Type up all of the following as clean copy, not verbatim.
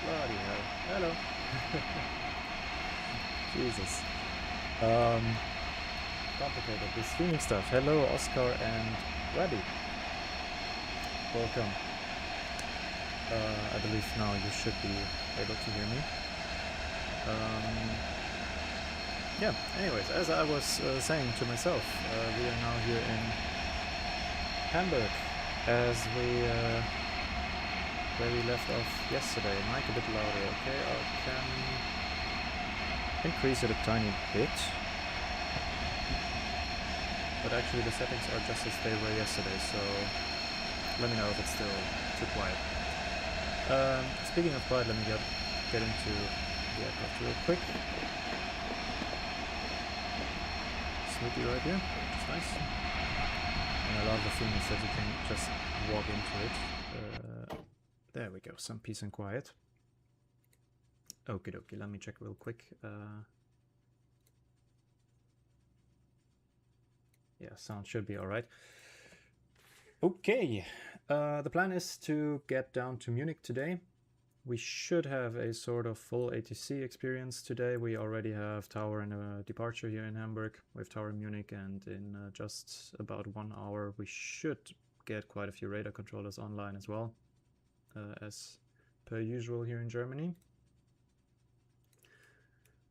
Bloody hell. Hello. Jesus. Complicated. This streaming stuff. Hello, Oscar and Webby. Welcome. I believe now you should be able to hear me. Yeah, anyways, as I was saying to myself, we are now here in Hamburg, as where we left off yesterday. Mic a bit louder, okay? I can increase it a tiny bit. But actually the settings are just as they were yesterday, so let me know if it's still too quiet. Speaking of quiet, let me get into the aircraft real quick. Snoopy right here, which is nice. And I love the thing is that you can just walk into it. There we go, some peace and quiet. Okie dokie, let me check real quick. Yeah, sound should be alright. Okay, the plan is to get down to Munich today. We should have a sort of full ATC experience today. We already have tower and a departure here in Hamburg. We have tower in Munich, and in just about 1 hour we should get quite a few radar controllers online as well, as per usual here in Germany.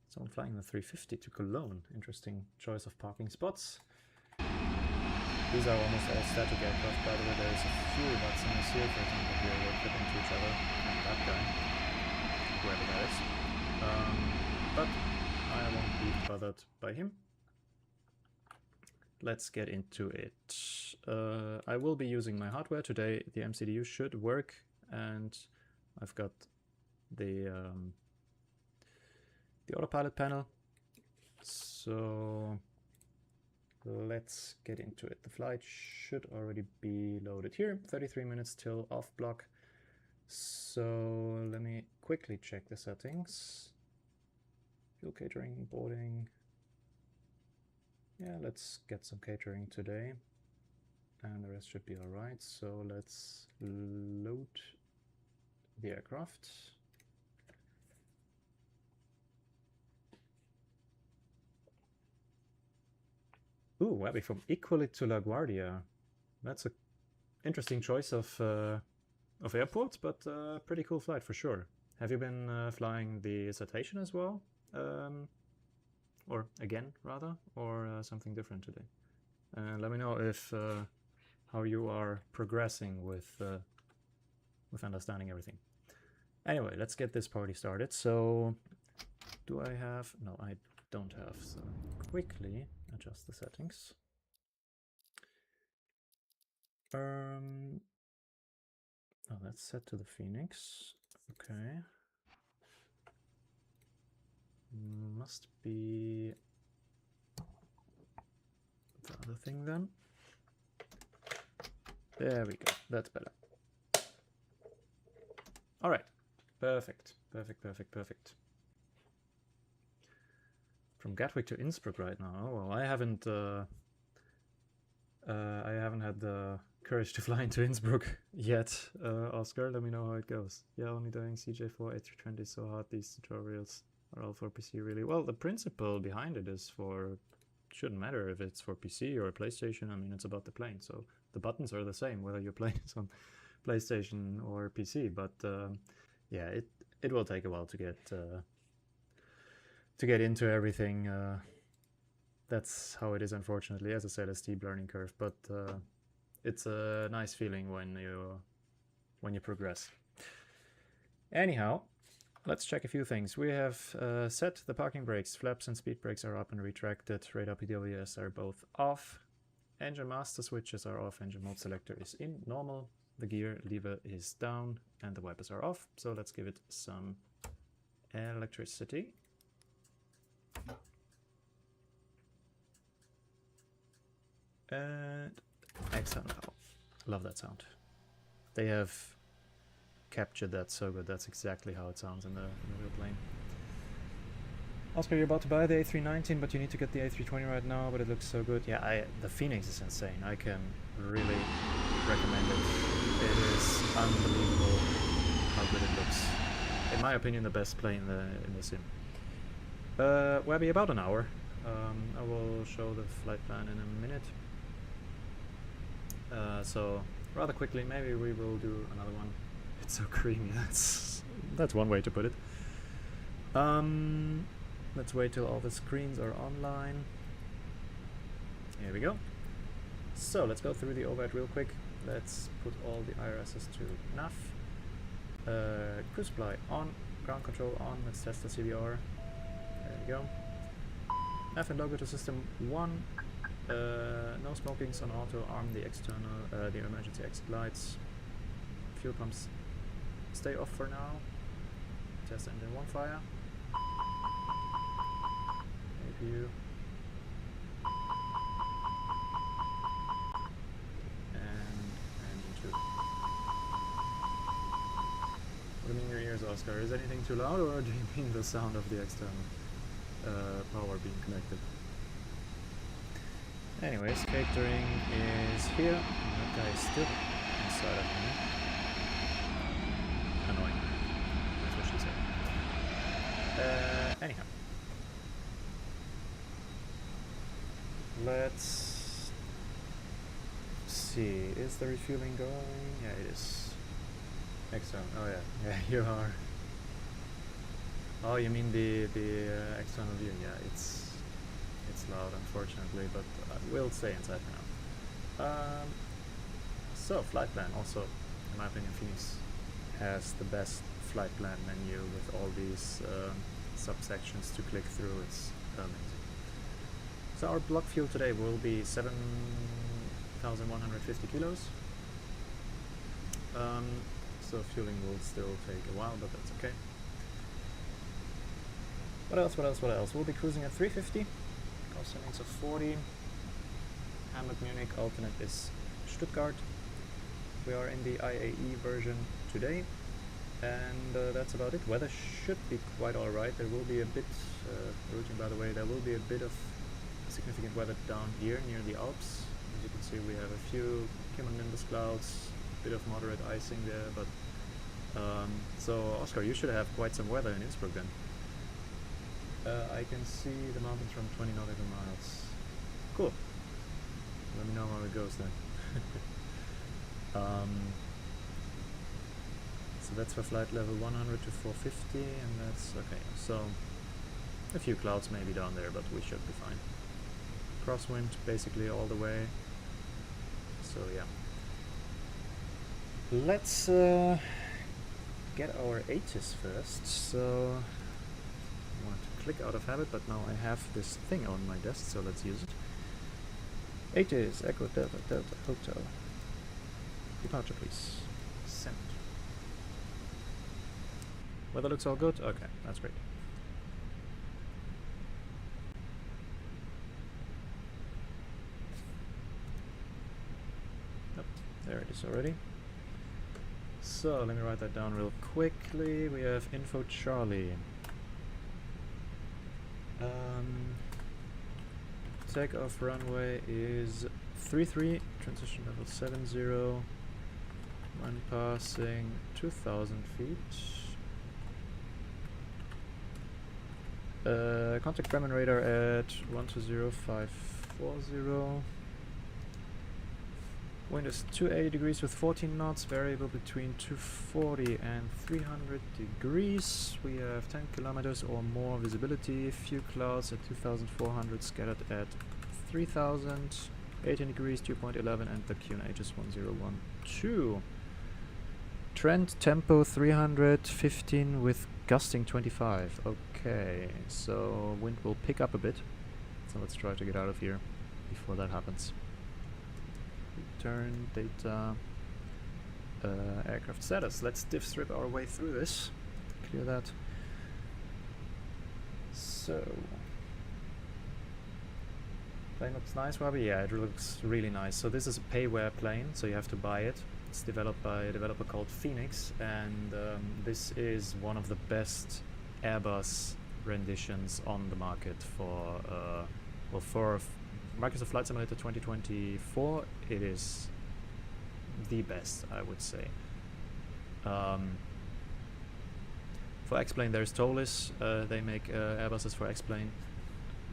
So I'm flying the 350 to Cologne. Interesting choice of parking spots. These are almost all static aircraft, by the way. There is a few Vatsims here, for example, here will fit into each other, and that guy, whoever that is. But I won't be bothered by him. Let's get into it. I will be using my hardware today. The MCDU should work, and I've got the autopilot panel. So let's get into it. The flight should already be loaded here. 33 minutes till off block. So let me quickly check the settings. Fuel catering, boarding. Yeah, let's get some catering today. And the rest should be alright. So let's load the aircraft. Ooh, Webby from Equally to LaGuardia. That's a interesting choice of airports, but pretty cool flight for sure. Have you been flying the Citation as well? Or again, rather, or something different today? Let me know if how you are progressing with understanding everything. Anyway, let's get this party started. So, do I have? No, I don't have. So quickly adjust the settings. Oh, that's set to the Fenix. Okay. Must be the other thing then. There we go. That's better. All right. Perfect. Perfect. Perfect. Perfect. From Gatwick to Innsbruck right now. Oh, well, I haven't had the courage to fly into Innsbruck yet. Oscar, let me know how it goes. Yeah, only doing CJ4 A320 is so hard. These tutorials are all for PC, really. Well, the principle behind it is shouldn't matter if it's for PC or PlayStation. I mean, it's about the plane, so the buttons are the same whether your plane is on PlayStation or PC. But yeah, it will take a while to get into everything. That's how it is, unfortunately. As I said, a steep learning curve, but it's a nice feeling when you progress. Anyhow, let's check a few things. We have set the parking brakes. Flaps and speed brakes are up and retracted. Radar PWS are both off. Engine master switches are off. Engine mode selector is in normal. The gear lever is down and the wipers are off. So let's give it some electricity. And excellent. Oh, love that sound. They have captured that so good. That's exactly how it sounds in the real plane. Oscar, you're about to buy the A319, but you need to get the A320 right now, but it looks so good. Yeah, the Fenix is insane. I can really recommend it. It is unbelievable how good it looks. It my opinion, the best plane in the sim. Webby, about an hour. I will show the flight plan in a minute. So rather quickly, maybe we will do another one. It's so creamy. That's one way to put it. Let's wait till all the screens are online. Here we go. So let's go through the overhead real quick. Let's put all the IRSs to nav. Cruise supply on, ground control on. Let's test the CBR. There we go. F and logo to system 1. No smokings on auto. Arm the external, the emergency exit lights. Fuel pumps stay off for now. Test engine 1 fire. APU. And engine 2. What do you mean your ears, Oscar? Is anything too loud, or do you mean the sound of the external power being connected? Anyways, catering is here. That guy is still inside of me. Annoying. That's what she said. Anyhow. Let's see. Is the refueling going? Yeah, it is. External. Oh yeah. Yeah, you are. Oh, you mean the external view? Yeah, it's loud, unfortunately, but we'll stay inside for now. So, flight plan. Also, in my opinion, Fenix has the best flight plan menu with all these subsections to click through. It's amazing. So our block fuel today will be 7,150 kilos. So fueling will still take a while, but that's okay. What else? We'll be cruising at 350. Cost savings of 40. Hamburg, Munich, alternate is Stuttgart. We are in the IAE version today, and that's about it. Weather should be quite alright. There will be a bit, routing by the way, there will be a bit of significant weather down here near the Alps. As you can see, we have a few cumulonimbus clouds, a bit of moderate icing there, but so Oscar, you should have quite some weather in Innsbruck then. I can see the mountains from 20 nautical miles. Cool. Let me know how it goes then. So that's for flight level 100 to 450, and that's okay. So a few clouds maybe down there, but we should be fine. Crosswind basically all the way. So yeah. Let's get our ATC first. So I want to click out of habit, but now I have this thing on my desk, so let's use it. ATC Echo Delta Delta Hotel. Departure please. Send. Weather looks all good? Okay, that's great. Yep, there it is already. So let me write that down real quickly. We have info Charlie. Takeoff runway is 33, transition level 70, when passing 2,000 feet. Contact Bremen radar at 120540. Wind is 280 degrees with 14 knots, variable between 240 and 300 degrees. We have 10 kilometers or more visibility, few clouds at 2,400, scattered at 3,000, 18 degrees, 2.11, and the QNH is 1012. Trend tempo 315 with gusting 25. Okay, so wind will pick up a bit. So let's try to get out of here before that happens. Return data, aircraft status. Let's diff strip our way through this. Clear that. So, plane looks nice, Robbie. Yeah, it looks really nice. So this is a payware plane, so you have to buy it. It's developed by a developer called Fenix, and this is one of the best Airbus renditions on the market for well, for Microsoft Flight Simulator 2024. It is the best, I would say. For X-Plane there's Tolis, they make Airbuses for X-Plane.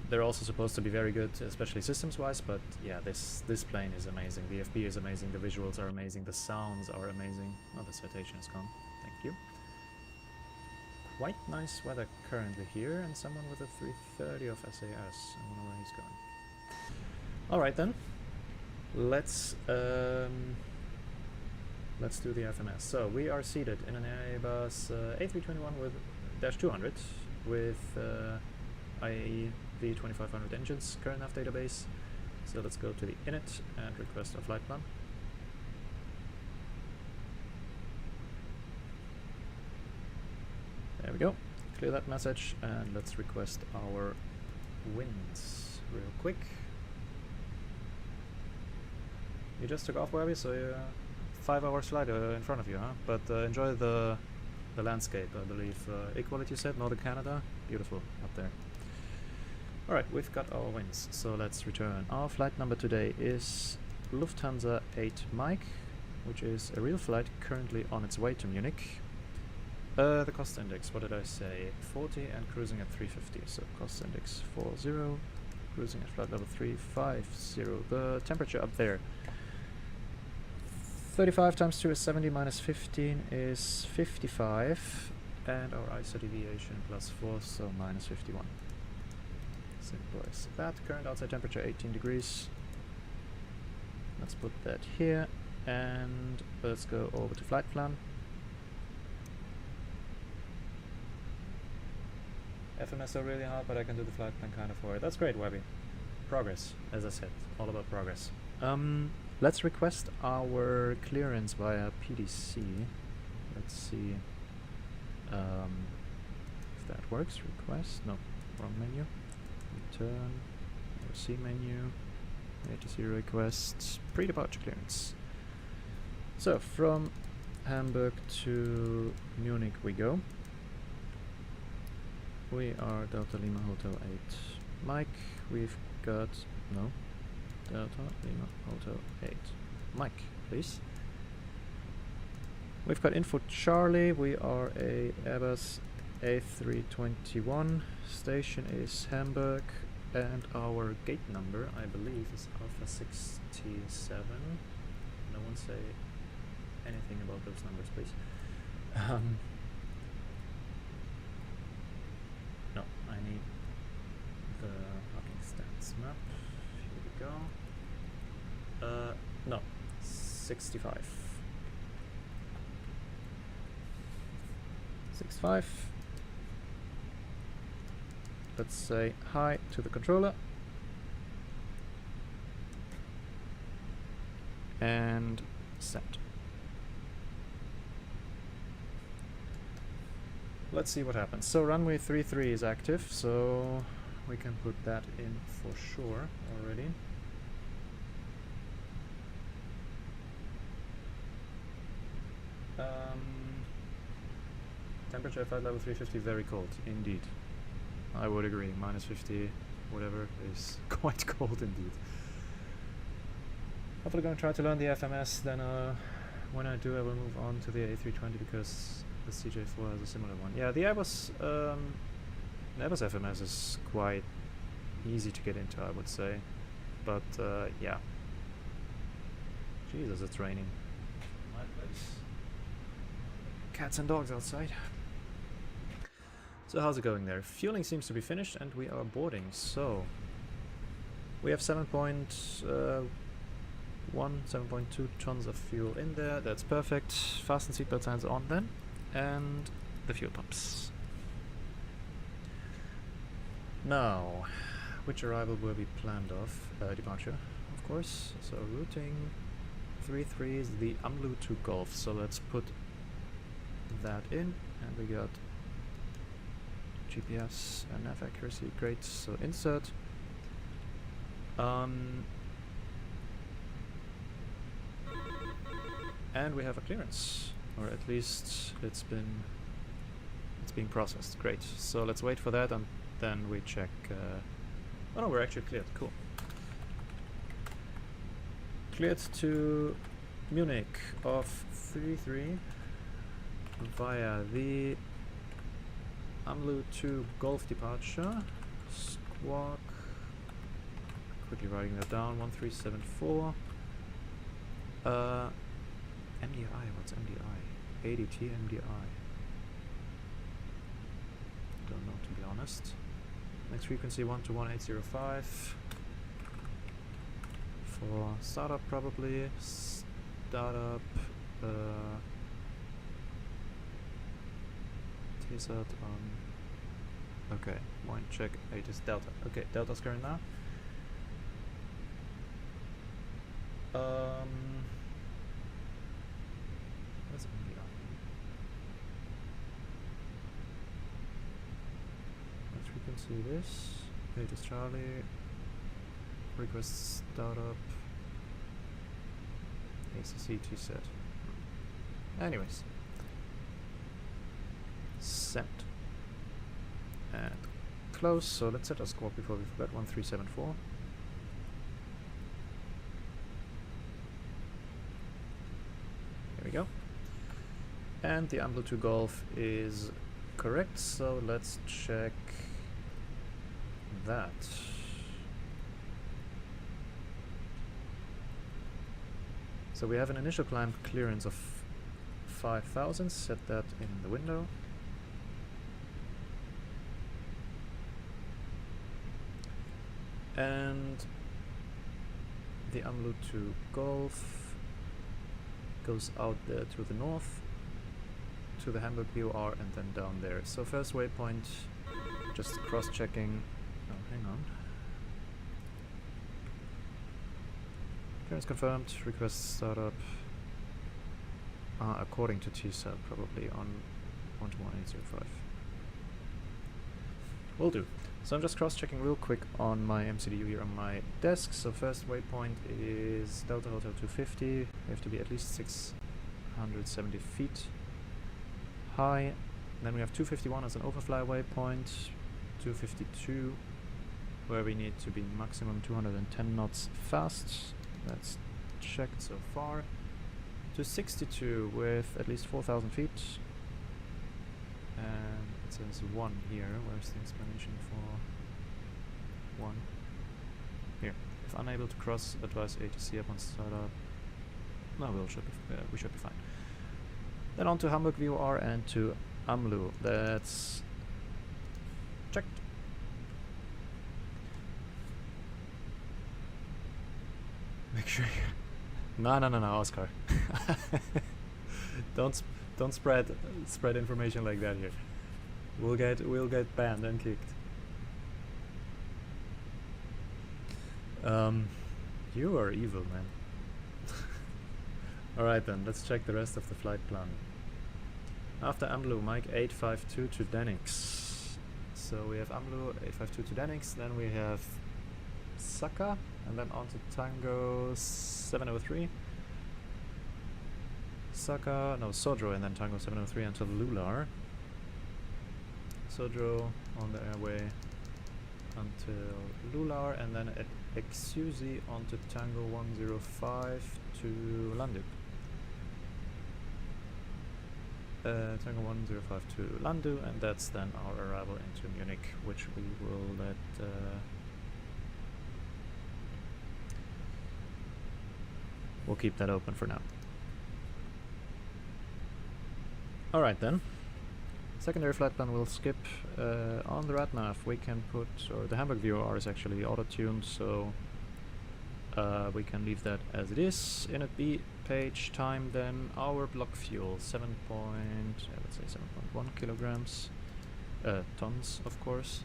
They're also supposed to be very good, especially systems-wise, but yeah, this plane is amazing. The FB is amazing, the visuals are amazing, the sounds are amazing. Oh, the citation is gone. Thank you. Quite nice weather currently here, and someone with a 330 of SAS. I wonder where he's going. Alright then. Let's do the FMS. So we are seated in an Airbus A321 with -200 with IAE V2500 engines, current nav database. So let's go to the init and request a flight plan. There we go. Clear that message and let's request our winds real quick. You just took off, Webby, so you 5-hour flight in front of you, huh? But enjoy the landscape, I believe. Equality, you said, Northern Canada. Beautiful up there. Alright, we've got our winds, so let's return. Our flight number today is Lufthansa 8 Mike, which is a real flight currently on its way to Munich. The cost index, what did I say? 40 and cruising at 350, so cost index 40, cruising at flight level 350. The temperature up there, 35 times 2 is 70, minus 15 is 55, and our ISO deviation +4, so minus 51. Simple as that. Current outside temperature 18 degrees. Let's put that here, and let's go over to flight plan. FMS are really hard, but I can do the flight plan kind of for it. That's great, Webby. Progress, as I said, all about progress. Let's request our clearance via PDC. Let's see if that works. Request, no, wrong menu. Return, RC menu, ATC requests, pre-departure clearance. So from Hamburg to Munich we go. We are Delta Lima Hotel 8 Mike. We've got, no, Delta Lima Hotel 8 Mike, please. We've got info Charlie. We are a Airbus A321. Station is Hamburg, and our gate number, I believe, is Alpha 67. No one say anything about those numbers, please. No, I need the fucking stats map. Here we go. No, 65. 65. Let's say hi to the controller. And send. Let's see what happens. So runway 33 is active, so we can put that in for sure already. Temperature at flight level 350, very cold, indeed. I would agree, minus 50, whatever, is quite cold indeed. Hopefully going to try to learn the FMS, then when I do I will move on to the A320 because the CJ4 has a similar one. Yeah, the Airbus FMS is quite easy to get into, I would say. But yeah. Jesus, it's raining. My place. Cats and dogs outside. So how's it going there? Fueling seems to be finished and we are boarding. So we have 7.2 tons of fuel in there. That's perfect. Fasten seatbelt signs on then. And the fuel pumps. Now, which arrival will be planned off? Departure, of course. So routing 33 is the AMLU to Golf. So let's put that in, and we got GPS and nav accuracy. Great. So insert. And we have a clearance, or at least it's being processed. Great. So let's wait for that, and then we check. Oh no, we're actually cleared. Cool. Cleared to Munich of 33 via the AMLU to Golf departure. Squawk. Quickly writing that down. 1374. MDI. What's MDI? ADT MDI. Don't know, to be honest. Next frequency 121.805. For startup probably. Startup. TSAT on. Okay, point check. It is Delta. Okay, Delta's current now. What's MDI? Next frequency this. It is Charlie. Request startup. ACC TSAT. Anyways. Sent. And close. So let's set our score before we forget. 1374. There we go. And the AMLU to Golf is correct, so let's check that. So we have an initial climb clearance of 5,000, set that in the window. And the AMLU to Golf goes out there to the north, to the Hamburg VOR, and then down there. So first waypoint, just cross-checking. Oh, hang on. Clearance confirmed, request startup. According to TSAT, probably on 121.805. Will do. So I'm just cross-checking real quick on my MCDU here on my desk. So first waypoint is Delta Hotel 250. We have to be at least 670 feet high. Then we have 251 as an overfly waypoint. 252 where we need to be maximum 210 knots fast. That's checked so far. 262 with at least 4,000 feet. And it says 1 here. Where's the explanation for 1? Here. If unable to cross, advise ATC upon startup. No, we should be fine. Then on to Hamburg VOR and to AMLU. That's checked. Make sure. No, Oscar. Don't spread information like that here. We'll get banned and kicked. You are evil, man. Alright then, let's check the rest of the flight plan. After AMLU, Mike 852 to Denix. So we have AMLU 852 to Denix, then we have Saka, and then on to Tango 703. Saka, no, Sodro, and then Tango 703 until Lular. Sodro on the airway until Lular, and then at Exuzi onto Tango 105 to Landu. Tango 105 to Landu, and that's then our arrival into Munich, which we will let we'll keep that open for now. Alright then. Secondary flight plan we'll skip. On the RATMAF we can put, or the Hamburg VOR is actually auto-tuned, so we can leave that as it is. Init B, page, time, then our block fuel, let's say 7.1 kilograms, tons of course.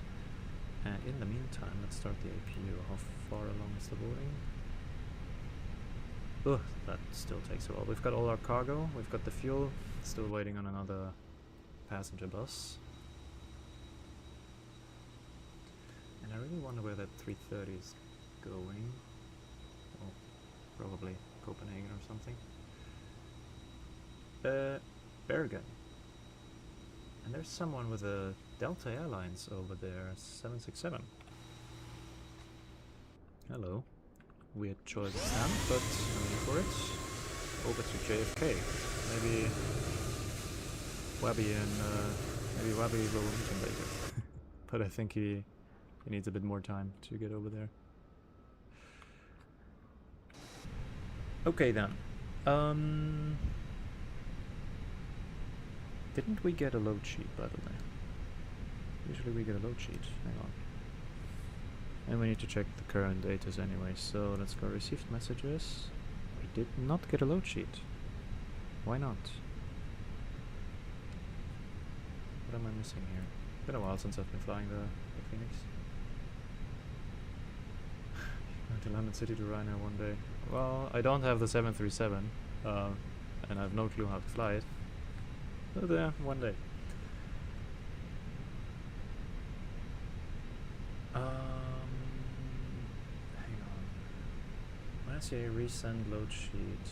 And in the meantime, let's start the APU. How far along is the boarding? Ugh, that still takes a while. We've got all our cargo, we've got the fuel, still waiting on another passenger bus. And I really wonder where that 330 is going. Oh, probably Copenhagen or something. Bergen. And there's someone with a Delta Airlines over there, 767. Hello. Weird choice of stamp, but I'm in for it. Over to JFK. Maybe Webby and Maybe Wabi will meet him later. But I think he needs a bit more time to get over there. Okay then. Didn't we get a load sheet, by the way? Usually we get a load sheet. Hang on. And we need to check the current datas anyway, so let's go received messages. We did not get a load sheet. Why not? What am I missing here? Been a while since I've been flying the Phoenix. Going to London City to Ryanair one day. Well, I don't have the 737, and I have no clue how to fly it. But one day. Hang on. When I say resend load sheet,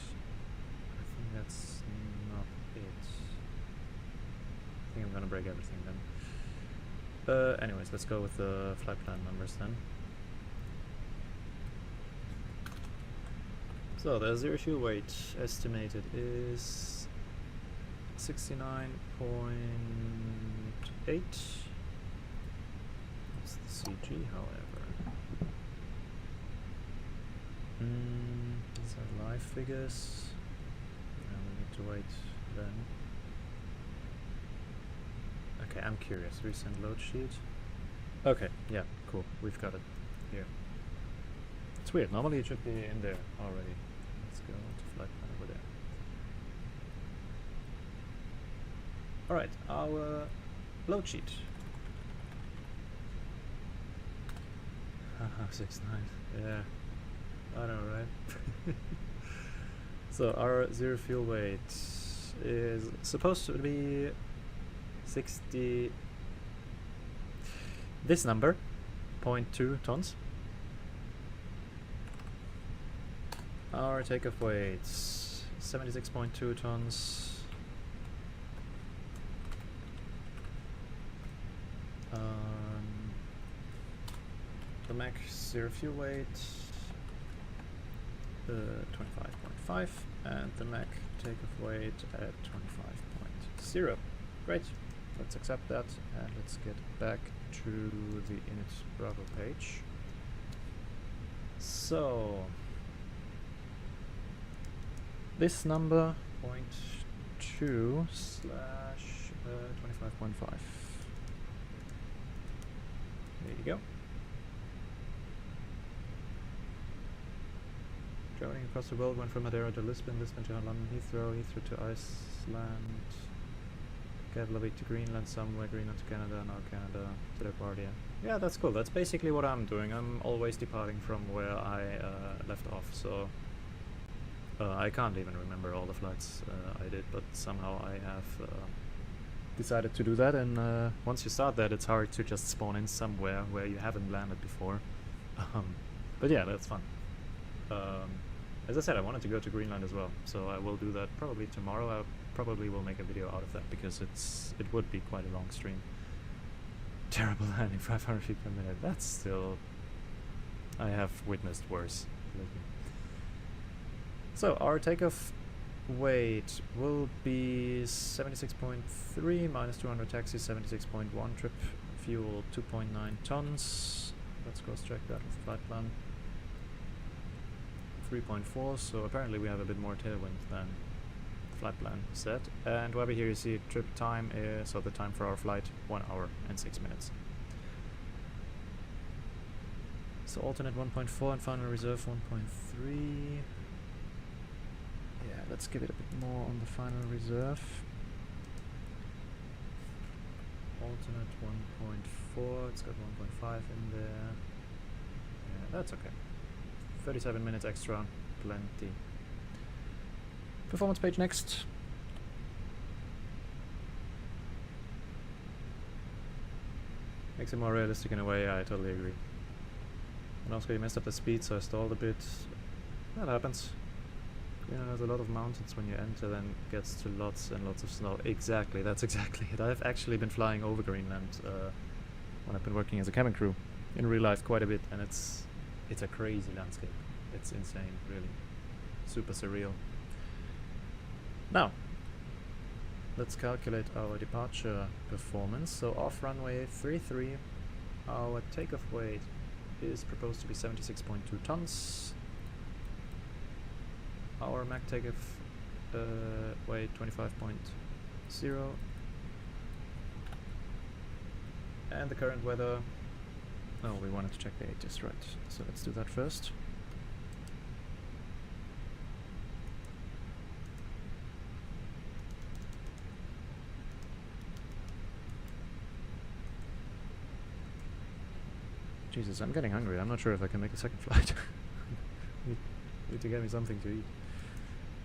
I think that's not it. I think I'm gonna break everything then. Anyways, let's go with the flight plan numbers then. So the zero fuel weight estimated is 69.8. That's the CG, however. These are live figures. And we need to wait then. Okay, I'm curious. Resend load sheet. Okay, yeah, cool. We've got it here. It's weird. Normally it should be in there already. Let's go to flight plan over there. Alright, our load sheet. Haha, 6.9. Yeah, I know, right? So our zero fuel weight is supposed to be 60. This number, 0.2 tons. Our takeoff weight, 76.2 tons. The Mach zero fuel weight, 25.5, and the Mach takeoff weight at 25.0. Great, let's accept that, and let's get back to the init Bravo page. So this number 0.2 slash 25.5. There you go. Traveling across the world, went from Madeira to Lisbon, Lisbon to London, Heathrow, Heathrow to Iceland, Keflavik to Greenland, somewhere Greenland to Canada, now Canada to LaGuardia. Yeah, that's cool. That's basically what I'm doing. I'm always departing from where I left off, so I can't even remember all the flights I did, but somehow I have decided to do that, and once you start that, it's hard to just spawn in somewhere where you haven't landed before. But yeah, that's fun. As I said, I wanted to go to Greenland as well, so I will do that probably tomorrow. I probably will make a video out of that because it would be quite a long stream. Terrible landing, 500 feet per minute. That's still... I have witnessed worse lately. So our takeoff weight will be 76.3 minus 200 taxi, 76.1 trip, fuel 2.9 tons. Let's go check that with the flight plan. 3.4, so apparently we have a bit more tailwind than the flight plan said. And over here you see trip time, so the time for our flight, 1 hour and 6 minutes. So alternate 1.4 and final reserve 1.3. Yeah, let's give it a bit more on the final reserve. Alternate 1.4, it's got 1.5 in there. Yeah, that's okay. 37 minutes extra, plenty. Performance page next. Makes it more realistic in a way, I totally agree. And also you messed up the speed, so I stalled a bit. That happens. You know, there's a lot of mountains when you enter, then gets to lots and lots of snow. Exactly, that's exactly it. I've actually been flying over Greenland when I've been working as a cabin crew in real life quite a bit, and it's a crazy landscape. It's insane, really. Super surreal. Now, let's calculate our departure performance. So off runway 33, our takeoff weight is proposed to be 76.2 tons. Our Mach takeoff weight 25.0. And the current weather. Oh, we wanted to check the ATC, right? So let's do that first. Jesus, I'm getting hungry. I'm not sure if I can make a second flight. need to get me something to eat.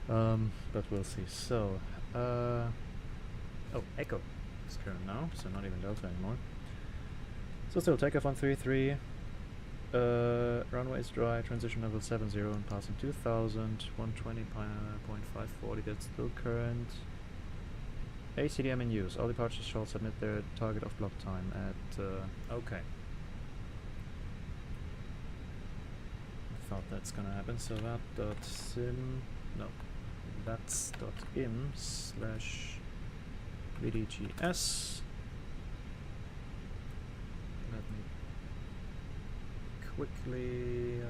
But we'll see. So, oh, Echo is current now, so not even Delta anymore. So still takeoff on 33. Runway is dry. Transition level 70 and passing 2000. 120.540. That's still current. ACDM in use. All departures shall submit their target off block time at. Okay. Thought that's gonna happen, so that dot sim, no, that's dot im slash VDGS. Let me quickly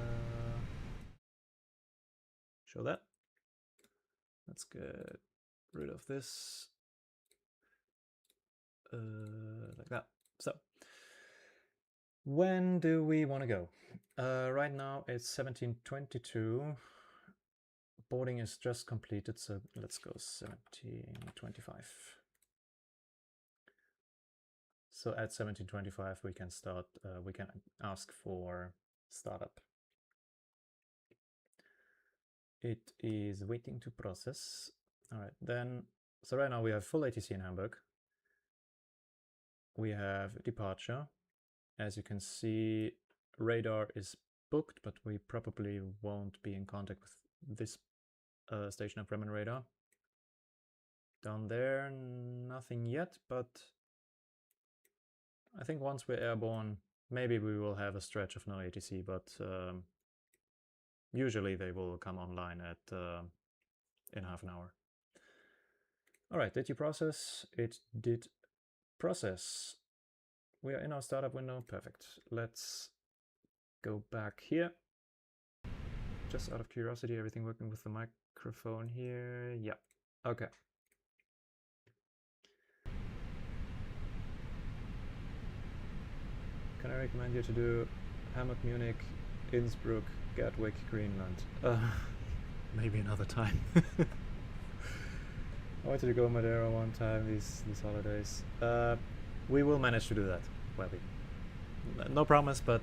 show that. Let's get rid of this like that. So when do we want to go? Right now it's 17:22. Boarding is just completed, so let's go 17:25. So at 17:25 we can start. We can ask for startup. It is waiting to process. All right, then. So right now we have full ATC in Hamburg. We have departure. As you can see, radar is booked, but we probably won't be in contact with this station of Bremen radar. Down there, nothing yet, but I think once we're airborne, maybe we will have a stretch of no ATC, but usually they will come online at in half an hour. All right, did you process? It did process. We are in our startup window. Perfect. Let's go back here. Just out of curiosity, everything working with the microphone here? Yeah. Okay. Can I recommend you to do Hamburg, Munich, Innsbruck, Gatwick, Greenland? Maybe another time. I wanted to go Madeira one time these holidays. We will manage to do that. Well, no promise, but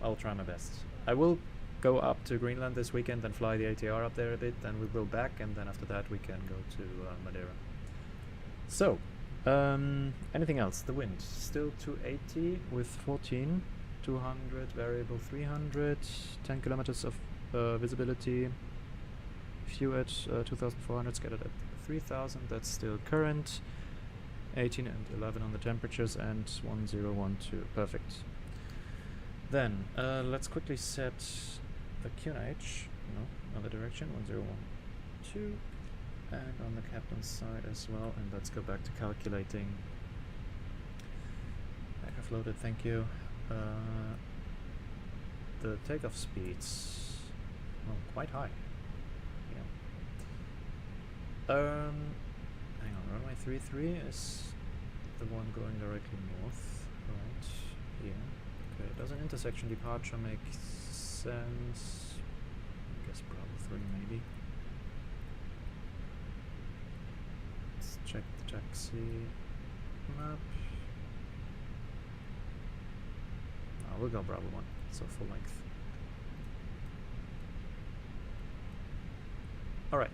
I'll try my best. I will go up to Greenland this weekend and fly the ATR up there a bit, then we'll go back, and then after that we can go to Madeira. So, anything else? The wind still 280 with 14, 200 variable 300, 10 kilometers of visibility. Few at 2,400, scattered at 3,000. That's still current. 18 and 11 on the temperatures, and 1012. Perfect. Then let's quickly set the QNH. No, other direction. 1012. And on the captain's side as well. And let's go back to calculating. Back loaded, thank you. The takeoff speeds. Oh, quite high. Yeah. Hang on, runway 33 is the one going directly north, right here. Okay, does an intersection departure make sense? I guess Bravo 3 maybe. Let's check the taxi map. Oh, we'll go Bravo 1, so full length. Alright.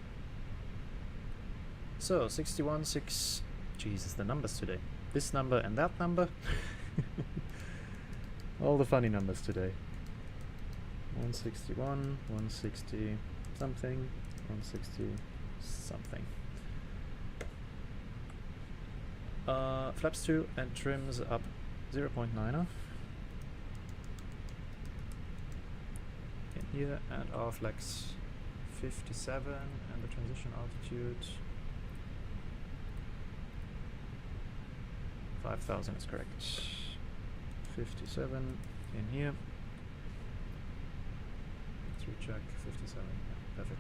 So, 61.6. Jesus, the numbers today. This number and that number. All the funny numbers today. 161, 160 something, 160 something. Flaps 2 and trims up 0.9 in here, and our flex 57, and the transition altitude 5,000 is correct. 57 in here. Let's recheck. 57. Yeah, perfect.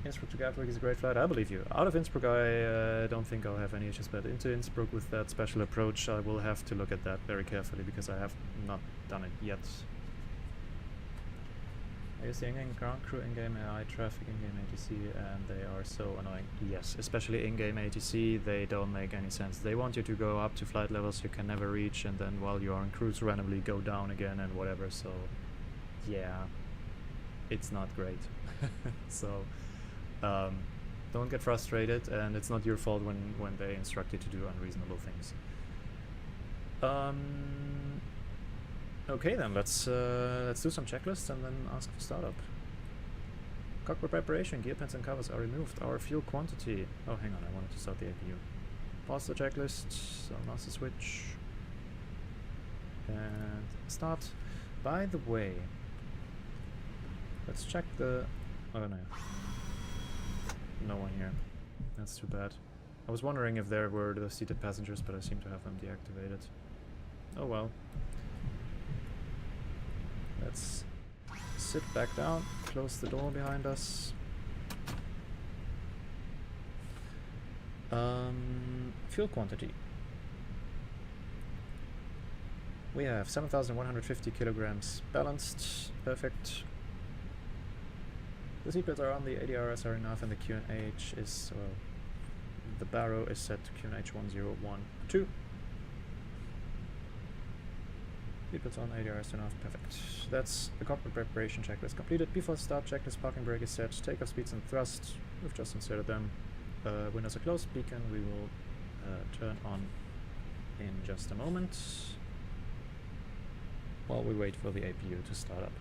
Innsbruck to Gatwick is a great flight. I believe you. Out of Innsbruck, I don't think I'll have any issues, but into Innsbruck with that special approach, I will have to look at that very carefully because I have not done it yet. I use the in-game ground crew, in-game AI traffic, in-game ATC, and they are so annoying. Yes, especially in-game ATC, they don't make any sense. They want you to go up to flight levels you can never reach, and then while you're on cruise randomly go down again and whatever, so yeah, it's not great. So don't get frustrated, and it's not your fault when they instruct you to do unreasonable things. Okay then, let's do some checklists and then ask for startup. Cockpit preparation, gear pins and covers are removed. Our fuel quantity. Oh, hang on, I wanted to start the APU. Pause the checklist, so master switch. And start. By the way, let's check the... Oh no. No one here. That's too bad. I was wondering if there were the seated passengers, but I seem to have them deactivated. Oh well. Let's sit back down, close the door behind us. Fuel quantity. We have 7,150 kilograms balanced. Perfect. The seatbelts are on, the ADRs are enough, and the QNH is, well, the barrow is set to QNH 1012. Seatbelts on, ADRs enough, perfect. That's the cockpit preparation checklist completed. Before start, checklist parking brake is set, takeoff speeds and thrust, we've just inserted them. Windows are closed, beacon we will turn on in just a moment, while we wait for the APU to start up.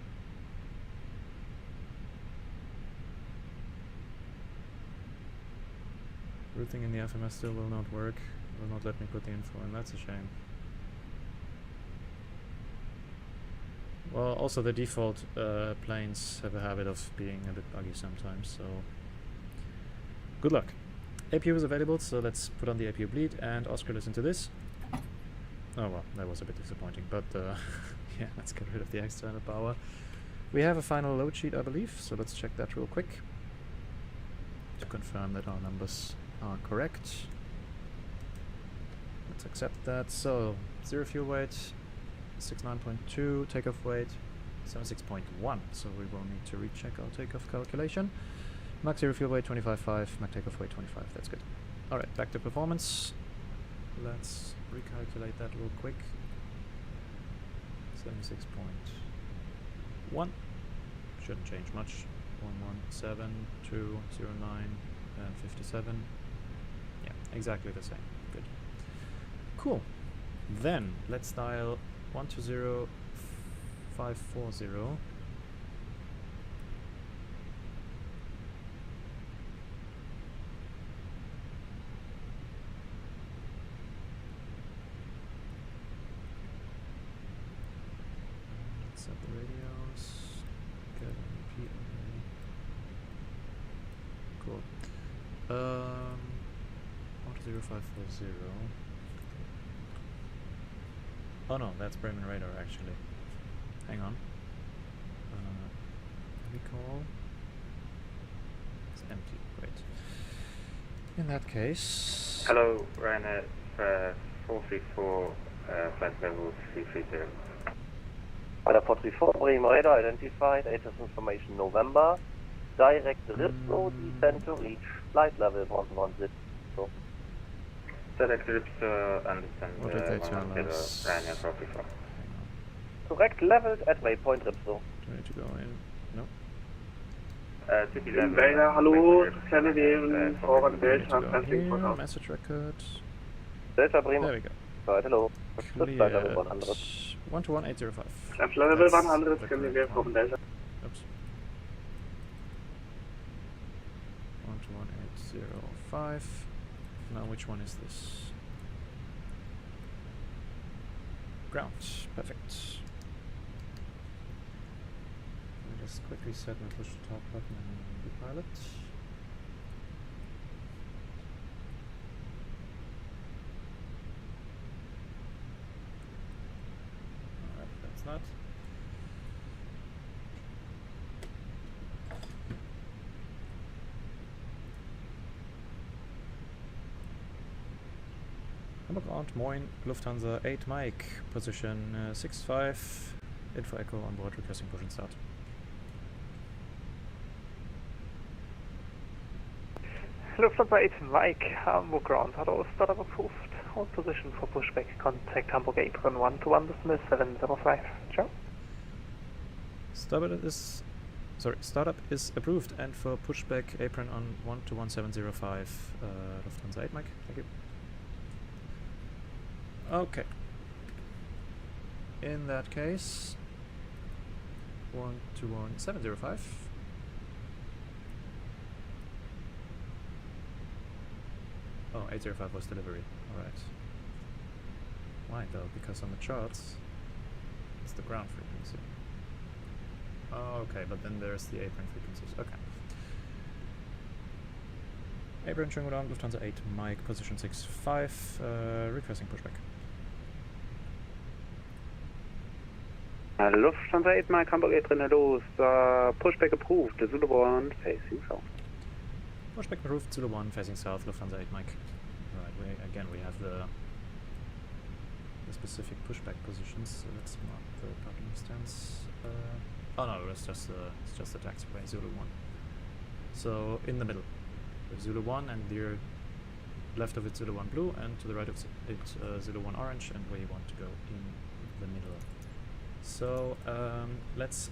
Routing in the FMS still will not work, will not let me put the info in, that's a shame. Well, also the default planes have a habit of being a bit buggy sometimes, so good luck. APU is available, so let's put on the APU bleed and Oscar listen to this. Oh well, that was a bit disappointing, but yeah, let's get rid of the external power. We have a final load sheet, I believe, so let's check that real quick to confirm that our numbers are correct. Let's accept that. So, 0 fuel weight, 69.2, takeoff weight, 76.1, so we will need to recheck our takeoff calculation. Max 0 fuel weight 25.5, max takeoff weight 25, that's good. Alright, back to performance. Let's recalculate that real quick. 76.1, shouldn't change much. 117.209 and 57. Yeah, exactly the same. Good. Cool. Then let's dial 120540. Set the radios. Get an PA. Cool. 10540. Oh no, that's Bremen radar actually. Hang on. Recall. It's empty. Great. In that case. Hello, Ryanair 434, flight level 330. Ryanair 434, Bremen radar identified, ATC information November. Direct Ripso, descent to reach flight level 116. Direct Ripso, understand What did they tell us? Ryanair 434. Correct leveled at waypoint Ripso. Do we need to go in? No. City level. Radar, hallo, Canadian, Forward We need to Delta, go passing for here. now. Message record. Delta Bremen. There we go. Right, hello. Flight level 100. 121805. Flight level That's 100, the Canadian, correct Forward one. Delta. Oops. 121805. Now which one is this? Ground. Perfect. Let me just quickly set my push to talk button and the pilot. Hamburg Ground, Moin, Lufthansa 8 Mike, position 65, info echo on board, requesting push and start. Lufthansa 8 Mike, Hamburg Ground, auto startup approved. Hold position for pushback, contact Hamburg apron 121 dismiss 705. Ciao. Startup is approved, and for pushback apron on 121-705, Lufthansa 8 Mike, thank you. Okay. In that case, 121-705. Oh, 805 was delivery. Alright. Why though? Because on the charts, it's the ground frequency. Oh, okay, but then there's the apron frequencies. Okay. Apron Tringodon, Lufthansa 8 Mike, position 65, requesting pushback. Lufthansa 8 Mike, Hamburg apron, hello, pushback approved, Zulu 1 facing south. Pushback approved, Zulu 1 facing south, Lufthansa 8 Mike. Right, we have the specific pushback positions, so let's mark the parking stance. Oh no, it's just the taxiway, Zulu 1. So in the middle, there's Zulu 1, and the left of it Zulu 1 blue, and to the right of it Zulu 1 orange, and we want to go in the middle. So let's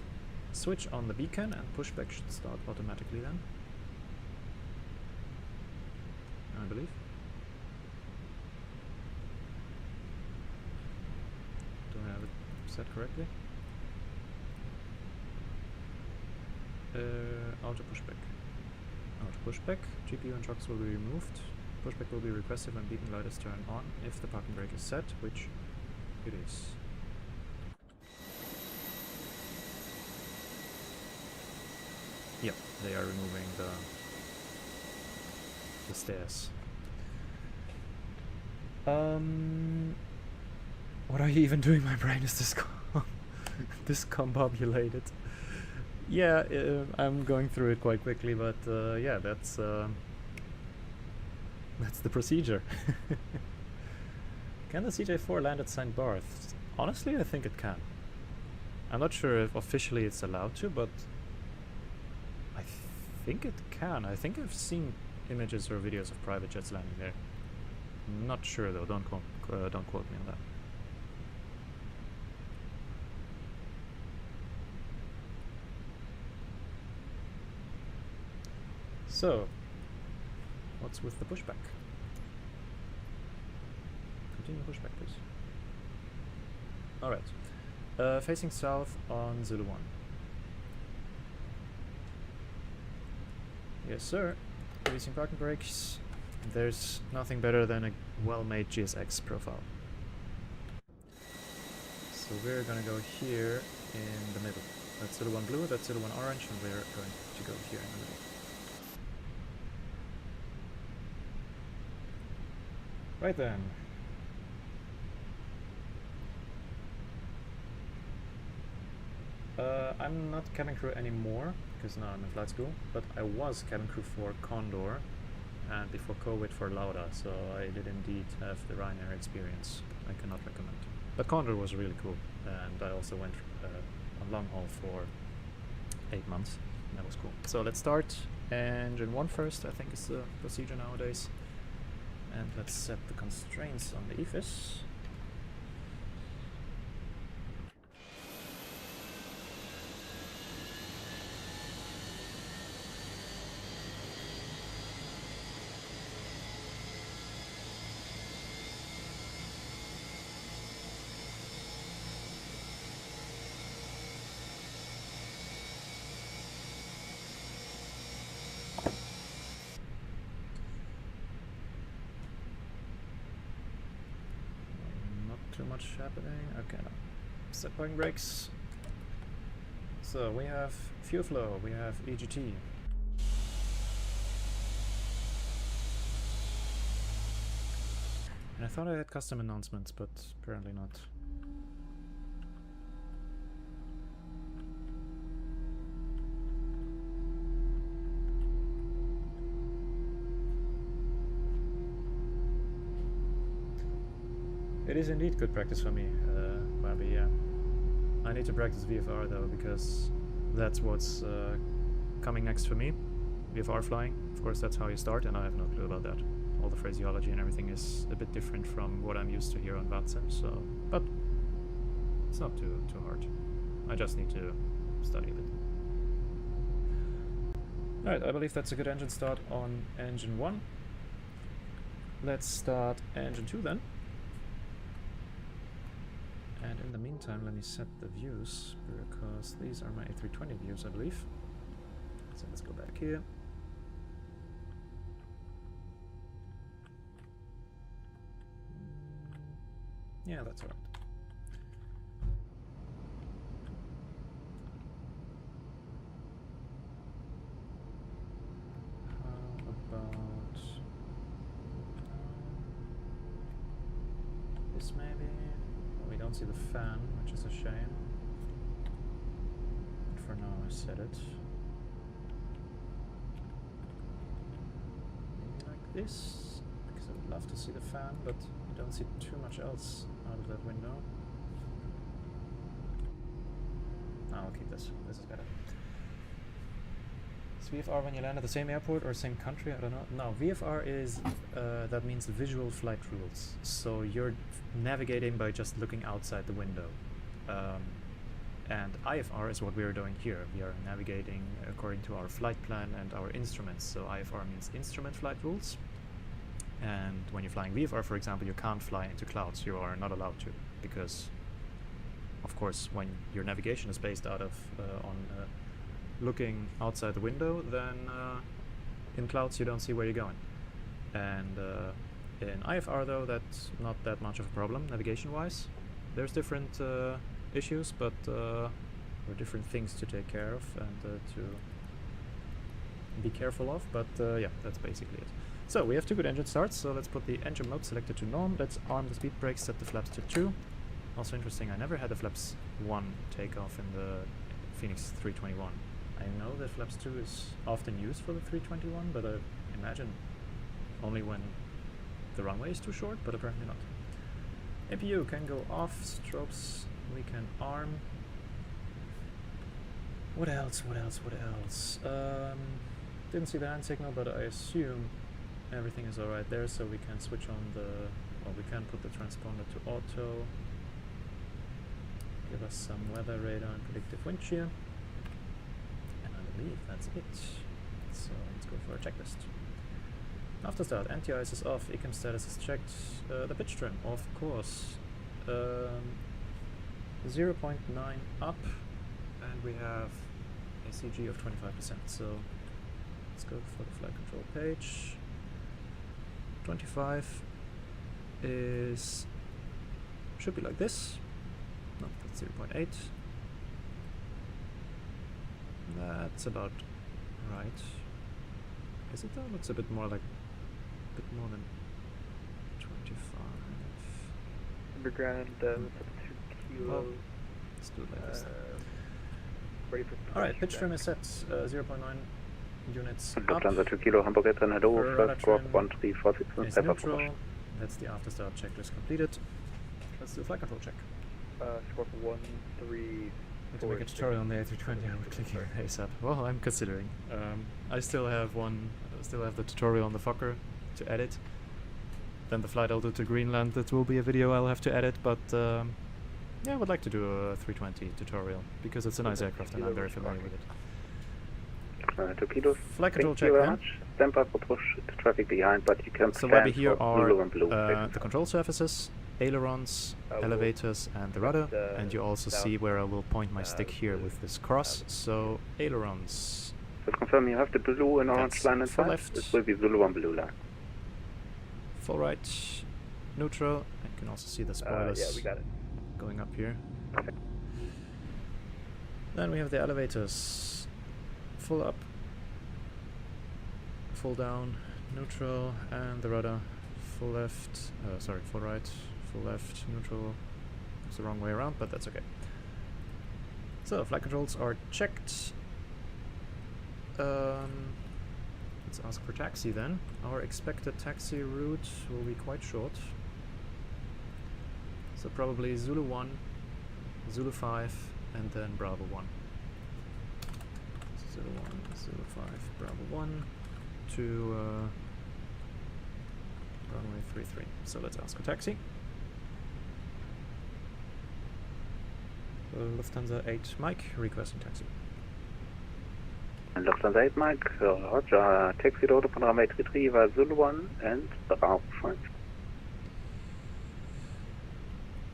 switch on the beacon, and pushback should start automatically then, I believe. Do I have it set correctly? Auto pushback. Auto pushback. GPU and shocks will be removed. Pushback will be requested when beacon light is turned on if the parking brake is set, which it is. Yep, they are removing the stairs. What are you even doing? My brain is discombobulated. Yeah, I'm going through it quite quickly, but yeah, that's the procedure. Can the CJ4 land at St. Barth? Honestly, I think it can. I'm not sure if officially it's allowed to, but I think it can. I think I've seen images or videos of private jets landing there. I'm not sure though. Don't quote me on that. So, what's with the pushback? Continue pushback, please. Alright. Facing south on Zulu 1. Yes, sir. Releasing parking brakes. There's nothing better than a well-made GSX profile. So we're gonna go here in the middle. That's Zulu 1 blue, that's Zulu 1 orange, and we're going to go here in the middle. Right then. I'm not cabin crew anymore, because now I'm in flight school, but I was cabin crew for Condor, and before COVID for Lauda, so I did indeed have the Ryanair experience. I cannot recommend. But Condor was really cool, and I also went on long haul for 8 months, and that was cool. So let's start. Engine 1 first, I think is the procedure nowadays. And let's set the constraints on the EFIS. Too much happening. Okay, no. Set parking brakes. So we have fuel flow, we have EGT. And I thought I had custom announcements, but apparently not. It is indeed good practice for me, Bobby, yeah. I need to practice VFR though, because that's what's coming next for me. VFR flying, of course that's how you start, and I have no clue about that. All the phraseology and everything is a bit different from what I'm used to here on Vatsim, so... but it's not too hard. I just need to study a bit. Alright, I believe that's a good engine start on engine 1. Let's start engine 2 then. And in the meantime, let me set the views, because these are my A320 views, I believe. So let's go back here. Yeah, that's alright. How about this maybe? Well, we don't see the fan, which is a shame. But for now I set it. Maybe like this, because I would love to see the fan, but you don't see too much else out of that window. No, I'll keep this. This is better. Is VFR when you land at the same airport or same country? I don't know. No, VFR is, that means visual flight rules. So you're navigating by just looking outside the window. And IFR is what we are doing here. We are navigating according to our flight plan and our instruments. So IFR means instrument flight rules. And when you're flying VFR, for example, you can't fly into clouds. You are not allowed to, because, of course, when your navigation is based out of looking outside the window, then in clouds you don't see where you're going. And in IFR, though, that's not that much of a problem navigation-wise. There's different issues, but there are different things to take care of and to be careful of. But yeah, that's basically it. So we have 2 good engine starts, so let's put the engine mode selected to norm. Let's arm the speed brakes, set the flaps to 2. Also interesting, I never had the flaps 1 takeoff in the Fenix 321. I know that flaps 2 is often used for the 321, but I imagine only when the runway is too short, but apparently not. APU can go off, strobes we can arm. What else? Didn't see the hand signal, but I assume everything is alright there, so we can switch on the... well, we can put the transponder to auto. Give us some weather radar and predictive wind shear. And I believe that's it. So let's go for a checklist. After start, anti-ice is off, ECM status is checked. The pitch trim, of course. 0.9 up, and we have a CG of 25%. So let's go for the flight control page. 25 is should be like this. No, that's 0.8. That's about right. Is it though? It's a bit more like a bit more than 25. Underground, let's up to 2 kilos. Well, let's do it like this. Ready for Alright, pitch trim is set 0.9 units up. Lufthansa 2 Kilo, Hamburg A321, hello, Rudder first squawk trim 1346, is step up. neutral. That's the after start checklist completed. Let's do a flight control check. squawk 1346. To make a tutorial on the A320, I would click here ASAP. Well, I'm considering. I still have the tutorial on the Fokker to edit. Then the flight I'll do to Greenland, that will be a video I'll have to edit, but yeah, I would like to do a 320 tutorial, because it's a nice aircraft and I'm very familiar with it. 2 kilos, Flight control thank check you very then. much. Stand by for push the traffic behind, but you can So plan where here for are blue and blue. the control surfaces, ailerons, elevators and the rudder, and you also see where I will point my stick here with this cross. So ailerons, So confirm you have the blue and orange That's line in full sight. left. This will be blue and blue line. full right, neutral, and you can also see the spoilers yeah, we got it. going up here. Okay. Then we have the elevators, full up, full down, neutral, and the rudder, full left, full right, full left, neutral. It's the wrong way around, but that's okay. So flight controls are checked. Let's ask for taxi then. Our expected taxi route will be quite short. So probably Zulu 1, Zulu 5, and then Bravo 1. Zulu 1, Zulu 5, Bravo 1 to runway 33. So let's ask a taxi. Lufthansa 8 Mike, requesting taxi. Lufthansa 8 Mike, Roger. Taxi order from runway 33 via Zulu 1 and Bravo 5.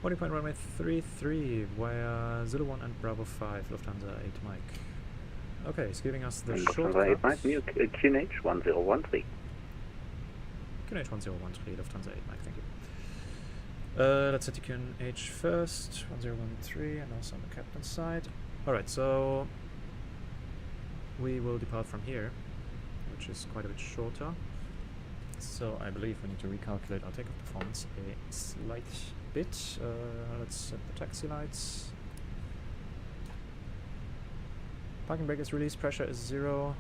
Boarding point runway 33 via Zulu 1 and Bravo 5, Lufthansa 8 Mike. Okay, he's giving us the shortcut. Lufthansa 8 Mike, Munich, QNH 1013. QNH 1013, Lufthansa 8 Mike, thank you. Let's set the QNH first, 1013, and also on the captain's side. Alright, so we will depart from here, which is quite a bit shorter. So I believe we need to recalculate our takeoff performance a slight bit. Let's set the taxi lights. Parking brake is released, pressure is 0.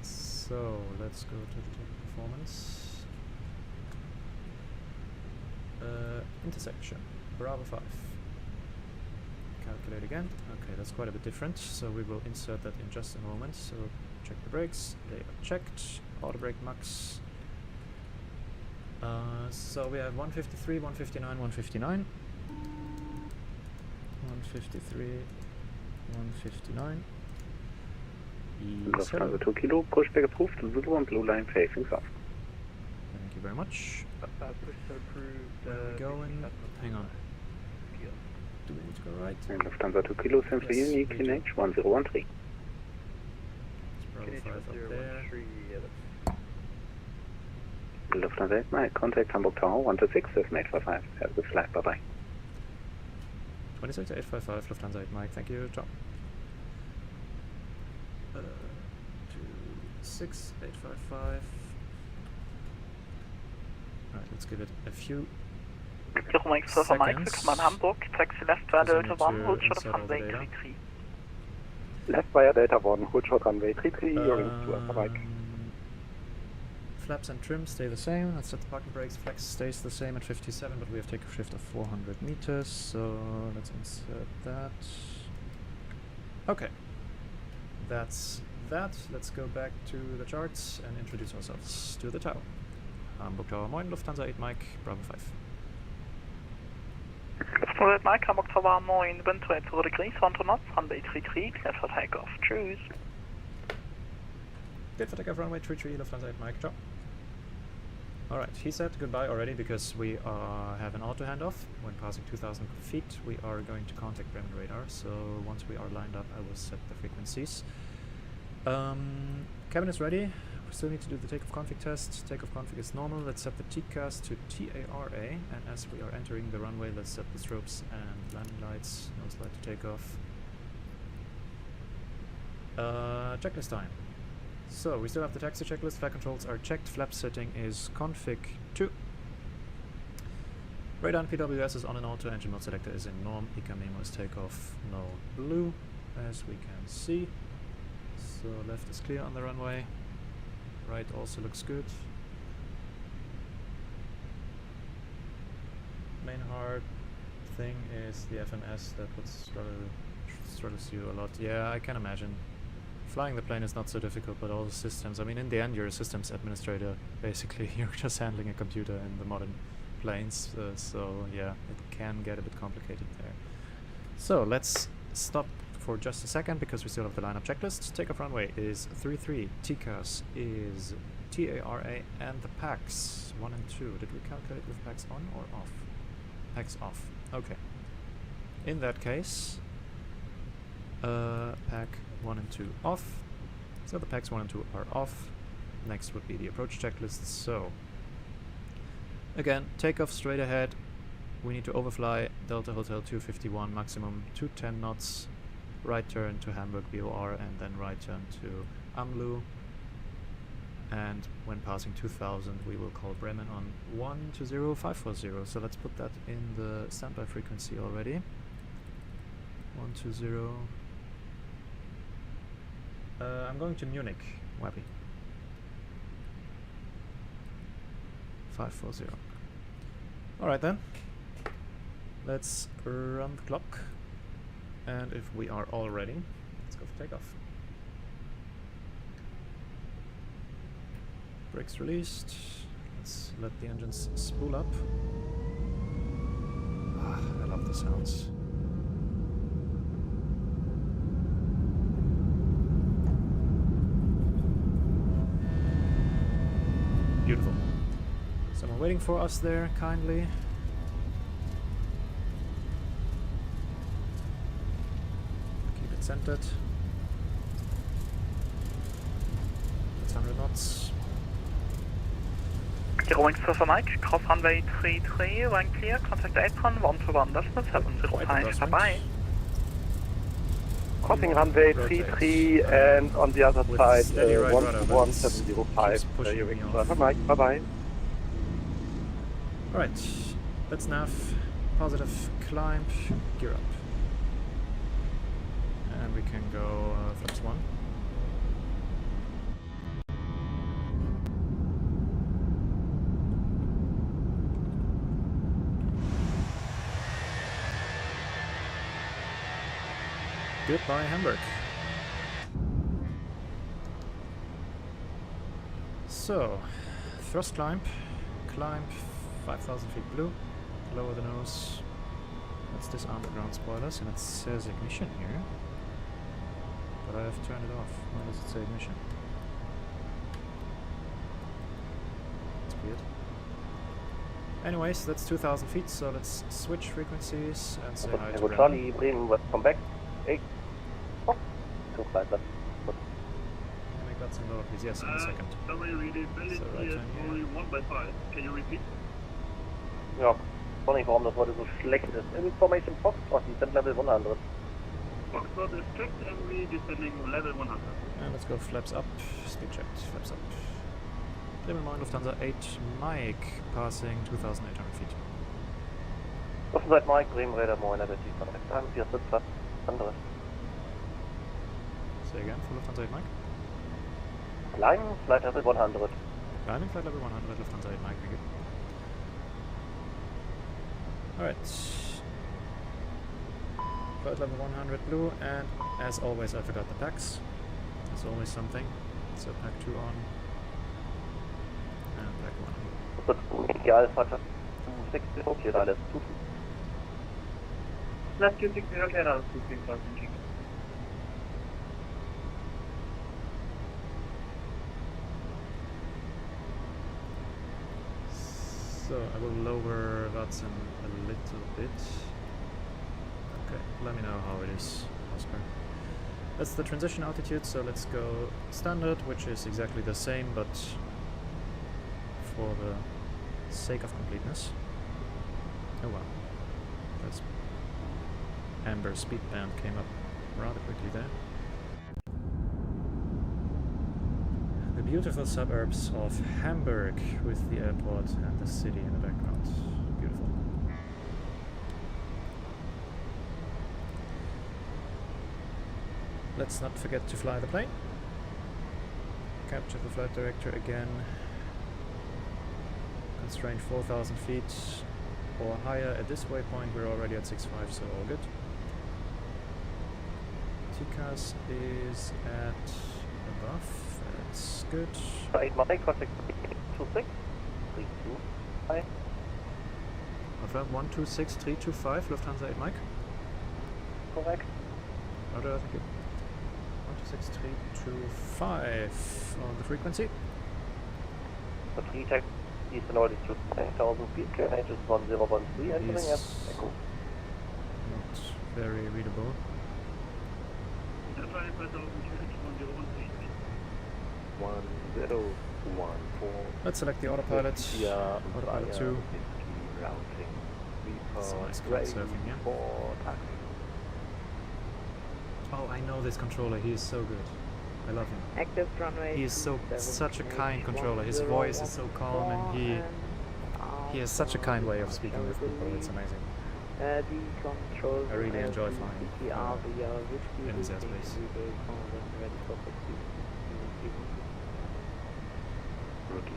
So let's go to the takeoff performance. Intersection, Bravo 5. Calculate again. Okay, that's quite a bit different, so we will insert that in just a moment. So check the brakes, they are checked. Auto brake max. So we have 153, 159, 159. 153, 159. Lufthansa 2 Kilo, pushback approved, Zulu 1 blue line facing south. Thank you very much. Push to approve. Where are we going? Hang on. Do we need to go right? And Lufthansa 2 Kilo, same for Yes, Munich, we do. QNH 1013. It's Bravo 5 up there. Lufthansa 8 Mike, contact Hamburg Tower 126, 7855. Have a good flight, bye bye. 26855, Lufthansa 8 Mike, thank you, ciao. 26855. Alright, let's give it a few Kilo Mike, Surfer Mike, seconds. willkommen in Hamburg. Taxi left via Because we Delta need 1, to hold short insert of all the runway data. 33. Left via Delta 1, hold short runway 33, you're in to Alpha Mike. Flaps and trim stay the same. Let's set the parking brakes. Flex stays the same at 57, but we have takeoff shift of 400 meters, so let's insert that. Okay. That's that. Let's go back to the charts and introduce ourselves to the tower. Hamburg Tower, moin, Lufthansa 8 Mike, Bravo 5. Lufthansa 8 Mike, Hamburg Tower 9, wind 22 degrees, 1 knots, runway 33, clear for takeoff. Tschüss. Good for takeoff, runway 33, Lufthansa 8 Mike, ciao. Alright, he said goodbye already because we have an auto handoff. When passing 2,000 feet, we are going to contact Bremen radar, so once we are lined up, I will set the frequencies. Cabin is ready. We still need to do the takeoff config test. Takeoff config is normal. Let's set the TCAS to TARA, and as we are entering the runway, let's set the strobes and landing lights. No slide to takeoff. Checklist time. So we still have the taxi checklist. Flight controls are checked. Flap setting is config 2. Radar and PWS is on and auto. Engine mode selector is in norm. ECA memo is takeoff. No blue, as we can see. So left is clear on the runway. Right also looks good. Main hard thing is the FMS. That would struggles you a lot. Yeah, I can imagine. Flying the plane is not so difficult, but all the systems, I mean, in the end you're a systems administrator, basically. You're just handling a computer in the modern planes, so yeah, it can get a bit complicated there. So let's stop for just a second because we still have the lineup checklist. Takeoff runway is 33, TCAS is TARA, and the PAX 1 and 2. Did we calculate with PAX on or off? PAX off, okay. In that case, PAC 1 and 2 off. So the PACs 1 and 2 are off. Next would be the approach checklist. So again, takeoff straight ahead. We need to overfly Delta Hotel 251, maximum 210 knots. Right turn to Hamburg BOR, and then right turn to Amlu. And when passing 2000, we will call Bremen on 120540. So let's put that in the standby frequency already. 120. I'm going to Munich, Wappy. 540. Alright then. Let's run the clock. And if we are all ready, let's go for takeoff. Brakes released. Let's let the engines spool up. Ah, I love the sounds. Beautiful. Someone waiting for us there, kindly. Keep it centered. That's 100 knots. Gearing Surfer Mike, cross runway 33, one clear, contact apron, 121, decimal 705, bye-bye. Crossing runway 33 and on the other With side, steady right rudder, but it's 11705. keeps pushing You're me in off. Mike, bye-bye. Alright, let's nav, positive climb, gear up. And we can go flaps 1. Goodbye, Hamburg. So, thrust climb, 5,000 feet blue, lower the nose. Let's disarm the ground spoilers, and it says ignition here. But I have turned it off. Why does it say ignition? That's weird. Anyways, that's 2,000 feet, so let's switch frequencies and say hi to Echo Brandon. Charlie, Bremen, West, come back. Hey. Oh, two flight left. Can I got some lower, please? Yes, in a second. Summary reading, So right turn here. only 1 by 5. Can you repeat? Ja, ich weiß nicht, warum das heute so schlecht ist. Information Foxtrot, Descent Level 100. Foxtrot is checked and we descending level 100. And let's go flaps up, speed checked, flaps up. Level 9 Lufthansa 8 Mike, passing 2,800 feet. Lufthansa Mike, Bremen, Räder, Moin, Additiv, Connect, 4 Sitzer, andere. Say again for Lufthansa 8 Mike. Line, Flight Level 100. Landing flight level 100, Lufthansa 8 Mike, thank you. Alright. Flight level 100 blue, and as always I forgot the packs. There's always something. So pack 2 on. And pack 1 on. Das wird Alpha 60, okay, alles gut. Left you 60, okay, that's 2,000 feet. So I will lower Vatsim a little bit. Okay, let me know how it is, Oscar. That's the transition altitude, so let's go standard, which is exactly the same, but for the sake of completeness. Oh wow. That's Amber speed band came up rather quickly there. The beautiful suburbs of Hamburg with the airport and the city in the background. Beautiful. Let's not forget to fly the plane. Capture the flight director again. Constraint 4,000 feet or higher. At this waypoint we're already at 6.5, so all good. TCAS is at above. That's good. 8 Mike, contact 26, 32, hi. Confirm 126325, Lufthansa 8 Mike. Correct. Order, thank you. 126325 on the frequency. The 3 tech, Eastern altitude 9,000 feet, KNH is 1013, entering Is at Echo. not very readable. That's right, 5,000 feet, 1013. 1014. Let's select the autopilot. Autopilot 2. Routing. It's nice crowd surfing here. For taxi. Oh, I know this controller. He is so good. I love him. Active runway. He is such a kind controller. His voice is so calm, and he has such a kind way of speaking with people. It's amazing. The control. I really enjoy flying in his airspace. Rookie 1-2.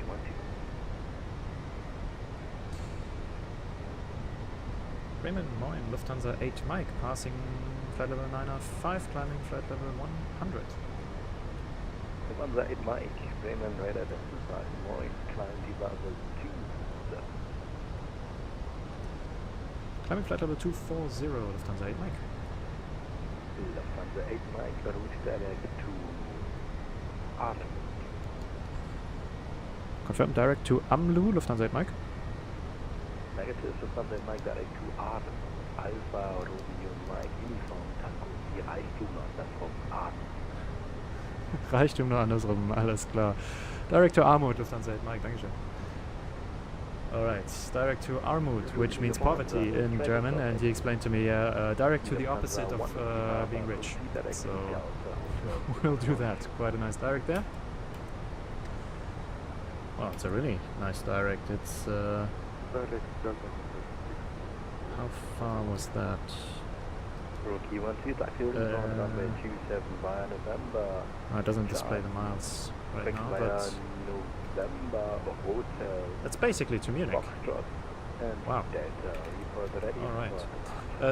Bremen, moin, Lufthansa 8 Mike, passing flight level 905, climbing flight level 100. Lufthansa 8 Mike, Bremen Radar Delta 5, moin, climb die Level 2. Climbing flight level 240, Lufthansa 8 Mike. Lufthansa 8 Mike, route direct to Arnhem. Confirm direct to Amlu, Lufthansa 8 Mike. Negative, Lufthansa 8 Mike direct to Arnhem. Alpha Romeo Mike, Uniform Tango, die Reichtum andersrum, Arnhem. Reichtum nur andersrum, alles klar. Direct to Armut, Lufthansa 8 Mike, Dankeschön. Alright, direct to Armut, which means poverty in German, and he explained to me, direct to the opposite of being rich. So, we'll do that. Quite a nice direct there. Well, it's a really nice direct. It's, how far was that? Rookie 1-2, taxi on runway 27 via November. It doesn't display the miles right now, but November Hotel. it's basically to Munich. Foxtrot and Wow. Delta, report ready. Alright.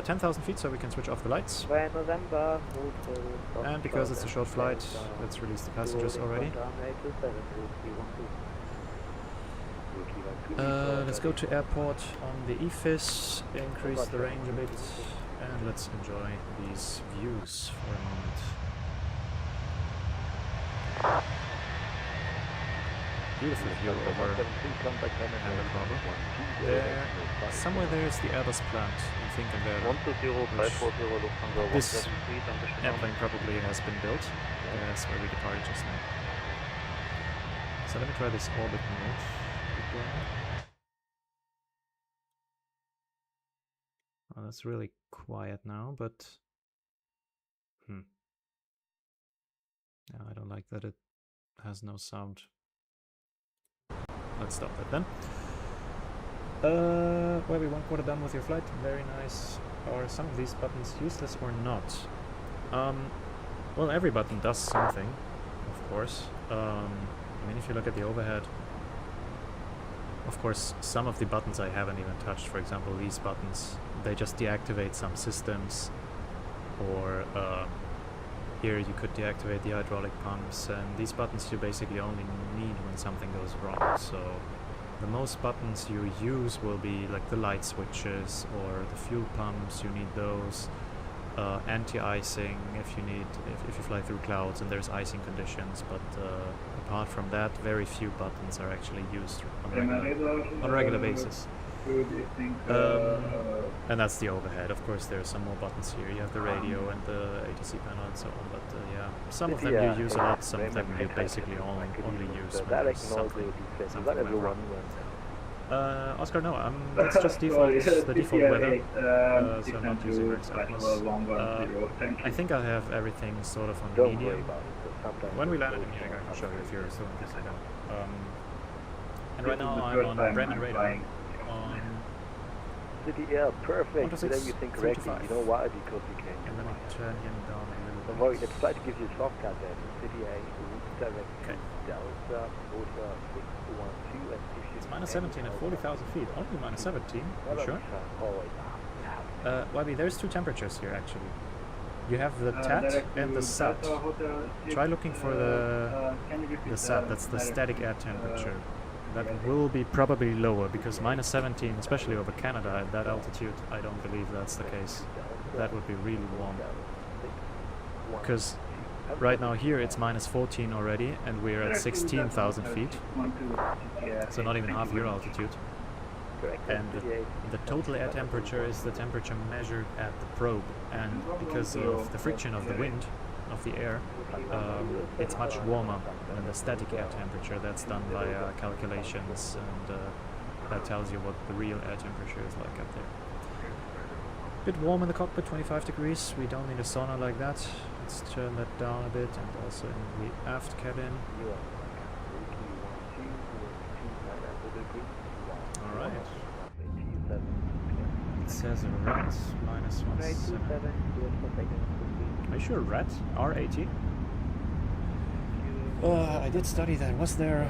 10,000 feet, so we can switch off the lights. Via November, Hotel. And because it's a short flight, let's release the passengers already. Let's go to airport on the EFIS, increase the range a bit, and let's enjoy these views for a moment. Beautiful view over Hamburg Harbor. There, somewhere there is the Airbus plant in Finkenwerder. This airplane probably has been built. That's where we departed just now. So let me try this orbit mode again. Well, that's really quiet now, but yeah, I don't like that it has no sound. Let's stop that then. Well, we 1/4 done with your flight. Very nice. Are some of these buttons useless or not? Well, every button does something, of course. I mean, if you look at the overhead, of course, some of the buttons I haven't even touched. For example, these buttons, they just deactivate some systems, or here you could deactivate the hydraulic pumps, and these buttons you basically only need when something goes wrong. So the most buttons you use will be like the light switches or the fuel pumps. You need those. Anti-icing if you need, if you fly through clouds and there's icing conditions, but apart from that, very few buttons are actually used on a regular basis. And that's the overhead. Of course, there are some more buttons here. You have the radio and the ATC panel and so on, but yeah, some of them you use a lot, some of them you basically only use when there's something wrong. Oscar, no, it's just default, the default weather, so I'm not using Rex Atmos. I think I have everything sort of on medium. When we landed in Munich, I can show you if you're still interested. And right now I'm on Bremen radar. City Air, perfect. Did everything correctly. You know why? Because you can. And let me turn him down a little bit. Don't worry, let's try to give you a shortcut there. City A, route direct to Delta, Hotel 612, and if you... It's minus 17 at 40,000 feet. Only minus 17, you sure? Well, there's two temperatures here, actually. You have the TAT and the SAT. Try looking for the SAT, that's the static air temperature. That will be probably lower, because minus 17, especially over Canada at that altitude, I don't believe that's the case. That would be really warm. Because right now here it's minus 14 already, and we're at 16,000 feet. So not even half your altitude. And the total air temperature is the temperature measured at the probe. And because of the friction of the wind, of the air, it's much warmer than the static air temperature. That's done by calculations, and that tells you what the real air temperature is like up there. Bit warm in the cockpit, 25 degrees. We don't need a sauna like that. Let's turn that down a bit, and also in the aft cabin. Alright. It says a rat, minus 17. Are you sure rat? R80? I did study that. Was there...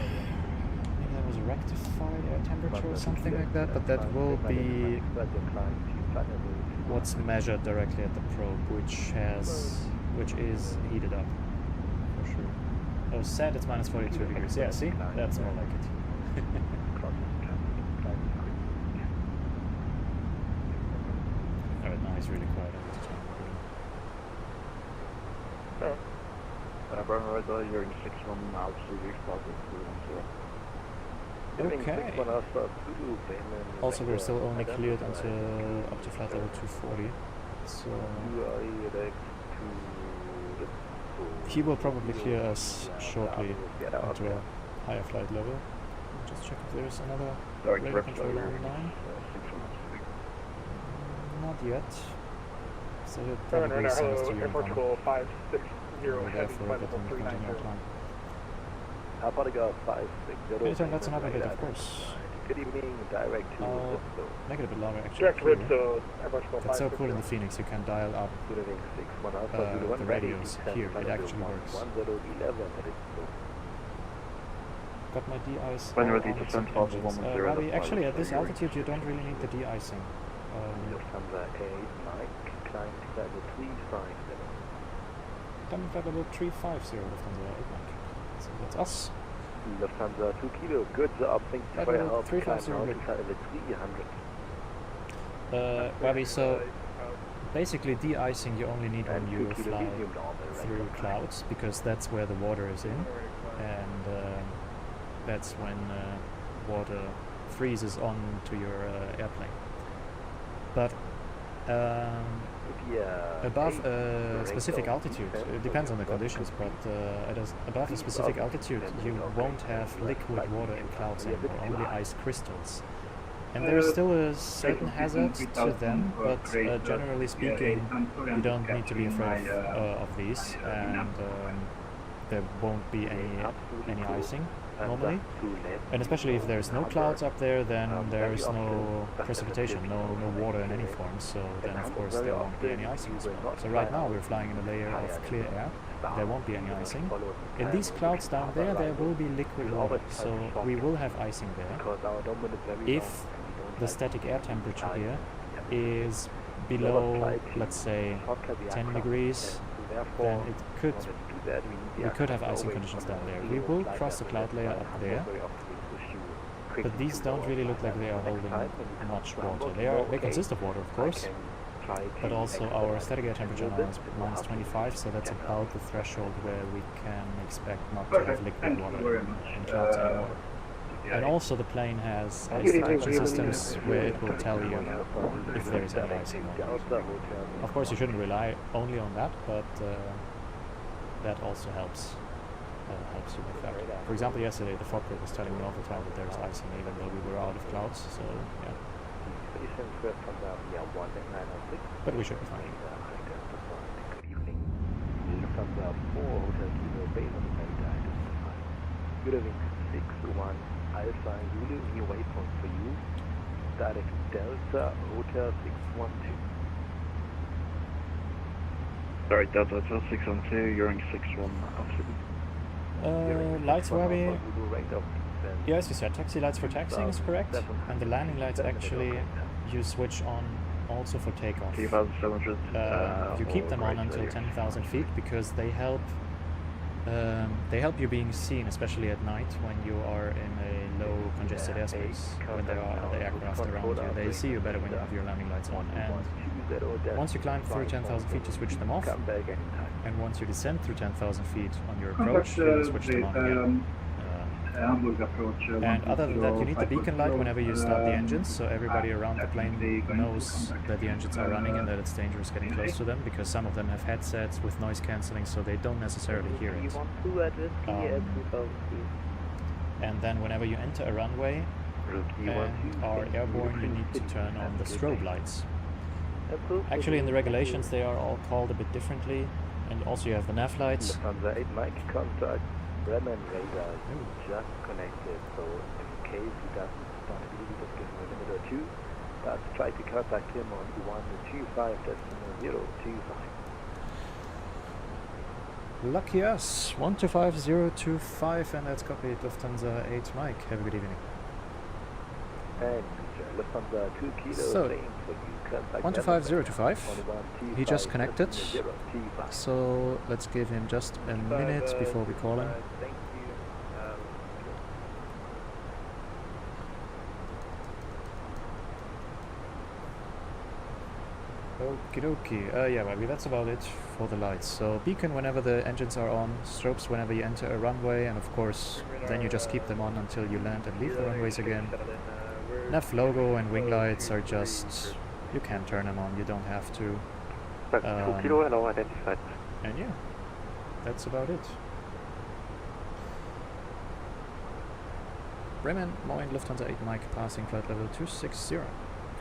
maybe there was a rectified air temperature or something like that, but that will be what's measured directly at the probe, which is heated up for sure. Oh, set it's minus 42 degrees. Yeah, see, that's more like it. Alright, now he's really quiet. I need to turn him down. Brown radar, you're in 6-1 now, so we're starting Okay. Also, we're still only cleared until up to flight level 240. So he will probably clear us shortly onto a higher flight level. Just check if there's another radar controller online. Not yet. So he'll probably send us to your Portugal 560 we're there for a bit and continue our plan. How about I go 560? Can you turn that to another bit, of course? Good evening, direct to I'll make it a bit louder actually. Direct route Here. to Portugal That's so 560. cool in the Phoenix, you can dial up the radios here, it actually works. Got my de-ice When all ready on to its send engines. forward 110 Robbie, actually at this altitude you don't really need the de-icing. Lufthansa 8, Mike, climb level 350. Coming flight level 350, Lufthansa 8 Mike. So that's us. Lufthansa 2 kilo, goods up, thank you for your help, climb now to flight level 300. Robbie, so basically de-icing you only need when you fly through clouds, because that's where the water is in, and that's when water freezes onto your airplane. But above a specific altitude, it depends on the conditions, but above a specific altitude you won't have liquid water in clouds anymore, only ice crystals. And there's still a certain hazard to them, but generally speaking you don't need to be afraid of these, and there won't be any icing normally. And especially if there's no clouds up there, then there is no precipitation, no water in any form, so then of course there won't be any icing as well. So right now we're flying in a layer of clear air, there won't be any icing. In these clouds down there, there will be liquid water, so we will have icing there. If the static air temperature here is below, let's say, 10 degrees, then we could have icing conditions down there. We will cross the cloud layer up there, but these don't really look like they are holding much water. They consist of water, of course, but also our static air temperature now is minus 25, so that's about the threshold where we can expect not to have liquid water in clouds anymore. And also the plane has ice detection systems where it will tell you if there is any icing on it. Of course you shouldn't rely only on that, but that also helps you with that. For example, yesterday the fog grid was telling me all the time that there's icing even though we were out of clouds, so yeah. But we should be fine. Good evening, 6-1 Alpha Zulu, new waypoint for you. Direct Delta Hotel 612. Sorry, Delta 612, you're in 6-1 absolutely. Lights, Robbie. Yeah, as you said, taxi lights for taxiing is correct, and the landing lights actually you switch on also for takeoff. 3,700. You keep them on until 10,000 feet because they help you being seen, especially at night when you are in a low congested airspace, when there are other aircraft around you. They see you better when you have your landing lights on, and once you climb through 10,000 feet you switch them off, and once you descend through 10,000 feet on your approach you switch them on again. Hamburg approach. And other than that, you need the beacon light whenever you start the engines, so everybody around the plane knows that the engines are running and that it's dangerous getting close to them, because some of them have headsets with noise cancelling, so they don't necessarily hear it. And then whenever you enter a runway and are airborne, you need to turn on the strobe lights. Actually, in the regulations they are all called a bit differently, and also you have the nav lights. Lufthansa 8 Mike, contact Bremen radar just connected, so in case he doesn't start immediately, just give him a minute or two, but try to contact him on 125.025. Lucky us, 125025, and that's copied Lufthansa 8 Mike. Have a good evening. And Lufthansa 2 Kilo, So, same for you, contact 125025. He just connected. So let's give him just a minute before we call him. Thank you. Okie dokie. Yeah, well, that's about it for the lights. So beacon whenever the engines are on, strobes whenever you enter a runway, and of course then you just keep them on until you land and leave the runways again. Nav logo and wing lights are just, you can turn them on, you don't have to. 2 Kilo, hello, identified. And yeah, that's about it. Bremen, Moin, Lufthansa 8 Mike, passing flight level 260,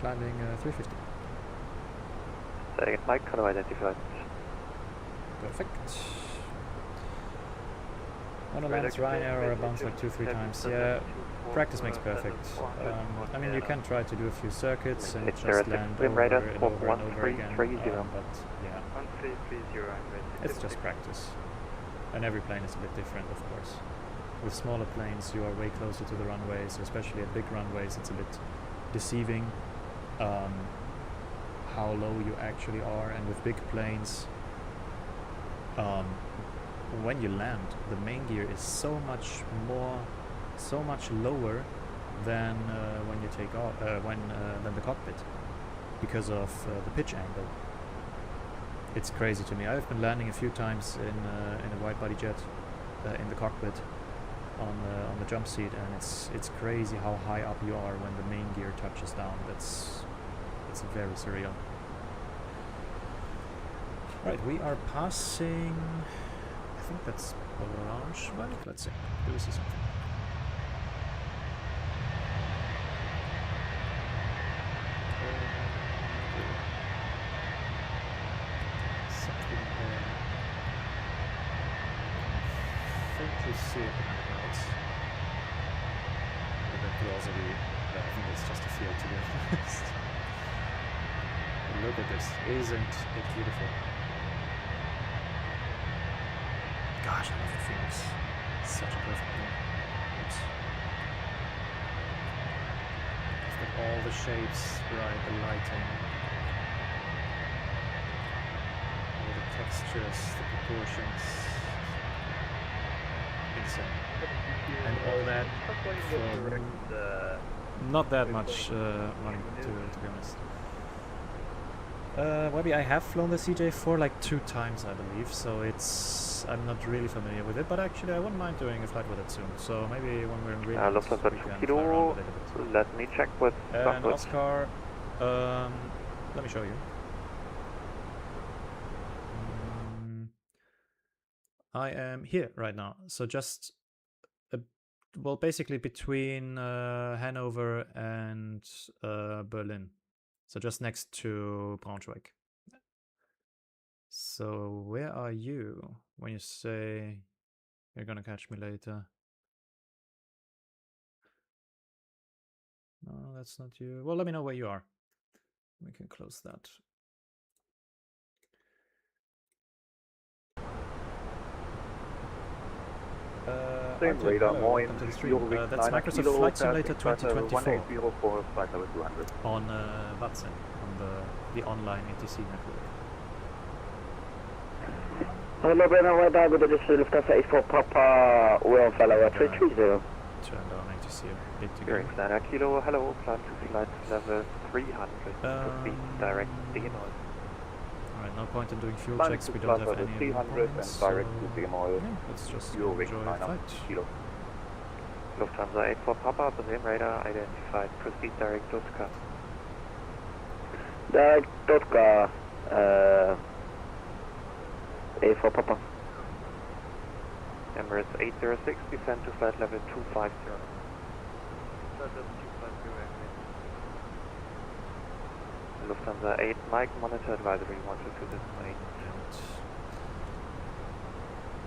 climbing 350. 8 Mike, hello, identified. Perfect. Monolands, Ryanair, or a bounce like 2-3 times. Yeah, practice makes perfect. I mean, you can try to do a few circuits and just land over and over and over again. But yeah, it's just practice. And every plane is a bit different, of course. With smaller planes, you are way closer to the runways, especially at big runways. It's a bit deceiving how low you actually are, and with big planes, when you land, the main gear is so much lower than when you take off, than the cockpit, because of the pitch angle. It's crazy to me. I've been landing a few times in a wide-body jet in the cockpit on the jump seat, and it's crazy how high up you are when the main gear touches down. It's very surreal. Right, we are passing. I think that's Braunschweig. Let's see. Do we see something? Something there. I think we see it in the notes. But that could also be. I think it's just a field, to be honest. Look at this. Isn't it beautiful? Gosh, I love the Phoenix. It's such a perfect plane. Oops. It's got all the shapes, right, the lighting, all the textures, the proportions. Insane. And all that for not that much money, to be honest. Maybe I have flown the CJ4 like 2 times, I believe, so I'm not really familiar with it, but actually I wouldn't mind doing a flight with it soon, so maybe when we're in Greenland we can fly around with it a bit. Let me check with And Oscar, let me show you. I am here right now, so just, well, basically between Hanover and Berlin. So just next to Braunschweig. So where are you when you say you're gonna catch me later? No, that's not you. Well, let me know where you are. We can close that. Same radar, Moin, welcome to the stream. That's Microsoft Flight Simulator 2024 on Vatsim, on the online ATC network. Hello, Brennan, radar, good day, Lufthansa 84 Papa, we're on flight level 330. Turned on ATC a bit to go. Bearing 9 Kilo, hello, plan to flight level 300, proceed direct Degenol. Alright, no point in doing fuel checks, we don't have any 300 and direct to Degenol. Yeah, let's just enjoy the flight. Lufthansa 84 Papa, Bremen radar identified, proceed direct Dotka. Direct Dotka, 84 Papa. Emirates 806, descend to flight level 250. Lufthansa 8 Mike, monitor advisory 122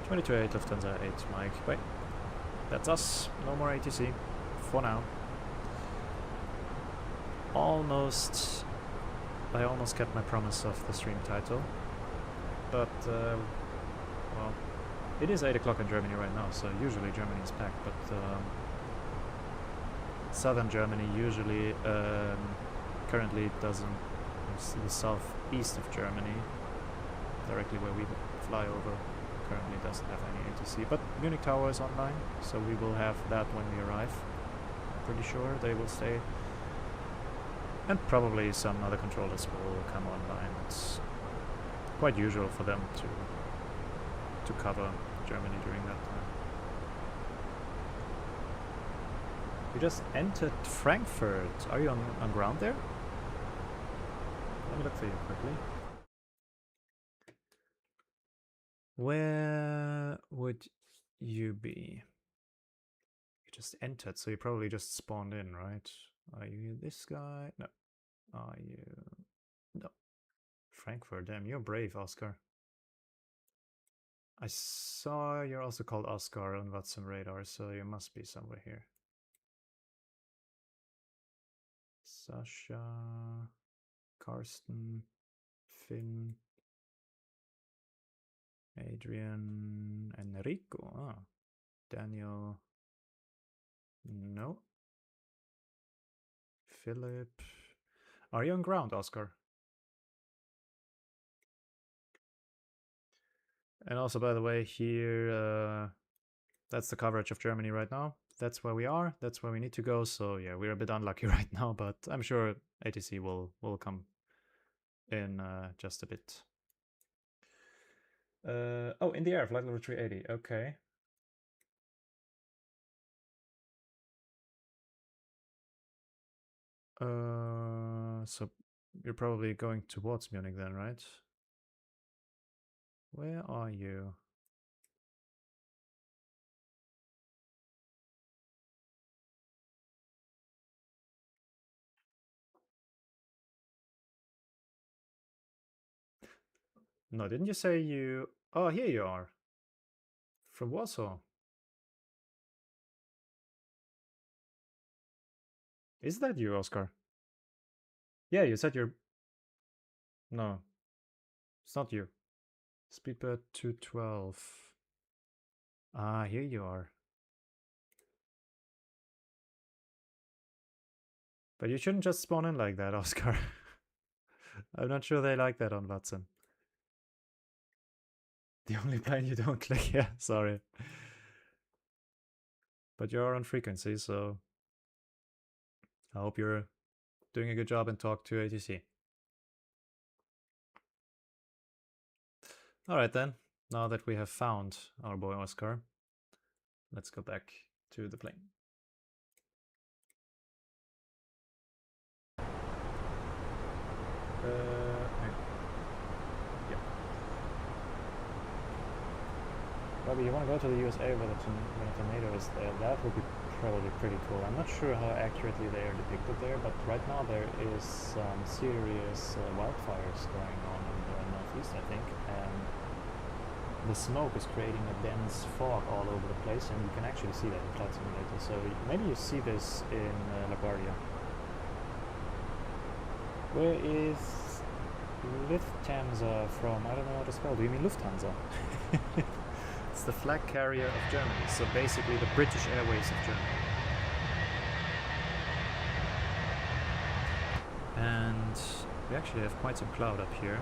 22-8 Lufthansa 8 Mike. Wait, that's us. No more ATC for now. I almost kept my promise of the stream title, but well, it is 8 o'clock in Germany right now, so usually Germany is packed, but southern Germany usually, currently it doesn't. The southeast of Germany, directly where we fly over, currently doesn't have any ATC. But Munich Tower is online, so we will have that when we arrive. Pretty sure they will stay. And probably some other controllers will come online. It's quite usual for them to cover Germany during that time. You just entered Frankfurt. Are you on ground there? Let me look for you quickly. Where would you be? You just entered, so you probably just spawned in, right? Are you this guy? No. Are you... No. Frankfurt, damn, you're brave, Oscar. I saw you're also called Oscar on Vatsim radar, so you must be somewhere here. Sasha... Karsten... Finn... Adrian... Enrico... Ah. Daniel... No. Philip... Are you on ground, Oscar? And also, by the way, here, that's the coverage of Germany right now. That's where we are. That's where we need to go. So yeah, we're a bit unlucky right now, but I'm sure ATC will come in just a bit. Oh, in the air, flight level 380. Okay. So you're probably going towards Munich then, right? Where are you? No, didn't you say you... Oh, here you are. From Warsaw. Is that you, Oscar? Yeah, you said you're... No. It's not you. Speedbird 212. Ah, here you are. But you shouldn't just spawn in like that, Oscar. I'm not sure they like that on Vatsim. The only plane you don't click, yeah, sorry. But you're on frequency, so I hope you're doing a good job and talk to ATC. Alright then, now that we have found our boy Oscar, let's go back to the plane. Yeah. Bobby, you want to go to the USA when a tornado is there? That would be probably pretty cool. I'm not sure how accurately they are depicted there, but right now there is some serious wildfires going on in the northeast, I think, and the smoke is creating a dense fog all over the place, and you can actually see that in Flight Simulator. So maybe you see this in LaGuardia. Where is Lufthansa from? I don't know how to spell. Do you mean Lufthansa? It's the flag carrier of Germany, so basically the British Airways of Germany. And we actually have quite some cloud up here.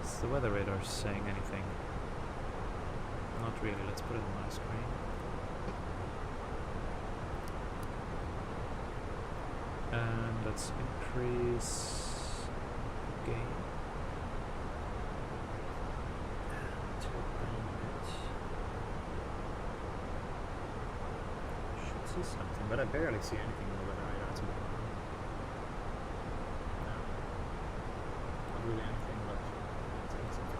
Is the weather radar saying anything? Not really. Let's put it on my screen. And let's increase gain. And to bandwidth. Should see something, but I barely see anything in the weather radar. It's not really anything, but something.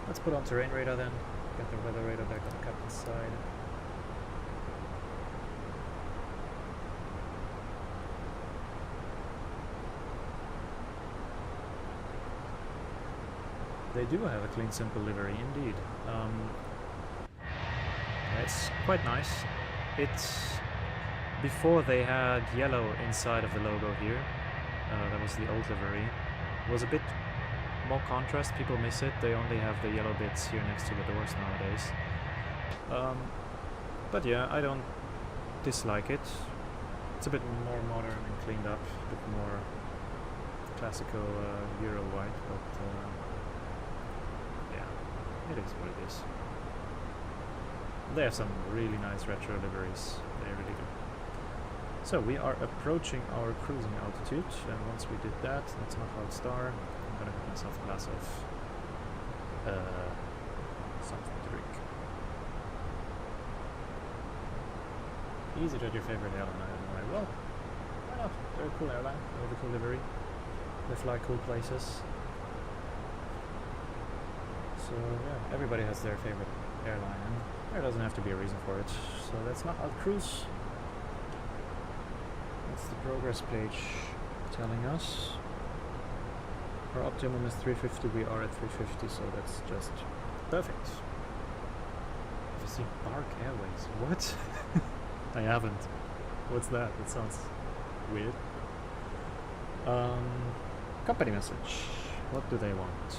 Let's put on terrain radar then. Get the weather radar back on the captain's side. They do have a clean, simple livery, indeed. It's quite nice. It's before they had yellow inside of the logo here. That was the old livery. It was a bit more contrast. People miss it. They only have the yellow bits here next to the doors nowadays. But yeah, I don't dislike it. It's a bit more modern and cleaned up, a bit more classical Euro white, but yeah, it is what it is. They have some really nice retro liveries, they really do. So we are approaching our cruising altitude, and once we did that, let's knock out star. I'm gonna get myself a glass of something to drink. EasyJet your favorite airline? I don't know. Well, why not? They're a cool airline, they have a cool livery, they fly cool places. So yeah, everybody has their favorite airline, and there doesn't have to be a reason for it. So let's knock out cruise. That's the progress page telling us. Our optimum is 350, we are at 350, so that's just perfect. Have you seen Bark Airways? What? I haven't. What's that? That sounds weird. Company message. What do they want?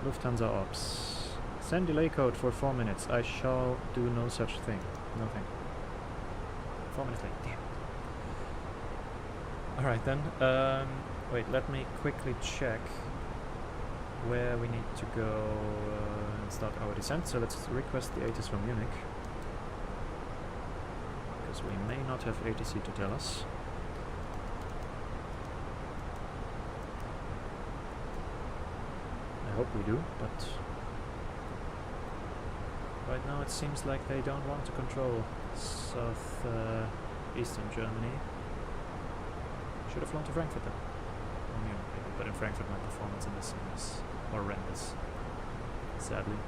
Lufthansa Ops. Send delay code for 4 minutes. I shall do no such thing. Nothing. 4 minutes late. Damn. Alright then. Wait, let me quickly check where we need to go and start our descent. So let's request the ATC from Munich, because we may not have ATC to tell us. I hope we do, but right now it seems like they don't want to control south eastern Germany. Should have flown to Frankfurt then. Or Munich, maybe, but in Frankfurt my performance in this thing is horrendous, sadly.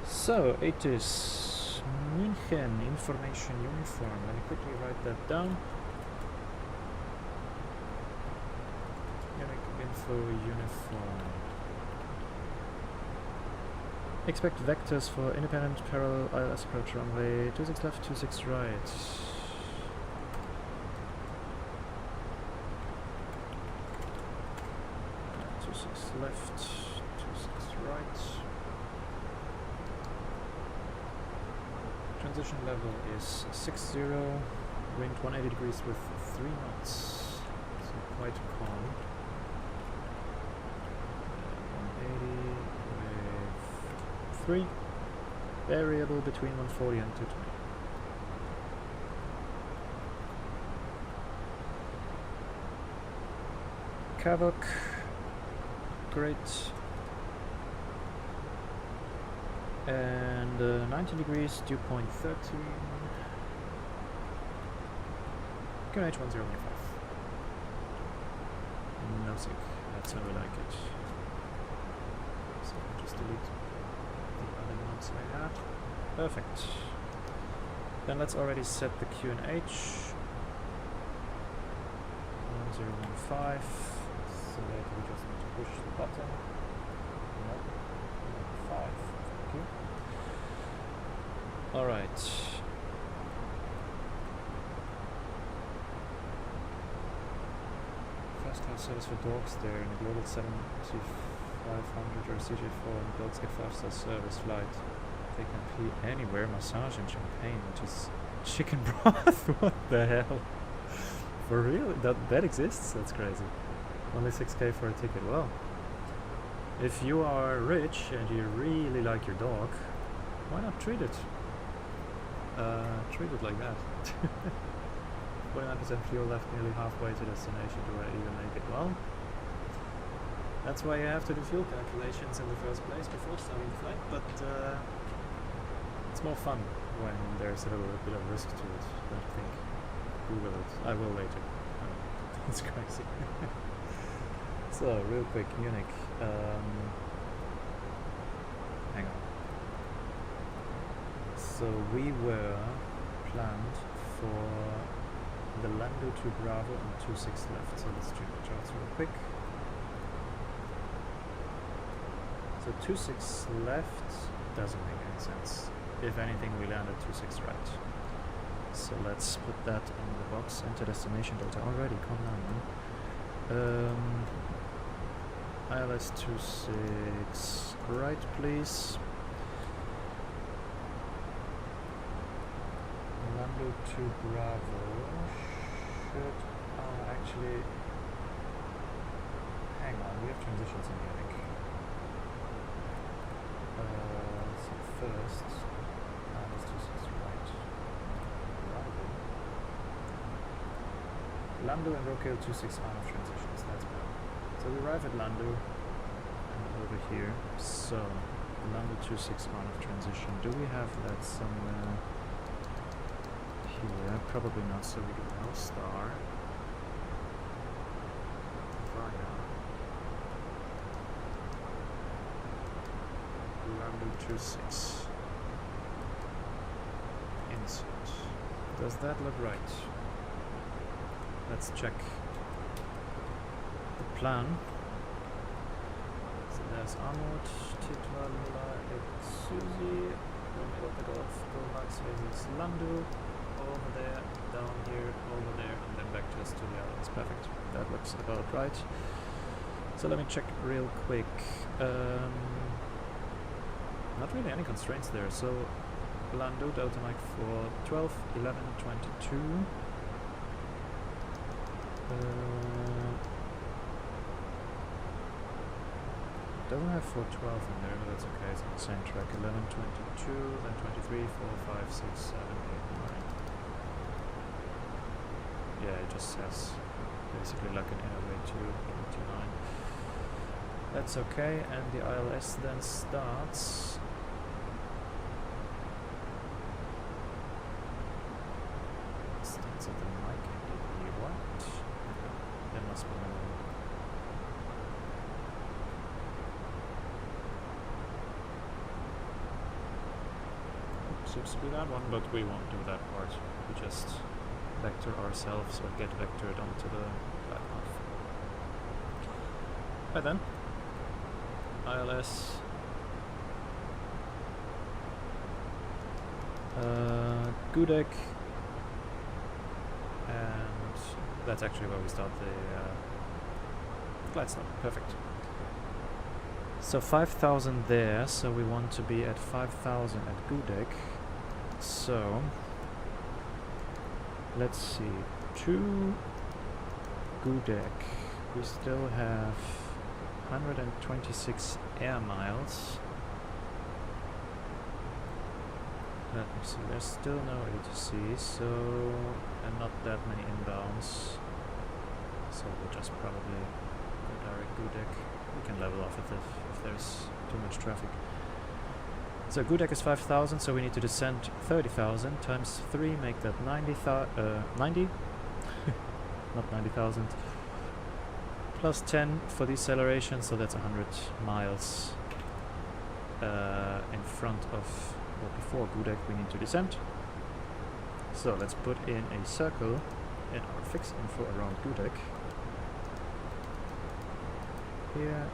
So it is München information uniform. Let me quickly write that down. Munich info uniform. Expect vectors for independent parallel ILS approach runway 26 left, 26 right. 26 left, 26 right. Transition level is 60, wind 180 degrees with 3 knots, so quite calm. 180 with 3, variable between 140 and 220. Kavok, great. And 90 degrees, dew point 13. QNH 1015. No sig, that's how we like it. So I'll just delete the other notes I had. Perfect. Then let's already set the QNH. 1015. So later we just need to push the button. Nope. 5. Thank you. Alright. First class service for dogs there in a Global 7500 or CJ4 and dogs get 5-star service flight. They can pee anywhere, massage and champagne, which is chicken broth. What the hell? For real? That exists? That's crazy. Only 6k for a ticket. Well, if you are rich and you really like your dog, why not treat it? Treat it like that. 49% fuel left, nearly halfway to destination. Do I even make it? Well, that's why you have to do fuel calculations in the first place before starting the flight, but it's more fun when there's a little bit of risk to it, don't you think? Google it. I will later. It's crazy. So, real quick, Munich. Hang on. So we were planned for the Lando to Bravo and 26 left. So let's check the charts real quick. So 26 left doesn't make any sense. If anything, we land at 26 right. So let's put that in the box. Enter destination data already. Calm down, man. ILS 26 right, please. Lando to Bravo should actually hang on, we have transitions in Munich. So first ILS 26 right. Bravo. Lando and Rockale 26 on of transitions, that's better. So we arrive at Lando and over here. So Lando 26 on of transition. Do we have that somewhere here? Probably not, so we do no star. Via Lando 26. Insert. Does that look right? Let's check the plan. So there's Arnold, Titwa, Lula, Suzy, Romeo, Pedov, Golmax, faces Lando, over there, down here, over there, and then back just to the islands. Perfect. That looks about right. So let me check real quick. Not really any constraints there. So Lando, Delta Mike for 12, 11, 22. Doesn't have 412 in there, but that's okay, it's on the same track. 11, 22, then 23, 4, 5, 6, 7, 8, 9. Yeah, it just says basically like an airway to 29. That's okay, and the ILS then starts. Starts at the mic NDB. What? There must be no. Seems to be that one, but we won't do that part. We just vector ourselves or get vectored onto the flight path. Right then, ILS, Gudek, and that's actually where we start the glide stop. Perfect. So 5,000 there, so we want to be at 5,000 at Gudek. So let's see, to Gudek we still have 126 air miles. Let me see, there's still no ATC, so and not that many inbounds, so we'll just probably go direct Gudek. We can level off if there's too much traffic. So Gudek is 5,000, so we need to descend 30,000 times 3, make that 90, not 90,000, plus 10 for deceleration, so that's 100 miles in front of, or before Gudek we need to descend. So let's put in a circle in our fix info around Gudek. Here,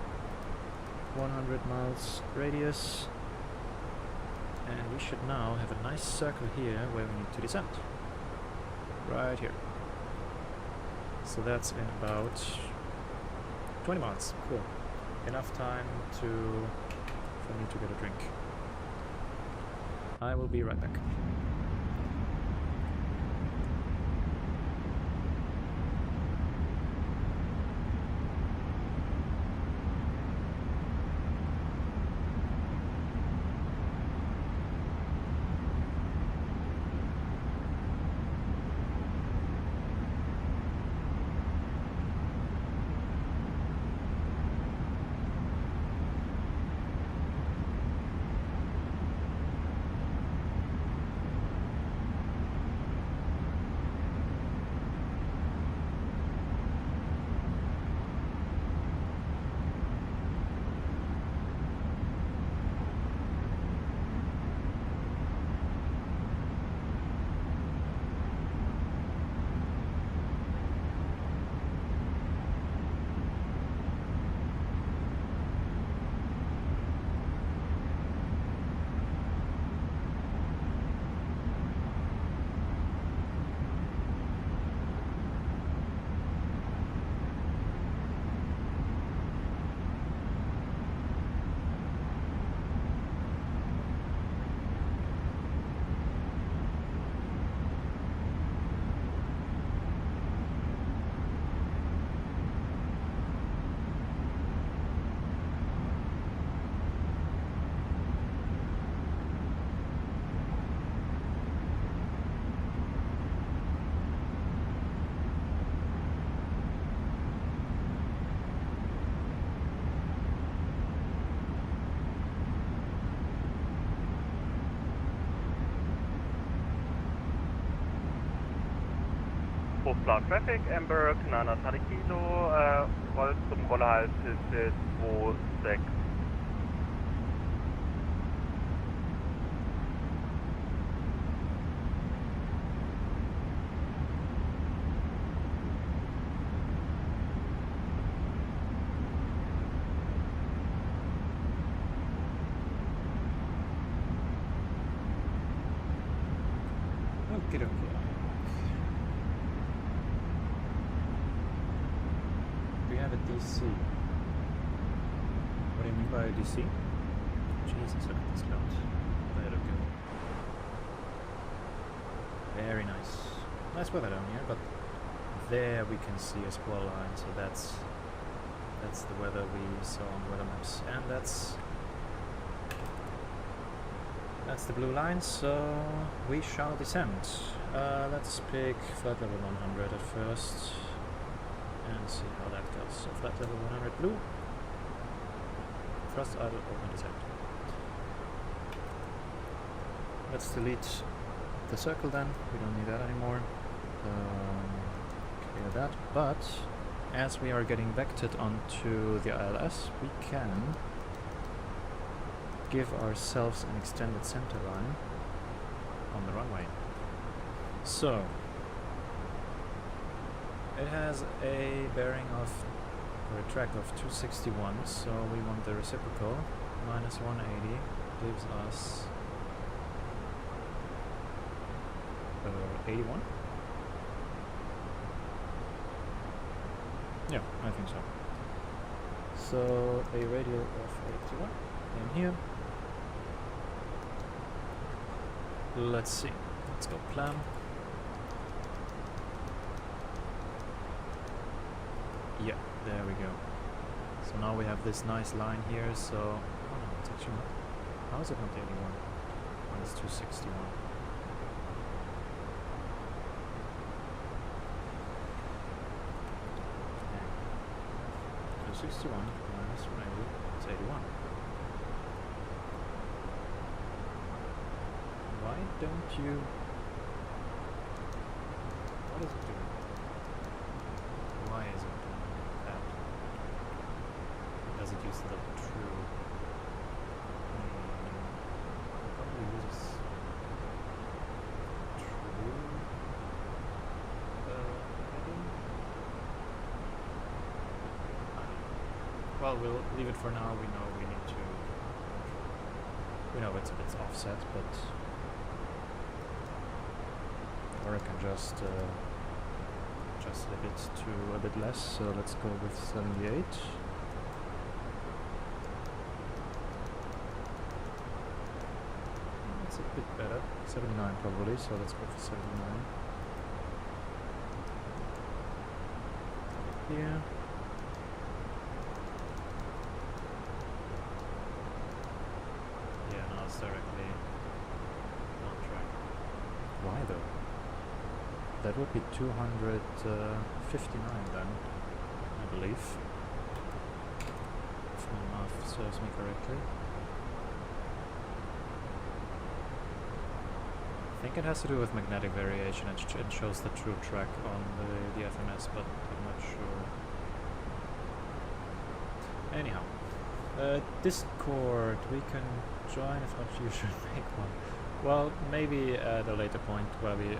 100 miles radius. And we should now have a nice circle here where we need to descend. Right here. So that's in about 20 miles. Cool. Enough time for me to get a drink. I will be right back. Luftplan Traffic, Hamburg, 900 Kilo, rollt zum Rollerhalt ist 26. Okay, okay. We have a DC. What do you mean by a DC? Jesus, look at this cloud. There we go. Very nice. Nice weather down here, but there we can see a squall line, so that's the weather we saw on weather maps. And that's the blue line, so we shall descend. Let's pick flight level 100 at first and see how that goes. So flight level 100 blue, thrust idle, open descent. Let's delete the circle then, we don't need that anymore. Clear that, but as we are getting vectored onto the ILS, we can give ourselves an extended center line on the runway. So it has a bearing of, or a track of 261, so we want the reciprocal. Minus 180 gives us 81. Yeah, I think so. So a radial of 81 in here. Let's see. Let's go plan. Yeah, there we go. So now we have this nice line here, so... Oh no, it's actually not... How is it not 81? Oh, it's 261. Okay. 261 minus 180, it's 81. Why don't you... What is it doing? Why is it doing that? Does it use the true... Probably uses... True... heading? Well, we'll leave it for now. We know we need to... We know it's offset, but... Or I can just adjust it to a bit less, so let's go with 78. That's a bit better. 79 probably, so let's go for 79. Here. Yeah, now it's directly on track. Why though? That would be 259 then, I believe, if my math serves me correctly. I think it has to do with magnetic variation. It shows the true track on the FMS, but I'm not sure. Anyhow, Discord, we can join. If not, you should make one. Well, maybe at a later point where we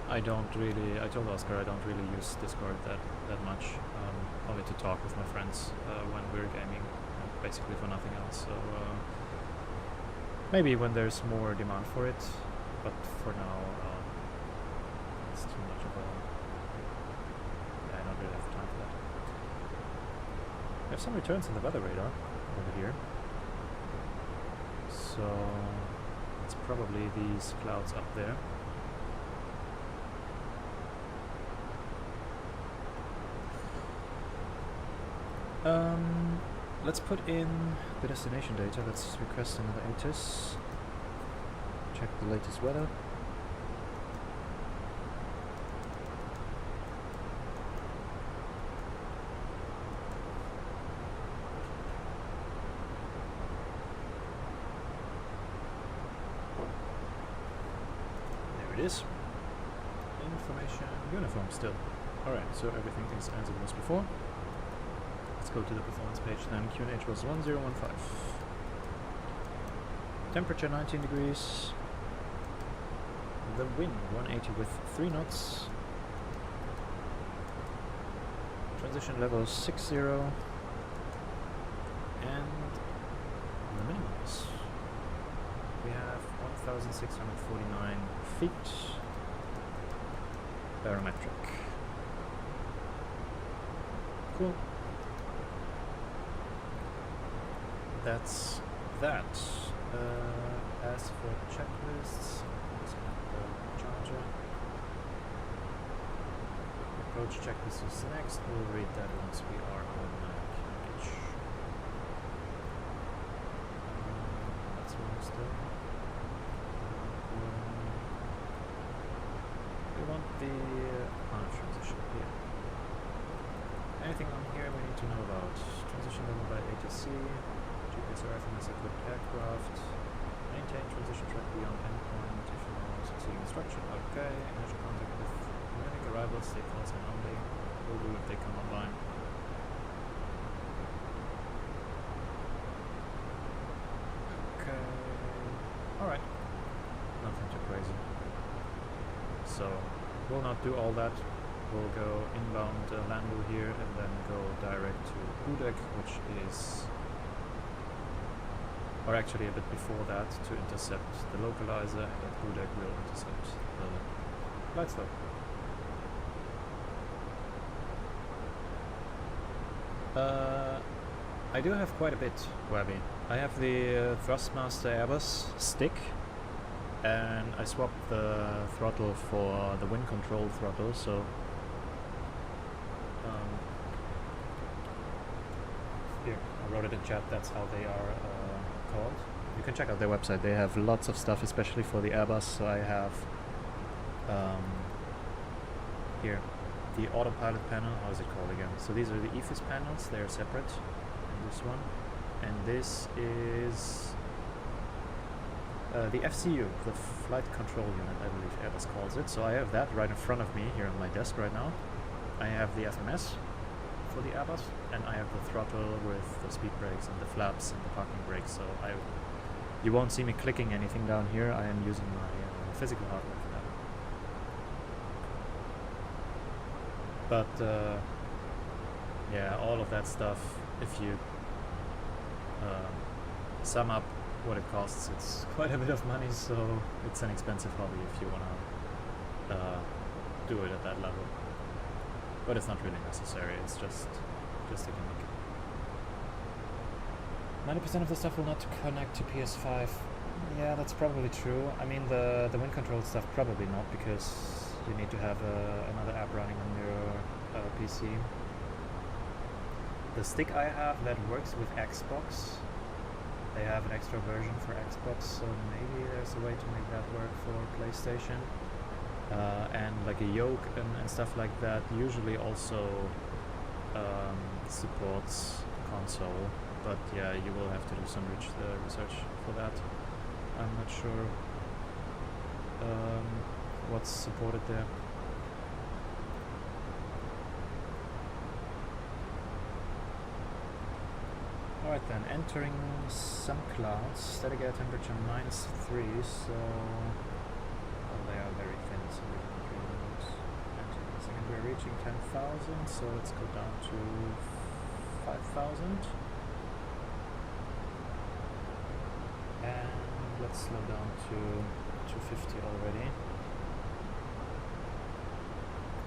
I told Oscar I don't really use Discord that much, only to talk with my friends when we're gaming, basically for nothing else, so maybe when there's more demand for it, but for now it's too much of a... Yeah, I don't really have time for that. We have some returns in the weather radar over here, so it's probably these clouds up there. Let's put in the destination data. Let's request another ATC. Check the latest weather. There it is. formation, uniform still. Alright, so everything is as it was before. Let's go to the performance page then. QNH was 1015. Temperature 19 degrees. The wind 180 with 3 knots. Transition level 60. And the minimums. We have 1,649 feet. Barometric. Cool. That's that. As for checklists, let's get the charger. Approach checklist is next. We'll read that once we are on QNH. That's one still. We want the transition here. Anything on here we need to know about? Transition level by ATC, GPS or FMS equipped aircraft, maintain transition track beyond endpoint if you know succeeding instruction. Okay, initial contact with Munich arrivals, stay close and only. Will do if they come online. Okay. Alright. Nothing too crazy. So, we'll not do all that. We'll go inbound Landau here and then go direct to Budek, which is, or actually a bit before that, to intercept the localizer, and Budek will intercept the flight slope. I do have quite a bit, Webby. I have the Thrustmaster Airbus stick, and I swapped the throttle for the wind control throttle, so here, I wrote it in chat, that's how they are called. You can check out their website, they have lots of stuff, especially for the Airbus. So I have here, the autopilot panel, how is it called again? So these are the EFIS panels, they are separate in this one. And this is the FCU, the Flight Control Unit, I believe Airbus calls it. So I have that right in front of me here on my desk right now. I have the FMS for the Airbus, and I have the throttle with the speed brakes and the flaps and the parking brakes. So you won't see me clicking anything down here. I am using my physical hardware for that. But yeah, all of that stuff, if you sum up what it costs, it's quite a bit of money, so it's an expensive hobby if you want to do it at that level. But it's not really necessary, it's just a gimmick. 90% of the stuff will not connect to PS5. Yeah, that's probably true. I mean, the wind control stuff probably not, because you need to have another app running on your PC. The stick I have that works with Xbox, they have an extra version for Xbox, so maybe there's a way to make that work for PlayStation. And like a yoke and stuff like that usually also supports console, but yeah, you will have to do some research for that. I'm not sure what's supported there. Alright then, entering some clouds, static air temperature -3, so they are very thin, so we don't really know. Entering a second, we're reaching 10,000, so let's go down to 5,000. And let's slow down to 250 already.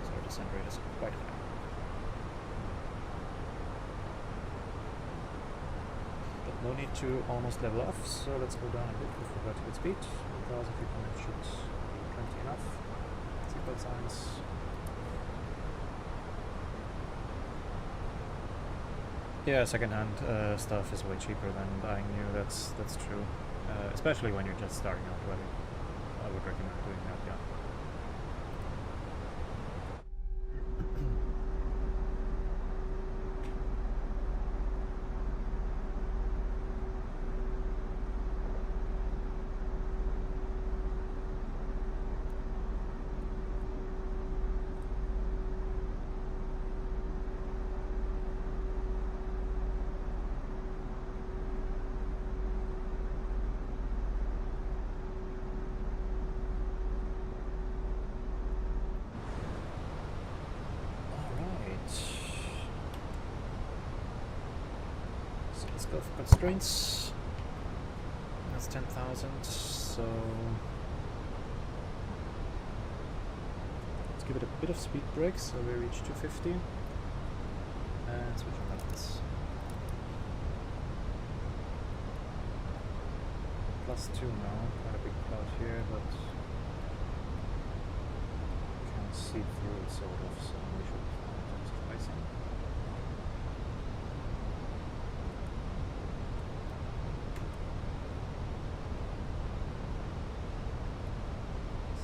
So our descent rate is quite high. No need to almost level off, so let's go down a bit with the vertical speed. 1,000 feet per minute should be plenty enough. Seatbelt signs. Yeah, second-hand stuff is way cheaper than buying new. That's true, especially when you're just starting out. Well, I would recommend doing that. Yeah. Let's go for constraints. That's 10,000, so let's give it a bit of speed break so we reach 250 and switch on levels. +2 now, quite a big cloud here, but can see through it sort of, so we should be fine in terms of icing.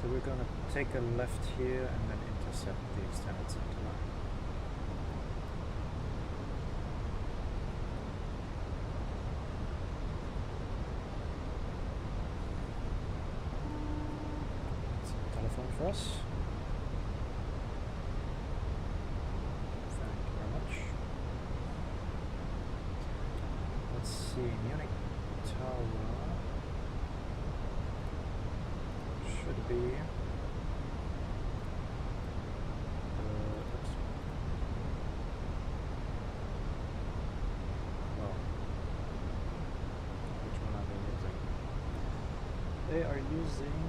So we're gonna take a left here and then intercept the extended center line. For us. Thank you very much. Let's see, Munich Tower should be oops. Oh. Which one are they using? They are using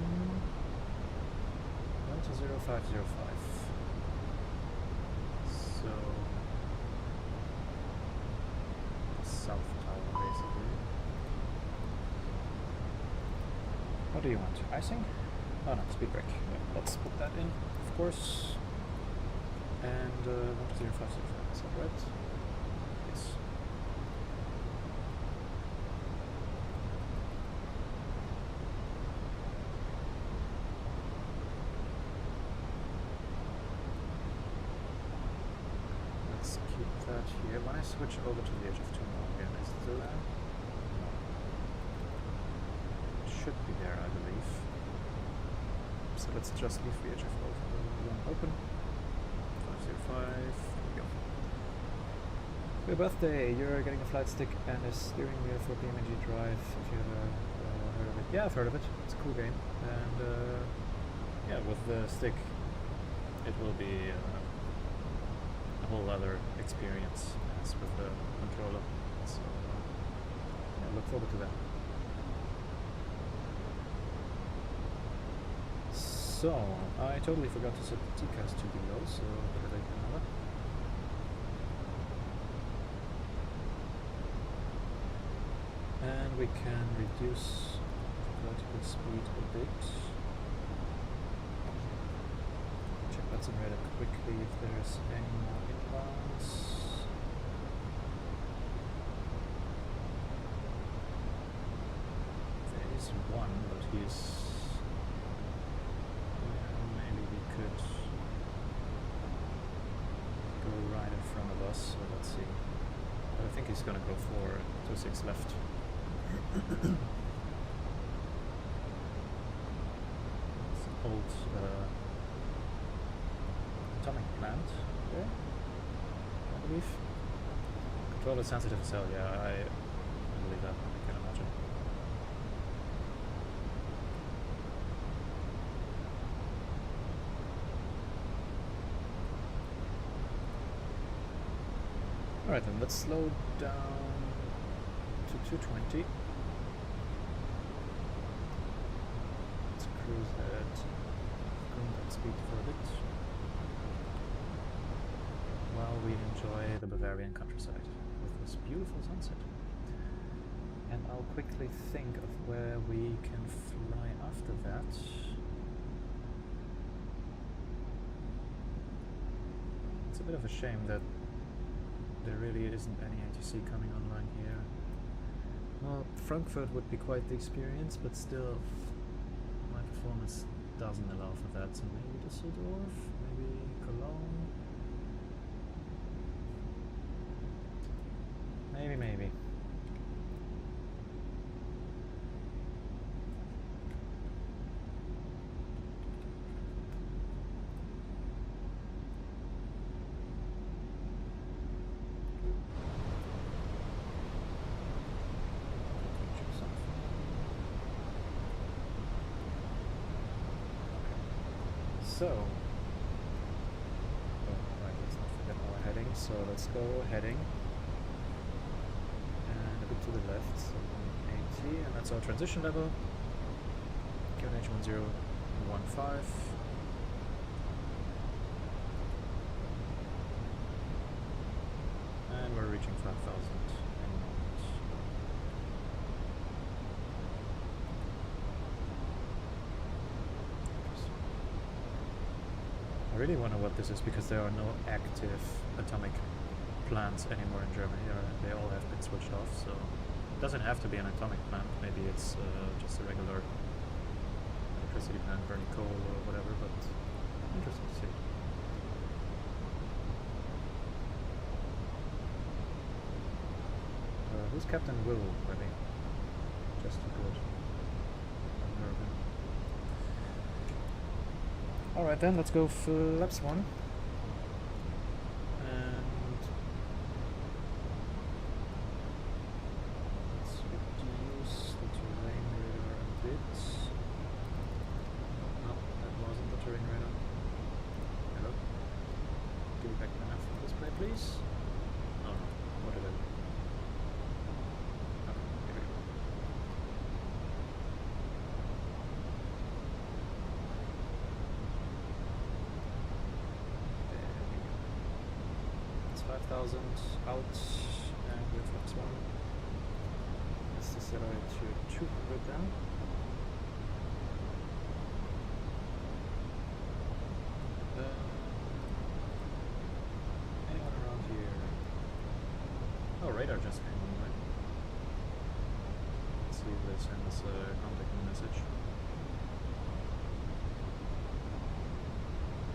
0505. So south tower basically. What do you want? Icing? Oh no, speed break. Yeah, let's put that in, of course. And 10505, is that right? Yes. Here, when I switch over to the edge of 2 now again, is it still there? No. It should be there, I believe. So let's just leave the edge of 1 open. 505, there we go. For your birthday, you're getting a flight stick and a steering wheel for PMG Drive, if you've heard of it. Yeah, I've heard of it. It's a cool game. And yeah, with the stick, it will be a whole other experience as with the controller, so yeah, look forward to that. So, I totally forgot to set the TCAS to below, so better take another. And we can reduce vertical speed a bit. Check Vatsim radar quickly if there's any more inbounds. There is one, but he's... yeah, maybe we could go right in front of us, so let's see. But I think he's gonna go for 26 left. It's an old atomic plant there, I believe. Controller sensitive as hell, yeah, I believe that, I can imagine. Alright then, let's slow down to 220. Let's cruise at combat speed for a bit while we enjoy the Bavarian countryside with this beautiful sunset. And I'll quickly think of where we can fly after that. It's a bit of a shame that there really isn't any ATC coming online here. Well, Frankfurt would be quite the experience, but still my performance doesn't allow for that, so maybe Düsseldorf, maybe Cologne. Maybe. So, oh, right, let's not forget our heading, so let's go heading and to the left, so 180, and that's our transition level. QNH 1015. And we're reaching 5,000 any moment. I really wonder what this is, because there are no active atomic plants anymore in Germany. They all have been switched off, so it doesn't have to be an atomic plant. Maybe it's just a regular electricity plant burning coal or whatever, but interesting to see. Who's Captain Will, maybe? Just too good. Unnerving. Alright then, let's go flaps 1. And let's reduce the terrain radar a bit. No, that wasn't the terrain radar. Hello? Give me back my nav display, please. Oh no, what did I do? Out, and with flaps 1. Let's decelerate to 200 then. Anyone around here? Oh, radar just came on, right? Let's see if they send us a contact message.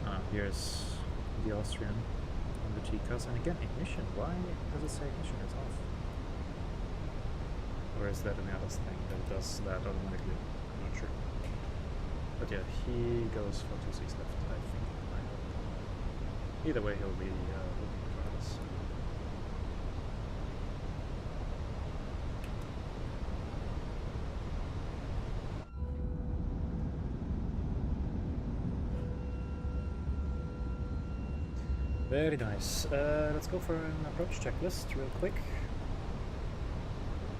Ah, here's the Austrian. The Chicas, and again ignition. Why does it say ignition? It's off. Or is that an Alice thing that it does that automatically? I'm not sure. But yeah, he goes for 26 left, I think. I hope. Either way, he'll be looking for us. Very nice. Let's go for an approach checklist real quick.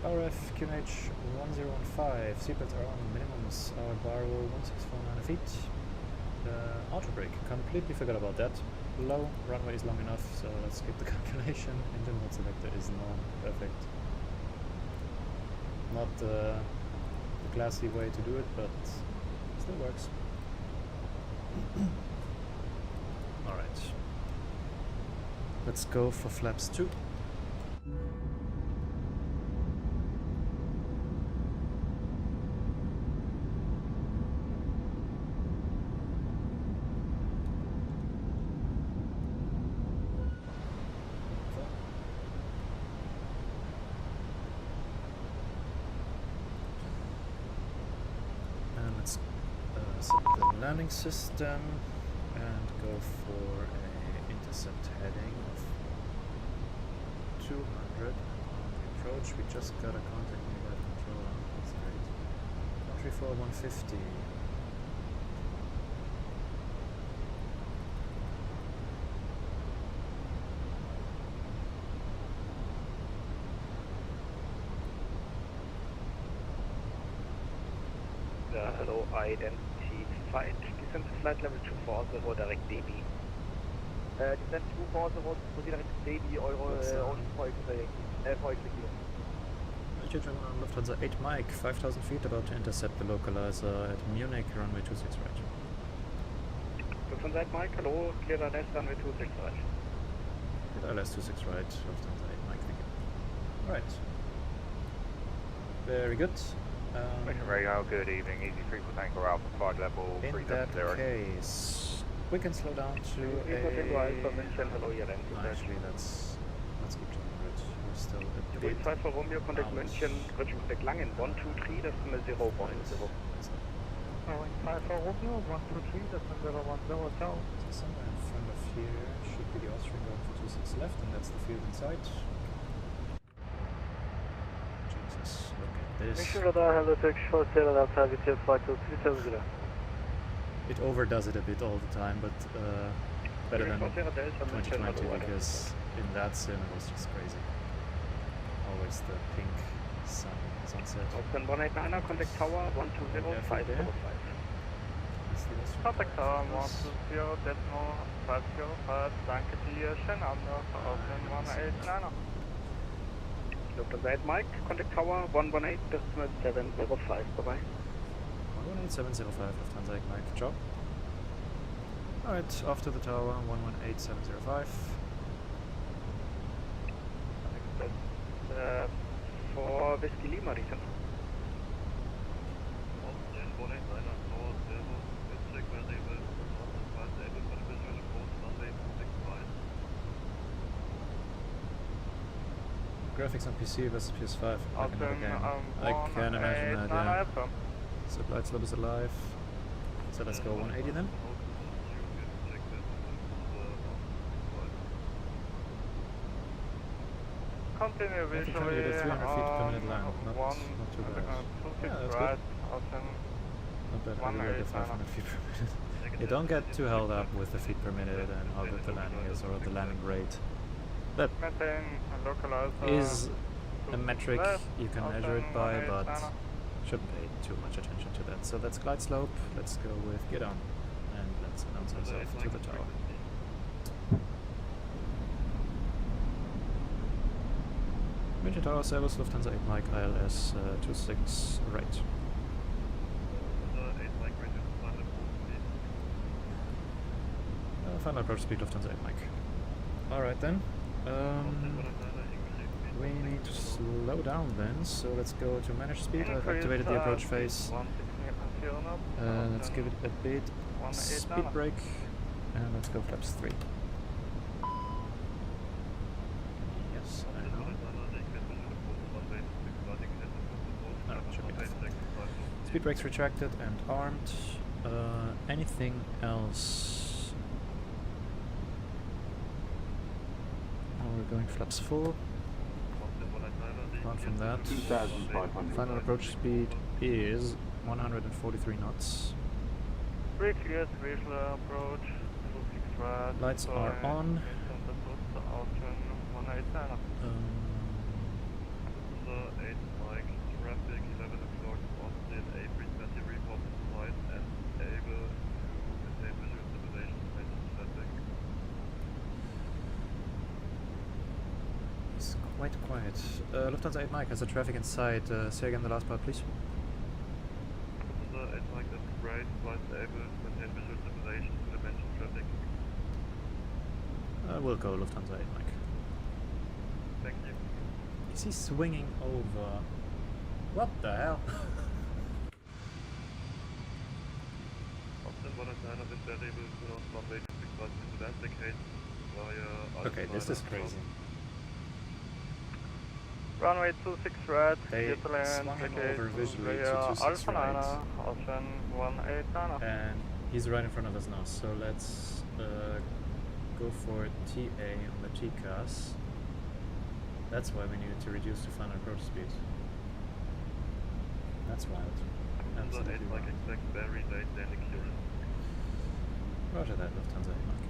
RF QNH 1015. Seatbelts are on minimums. Our bar will 1649 feet. Auto brake. Completely forgot about that. Low. Runway is long enough, so let's skip the calculation. Engine mode selector is non. Perfect. Not the classy way to do it, but still works. Alright. Let's go for flaps 2. And let's set the landing system and go for a intercept heading of 200 on the approach. We just got a contact nearby the controller. That's great. 134, 150. Hello, identified. Descent to flight level 240, direct DB. Descent 240, proceed direct DB, Euro, Volksregierung. German Lufthansa 8 Mike, 5,000 feet, about to intercept the localizer at Munich, runway 26 right. Lufthansa 8 Mike, hello, clear LS, runway 26 right. Clear LS 26 right, Lufthansa 8 Mike, thank you. Alright. Very good. Mission Radio, good evening, Easy 3 for Tango Alpha, flight level 370. In that case, we can slow down to a... Actually, let's keep to 100. We're still a bit... 5 for Romeo, contact München, bridge respect Langen, 123, decimal 0, 1, 0. 5 for Romeo, 123, decimal 0, 1, 0, ciao. So somewhere in front of here should be the Austrian going for 26 left, and that's the field in sight. Jesus, look at this. Mission radar, hello Turkish 47 outside with your flight to 370. It overdoes it a bit all the time, but better than 2020, because in that sim it was just crazy. Always the pink Sun is on set. Open 189, contact tower 120.505. Contact Tower 120.505. Danke dir, schönen Abend noch. Open 189. Lufthansa 8 Mike, contact tower 118.705. Bye-bye. 118.705, Lufthansa 8 Mike, ciao. Alright, off to the tower, 118.705. For Whiskey Lima region. Graphics on PC versus PS5. Like another Open game. I can imagine that, yeah. So Blight Slope is alive. So let's go 180 then. Continue I think visually currently at 300 feet per minute land. Not too bad. Yeah, that's good. Not bad. I really like the 500 feet per minute. You don't get too held up with the feet per minute and how good the landing is or the landing rate. That is a metric you can measure it by, but shouldn't pay too much attention to that. So that's glide slope. Let's go with get on, and let's announce ourselves to the tower. München Tower, Servus, Lufthansa 8 Mike, ILS 26 right. Final approach speed, Lufthansa 8 Mike. Alright then. We need to slow down then, so let's go to manage speed. I've activated the approach phase. Let's give it a bit speed brake, and let's go flaps 3. Yes, I know. Oh, should be enough. Speed brakes retracted and armed. Anything else? Oh, we're going flaps 4. Apart from that, final approach speed is 143 knots. Clear, visual approach. Lights are on. It's quite quiet. Lufthansa 8 Mike has a traffic inside. Say again the last part, please. Lufthansa 8 Mike, that's great. Flights able to maintain visual stabilization to dimension traffic. We'll go Lufthansa 8 Mike. Thank you. Is he swinging over? What the hell? Okay, this is crazy. Runway 26 right, They swung him over visually to 26 right. And he's right in front of us now, so let's go for TA on the TCAS. That's why we needed to reduce the final approach speed. That's wild. Absolutely wild. Roger that, Lufthansa 8 Mike.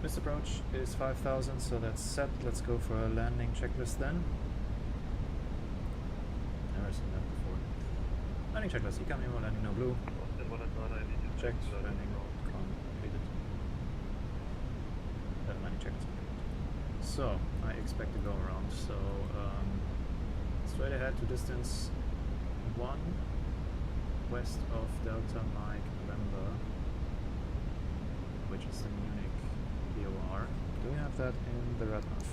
Missed approach is 5,000, so that's set. Let's go for a landing checklist then. Never seen that before. Landing checklist, incoming, landing no blue. Checked, landing completed. Landing checklist completed. So, I expect to go around, so straight ahead to distance 1 west of Delta Mike November, which is the Munich DOR. Do we have that in the Radnaf?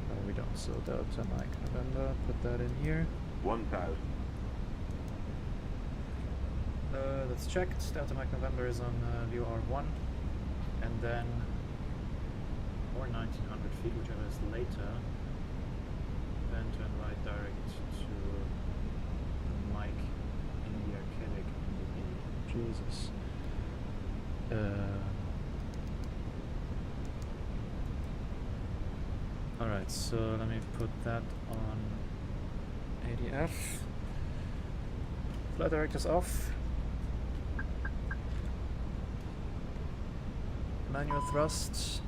No, we don't. So Delta Mike November, put that in here. 1,000. That's checked. Delta Mike November is on VOR 1, and then or 1900 feet, whichever is later. Then turn right direct to Mike India Quebec Jesus. Alright, so let me put that on ADF. Flight directors off. Manual thrust.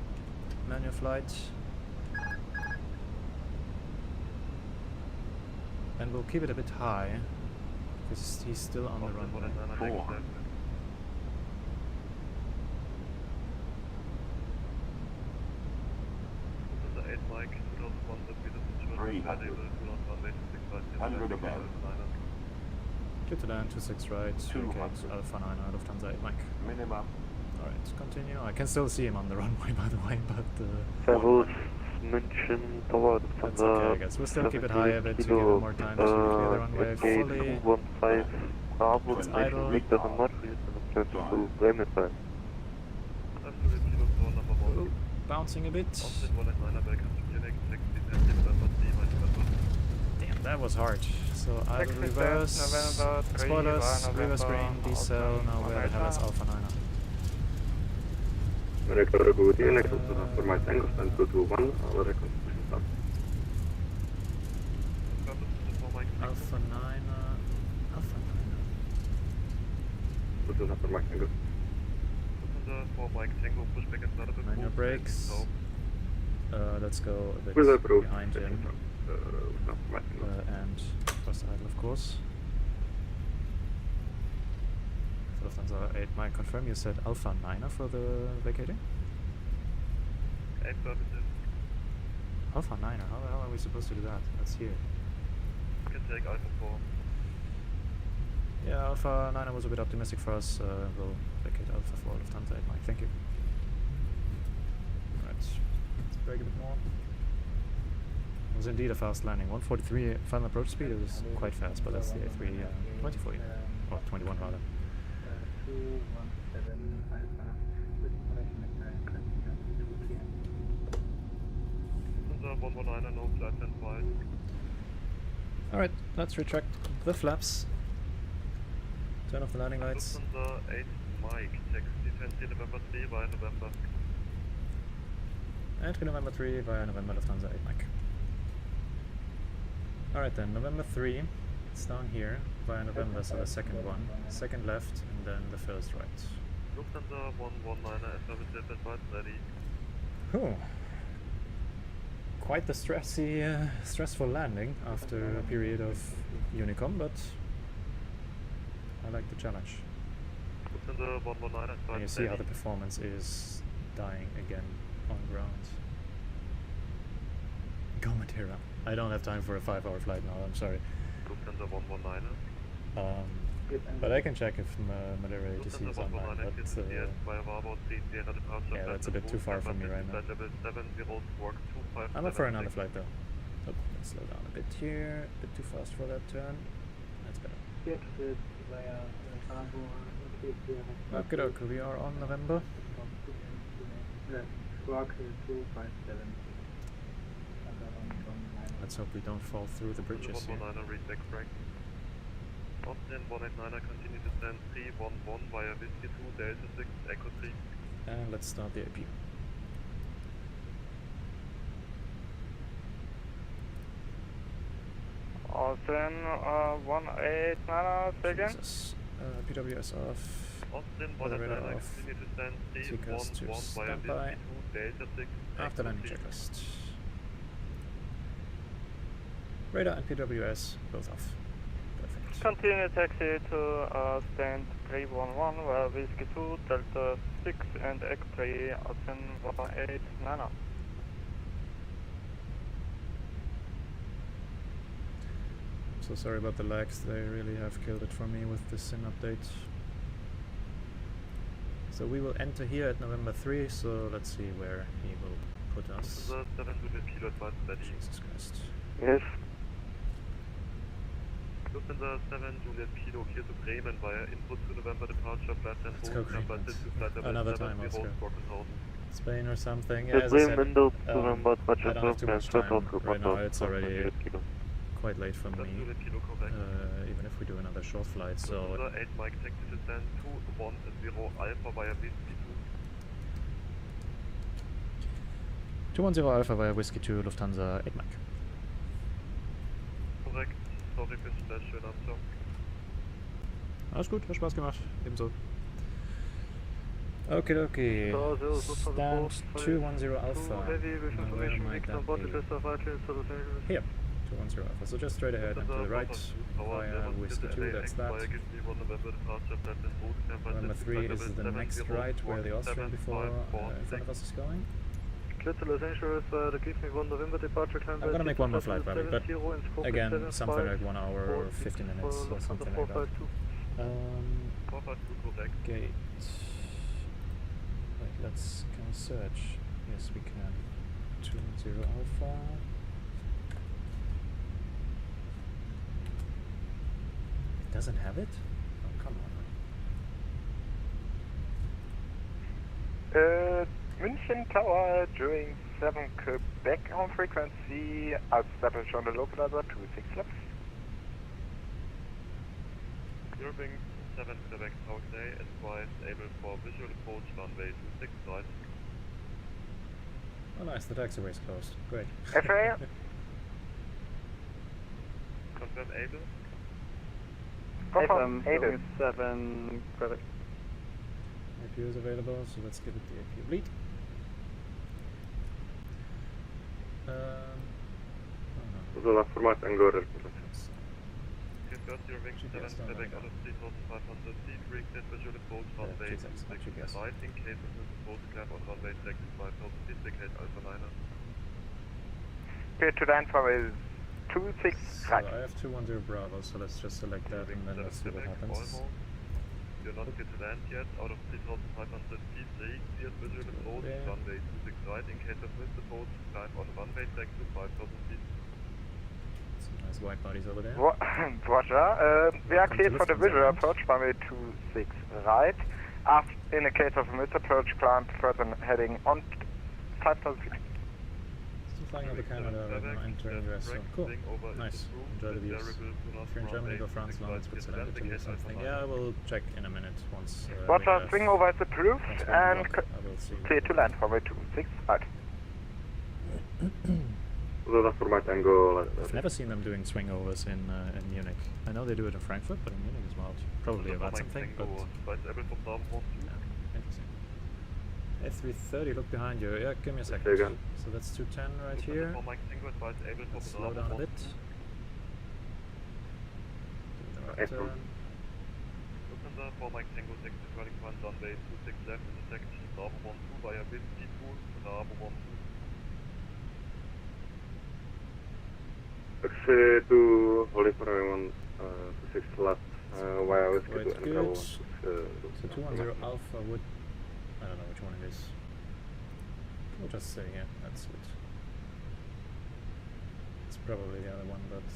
Manual flight. And we'll keep it a bit high, because he's still on the runway. 4. Mike, 300. 100 above. Clear to land, 26 right, 200. indicate Alpha 9 Lufthansa 8 Mike. Minimum. Alright, continue. I can still see him on the runway, by the way, but Servus, München, Tower that's okay, I guess. We'll still keep it high a bit to give him more time to clear the runway fully. It's idle. Ooh, bouncing a bit. Damn, that was hard. So idle reverse, spoilers, reverse green, decel, now where the hell is Alpha 9? Alpha 9, Alpha 9. Manual brakes. Let's go a bit behind him. And cross idle, of course. Lufthansa 8 Mike, confirm you said Alpha 9 for the vacating? 8 services. Alpha 9, how the hell are we supposed to do that? That's here. You can take Alpha 4. Yeah, Alpha 9 was a bit optimistic for us. We'll vacate Alpha 4 Lufthansa 8 Mike, thank you. Alright, let's brake a bit more. It was indeed a fast landing. 143 final approach speed is quite fast, but that's the A320 or 21 rather. 217 Alpha with information at continue to 2 p.m. 119 no flight and wide. Alright, let's retract the flaps. Turn off the landing lights. 8 Mike, taxi 20 November 3 via November. Entry November 3 via November Lufthansa 8 Mike. Alright then, November 3, it's down here via November, so the second one. Second left and then the first right. Lufthansa 119 service advice ready. Whew. Quite the stressful landing after a period of Unicom, but I like the challenge. Lufthansa 119 And advice you see how the performance is dying again on ground. Go Matera. I don't have time for a 5-hour flight now, I'm sorry. Lufthansa 119. But I can check if Madeira ATC is online, but yeah, that's a bit too far from me right now. I'm up for another flight though. Oh, let's slow down a bit here, a bit too fast for that turn. That's better. Okay, okay, we are on November. Let's hope we don't fall through the bridges here. Austin 189er, continue to stand 311 via Whiskey 2, Delta 6, Echo 3. And let's start the AP. Austin 189er, second. Jesus. PWS off. Austin Weather radar 189er, off. continue to stand Seekers to 311 via standby. Whiskey 2, Delta 6, After Echo landing 3. checklist. Radar and PWS both off. Perfect. Continue taxi to stand 311 via Whiskey 2, Delta 6 and Echo 3, Austin 189er. So sorry about the lags, they really have killed it for me with this sim update. So we will enter here at November 3, so let's see where he will put us. The 7 Juliet Kilo advice ready. Jesus Christ. Yes. Lufthansa 7 Juliet Kilo, clear to Bremen via input to November departure, flight and Let's go hold, number Greenland. 6 flight level Another 7, time, Oscar. Brokenhausen. Spain or something. Yeah, as I said, I don't have too much time right now. It's already quite late for me, Juliet Kilo correct. even if we do another short flight. So Lufthansa 8 Mike, taxi to stand 210 Alpha via Whiskey 2. 210 Alpha via Whiskey 2 Lufthansa 8 Mike. Korrekt. Sorry fürs Splash, schönen Abend, ciao. Alles gut, hat Spaß gemacht. Ebenso. Okay, okay. Stand 210 Alpha. Now where am I down here? Here, 210 Alpha. So just straight ahead and to the right via Whiskey 2, that's that. November 3 is the next right where the Austrian before in front of us is going. Clear to Los Angeles, give me 1 November departure time. I'm gonna make one more flight, Bobby, but again, something like 1 hour or 50 minutes or something like that. Gate. Wait, let's, can we search? Yes, we can. 20 Alpha. It doesn't have it? Oh, come on. München Tower, doing 7 Quebec on frequency, established on the localizer, 26 left. Irving 7 Quebec Tower Day, advised able for visual approach runway 26 right. Oh nice, the taxiway is closed. Great. FA? Confirm able? Confirm able. 7 Quebec. APU is available, so let's give it the APU bleed. Zola format Angora. First Irving 7 Quebec out of 3500 feet, request visual approach runway 26 right in case of misapproach climb on runway 65,000 feet, vacate Alpha 9. Clear to land for 26 right. So I have 210 Bravo, so let's just select that and then let's see what happens. You're not clear to land yet, out of 3,500 feet, clear visual approach runway 26 right in case of misapproach climb on runway 65,000 feet. Some nice white bodies over there. Roger. We are cleared for the visual approach, runway 26 right. After, in the case of a misapproach, climb further heading on 5,000 feet. Still flying over Canada right now, entering US, so cool. Nice. Enjoy the views. If you're in Germany, go France, London, Switzerland, Italy or something. Yeah, we'll check in a minute once. Roger, swing over is approved and clear to land, runway 26 right. I've never seen them doing swing overs in Munich. I know they do it in Frankfurt, but in Munich as well. Probably a Vatsim thing, but yeah, interesting. A330, look behind you. Yeah, give me a second. So that's 210 right here. Let's slow down a bit. Do the right turn. For Mike Tango 6 running 1 runway 26 left intersection, Bravo 12 via Whiskey 2, Bravo 12. Taxi to Holy Paragon 26 left via Whiskey 2 and Bravo. So 210 Alpha would, I don't know which one it is. We'll just say, yeah, that's it. It's probably the other one, but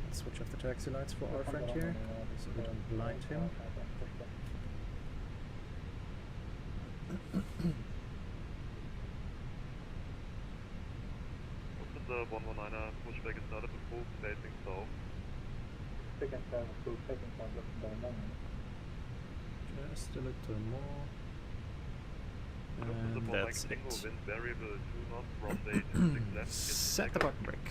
let's switch off the taxi lights for our friend here, so we don't blind him. The 119er pushback is not approved, facing south. Second time approved, second time looking down now. Just a little more. And that's it. Wind variable 2 knots, runway 26 left. Set the parking brake.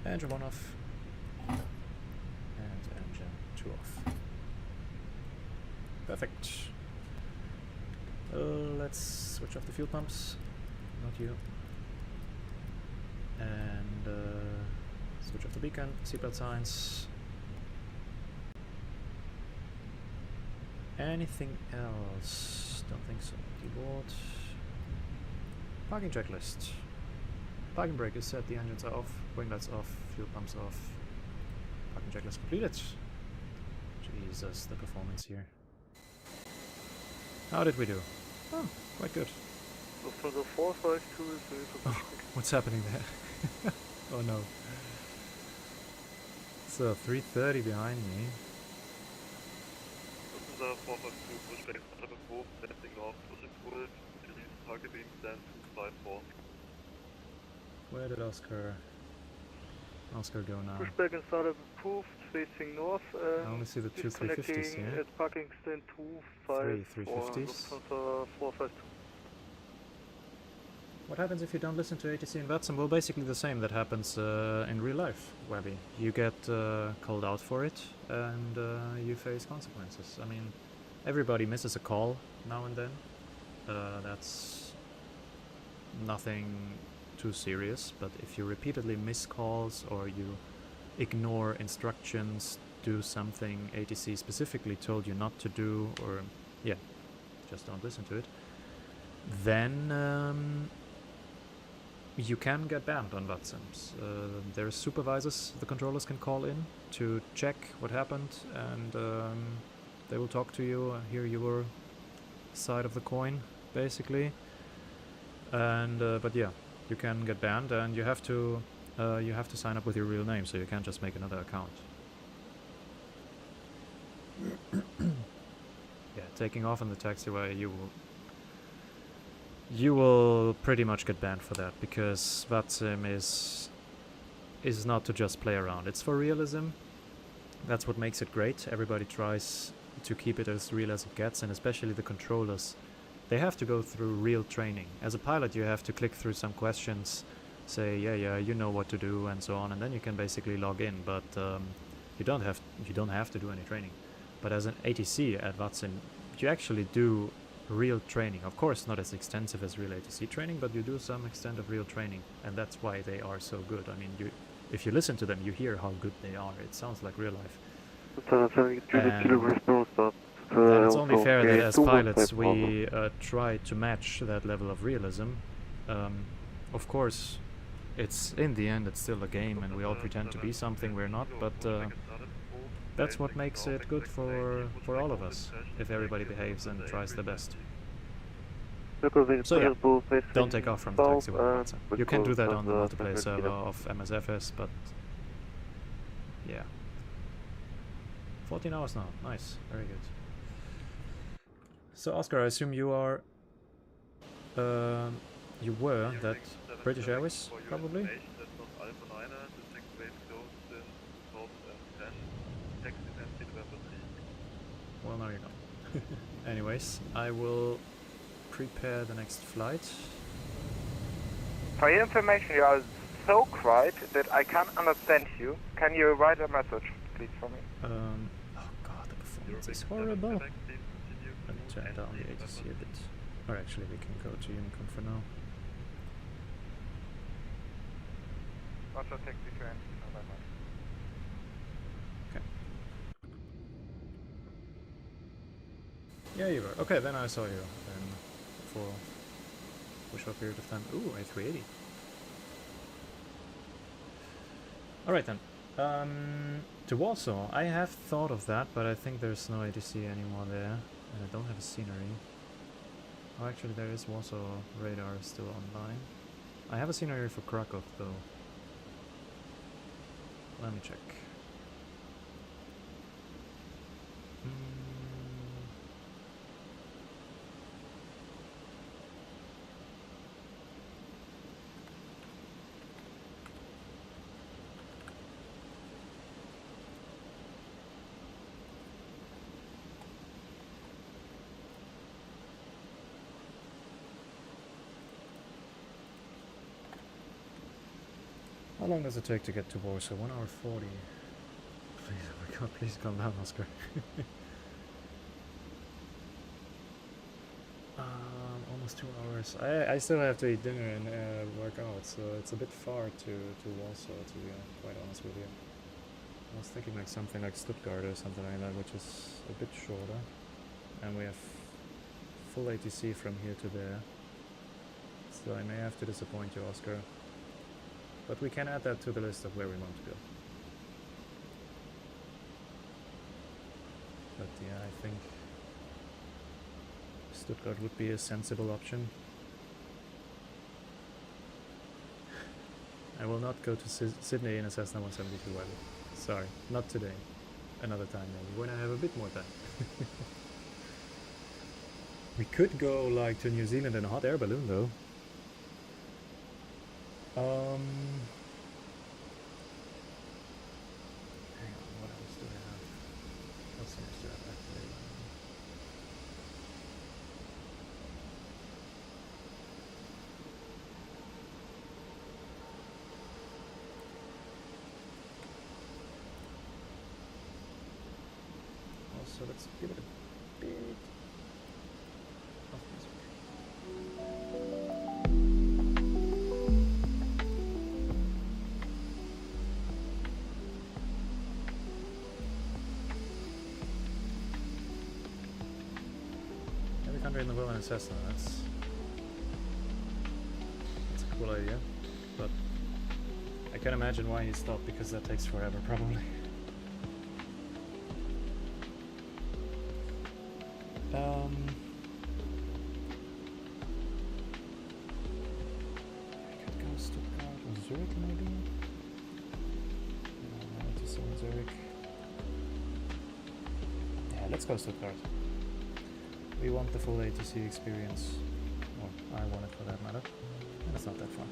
Engine 1 off. And engine 2 off. Perfect. Let's switch off the fuel pumps. Not you. And switch off the beacon, seatbelt signs. Anything else? Don't think so. Keyboard. Parking checklist. Parking brake is set, the engines are off, wing lights off, fuel pumps off. Parking checklist completed. Jesus, the performance here. How did we do? Oh, quite good. So for the 452 is the What's happening there? Oh no. So 330 behind me. This is a 452 pushback is not approved, testing off, pushing full, release target beam stand 254. Where did Oscar go now? Pushback and startup approved, facing north. I only see the two 350s here. At parking stand 254. 350s. 452. What happens if you don't listen to ATC and Vatsim? Well, basically the same that happens in real life, Webby. You get called out for it, and you face consequences. I mean, everybody misses a call now and then. That's nothing too serious, but if you repeatedly miss calls or you ignore instructions, do something ATC specifically told you not to do, or yeah, just don't listen to it, then you can get banned on Vatsims. There are supervisors the controllers can call in to check what happened, and they will talk to you, hear your side of the coin, basically. And but yeah, you can get banned, and you have to sign up with your real name, so you can't just make another account. Yeah, taking off on the taxiway, you will pretty much get banned for that, because Vatsim is not to just play around. It's for realism. That's what makes it great. Everybody tries to keep it as real as it gets, and especially the controllers. They have to go through real training. As a pilot, you have to click through some questions, say, yeah, you know what to do, and so on, and then you can basically log in. But you don't have to do any training. But as an ATC at Vatsim, you actually do real training. Of course, not as extensive as real ATC training, but you do some extent of real training, and that's why they are so good. I mean, if you listen to them, you hear how good they are. It sounds like real life. And it's only fair that as pilots we try to match that level of realism. Of course, it's in the end it's still a game, and we all pretend to be something we're not, but that's what makes it good for all of us, if everybody behaves and tries their best. So yeah, don't take off from the taxiway. You can do that on the multiplayer server of MSFS, but yeah. 14 hours now, nice, very good. So Oscar, I assume you are, you were that British Airways, probably? Well, now you know. Anyways, I will prepare the next flight. For your information, you are so quiet that I can't understand you. Can you write a message, please, for me? Oh god, the performance is horrible. Let me turn down the ATC a bit. Or actually, we can go to Unicom for now. Also, taxi train. Okay. Yeah, you were. Okay, then I saw you for a short period of time. Ooh, A380. Alright then. To Warsaw, I have thought of that, but I think there's no ATC anymore there, and I don't have a scenery. Oh, actually there is Warsaw radar still online. I have a scenery for Krakow though. Let me check. How long does it take to get to Warsaw? 1 hour 40. Please, oh my god, please calm down, Oscar. Almost 2 hours. I still have to eat dinner and work out, so it's a bit far to Warsaw, to be quite honest with you. I was thinking like something like Stuttgart or something like that, which is a bit shorter. And we have full ATC from here to there. So I may have to disappoint you, Oscar. But we can add that to the list of where we want to go. But yeah, I think Stuttgart would be a sensible option. I will not go to Sydney in a Cessna 172 weather. Sorry, not today. Another time maybe, when I have a bit more time. We could go like to New Zealand in a hot air balloon though. Hang on, what else do I have? What seems to have activated? Also, let's give it a bit of music. longer in the will in a Cessna. That's a cool idea, but I can imagine why he stopped, because that takes forever probably. I could go Stuttgart or Zurich maybe? ATC in Zurich. Yeah, let's go Stuttgart. We want the full ATC experience. Or I want it for that matter. And it's not that far.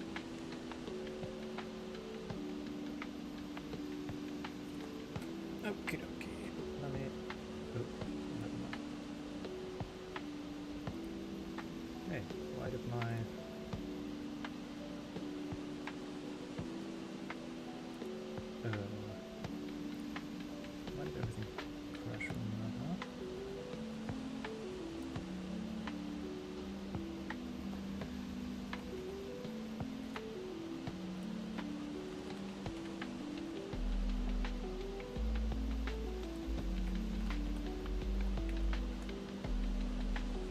Okie dokie. Let me... Oh, never mind. Hey, why did my... why did everything crash on that, huh?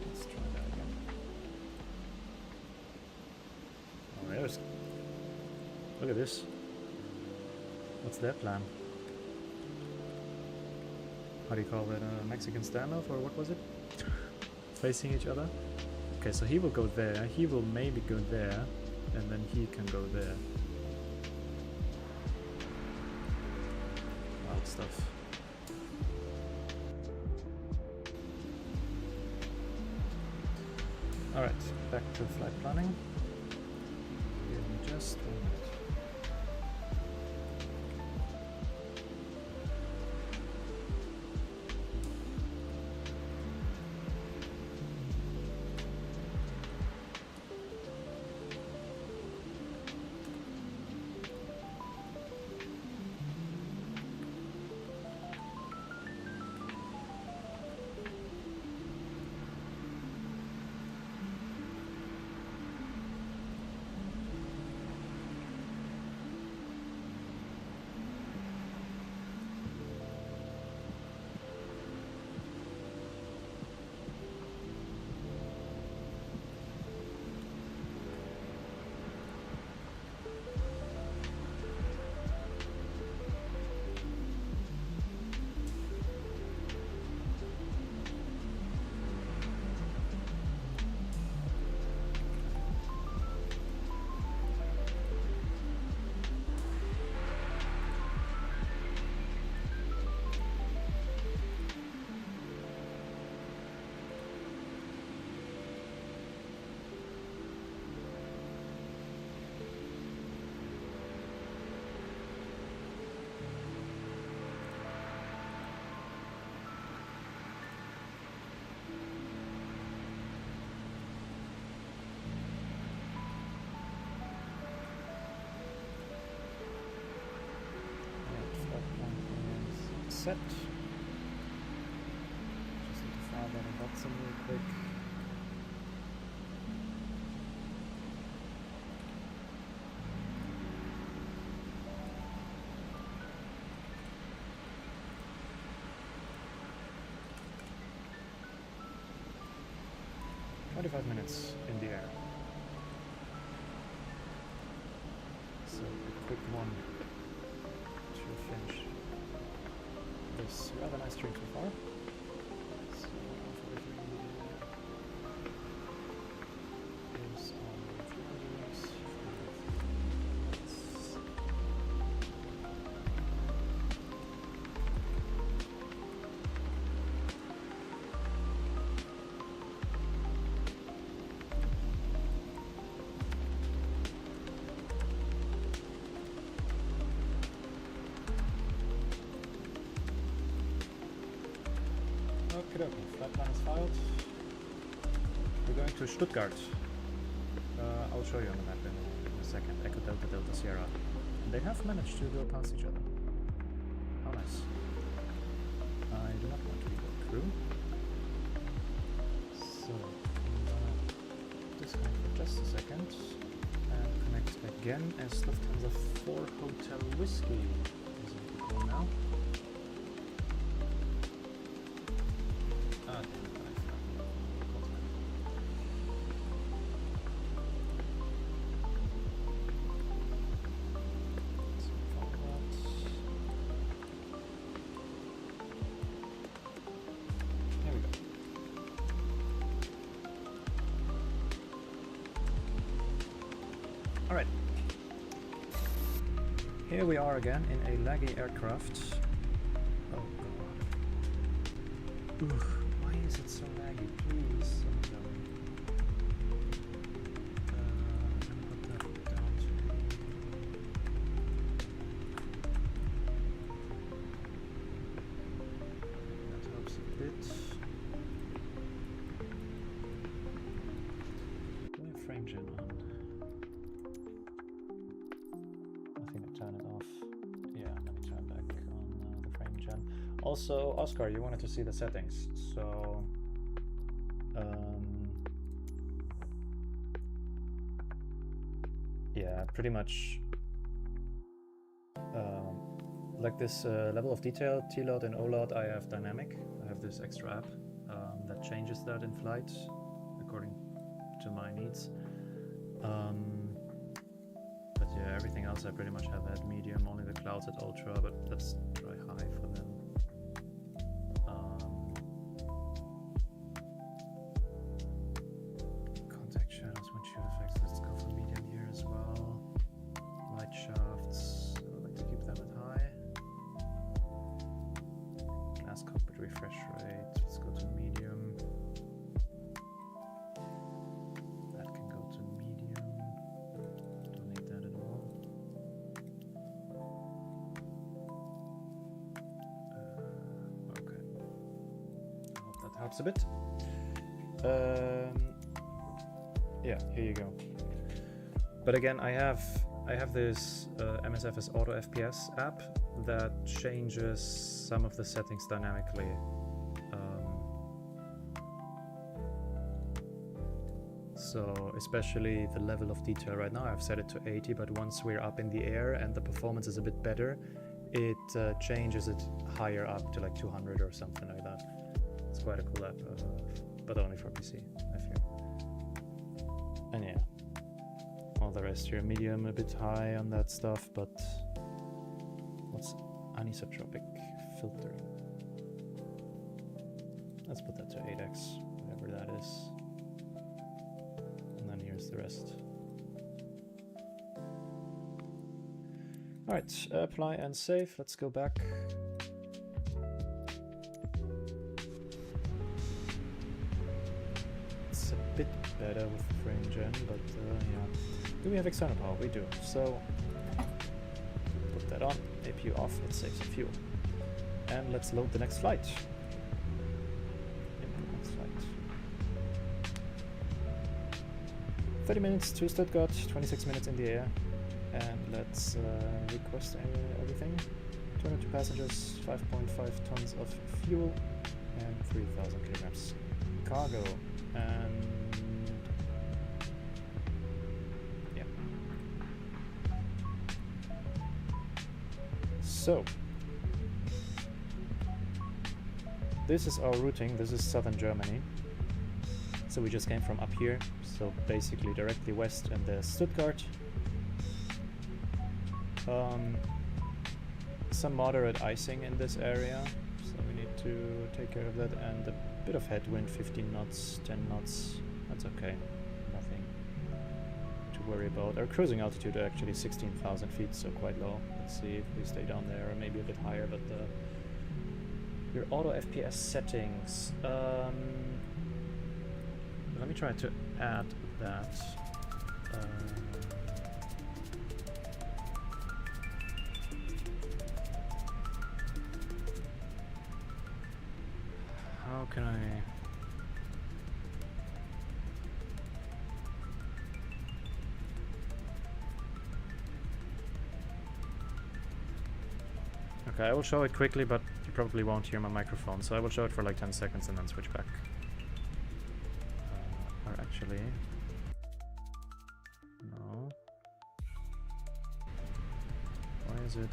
Let's try that again. Oh, there's... Look at this. What's their plan? How do you call it? A Mexican standoff, or what was it? Facing each other? Okay, so he will go there, he will maybe go there, and then he can go there. Wild stuff. Alright, back to flight planning. Give me just a minute. Set. Just need to fire that in Vatsim real quick. "25 minutes in the air." So a quick one to finish this rather nice stream so far. So, is on 300. Okay, flight plan is filed. We're going to Stuttgart. I'll show you on the map in a second. Echo Delta Delta Sierra. And they have managed to go past each other. How nice. I do not want to be the crew. So I'm gonna disconnect for just a second and connect again as Lufthansa 4 Hotel Whiskey is in control now. Alright. Here we are again in a laggy aircraft. Oh god. Oof, why is it so laggy? Please, someone tell me. I'm gonna put that down to... That helps a bit. Do we have frame gen on? I think I turn it off. Yeah, let me turn back on the frame gen. Also, Oscar, you wanted to see the settings, so yeah, pretty much like this level of detail, T-load and O-load, I have dynamic. I have this extra app that changes that in flight according to my needs. But yeah, everything else I pretty much have at medium, only the clouds at ultra, but let's try high for them. Contact shadows, windshield effects, let's go for medium here as well. Light shafts, I would like to keep them at high. Glass cockpit refresh rate, let's go to medium. That can go to medium. Don't need that at all. Okay. I hope that helps a bit. Yeah, here you go. But again, I have this MSFS Auto FPS app that changes some of the settings dynamically. So especially the level of detail right now, I've set it to 80, but once we're up in the air and the performance is a bit better, it changes it higher up to like 200 or something like that. It's quite a cool app, but only for PC, I fear. And yeah, all the rest here, medium, a bit high on that stuff, but what's anisotropic filtering? Let's put that to 8x, whatever that is. And then here's the rest. Alright, apply and save. Let's go back. It's a bit better with the frame gen, but yeah. Do we have external power? We do. So put that on, APU off, it saves some fuel. And let's load the next flight. Input next flight. 30 minutes to Stuttgart, 26 minutes in the air. And let's request everything. 202 passengers, 5.5 tons of fuel, and 3,000 kilograms cargo. And yeah. So this is our routing. This is southern Germany. So we just came from up here. So basically directly west, and there's Stuttgart. Some moderate icing in this area, so we need to take care of that, and a bit of headwind, 15 knots, 10 knots, that's okay, nothing to worry about. Our cruising altitude actually 16,000 feet, so quite low. Let's see if we stay down there, or maybe a bit higher, but your auto FPS settings, let me try to add that. How can I... Okay, I will show it quickly, but you probably won't hear my microphone, so I will show it for like 10 seconds and then switch back. Or actually... No. Why is it...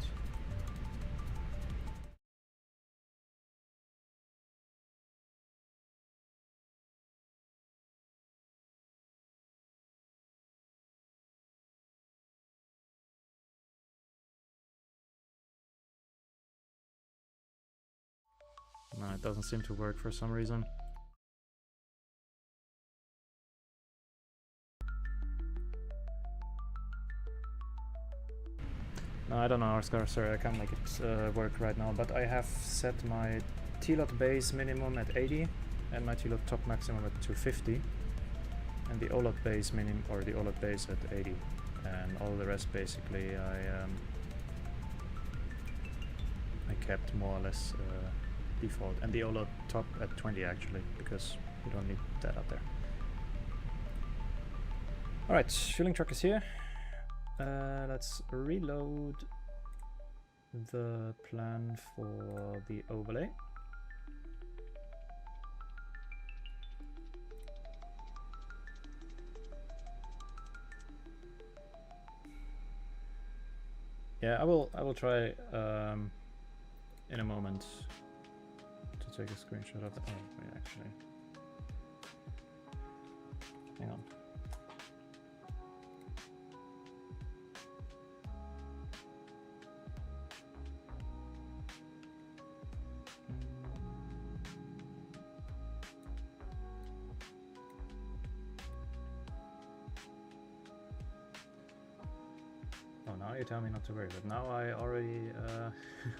No, it doesn't seem to work for some reason. I don't know, Oscar, sorry, I can't make it work right now, but I have set my TLOT base minimum at 80 and my TLOT top maximum at 250 and the OLOT base minimum, or the OLOT base at 80, and all the rest basically I kept more or less default, and the OLOT top at 20 actually, because you don't need that up there. Alright, fueling truck is here. Let's reload the plan for the overlay. Yeah, I will try in a moment to take a screenshot of the. Oh, wait, actually, hang on. Oh, now you tell me not to worry, but now I already,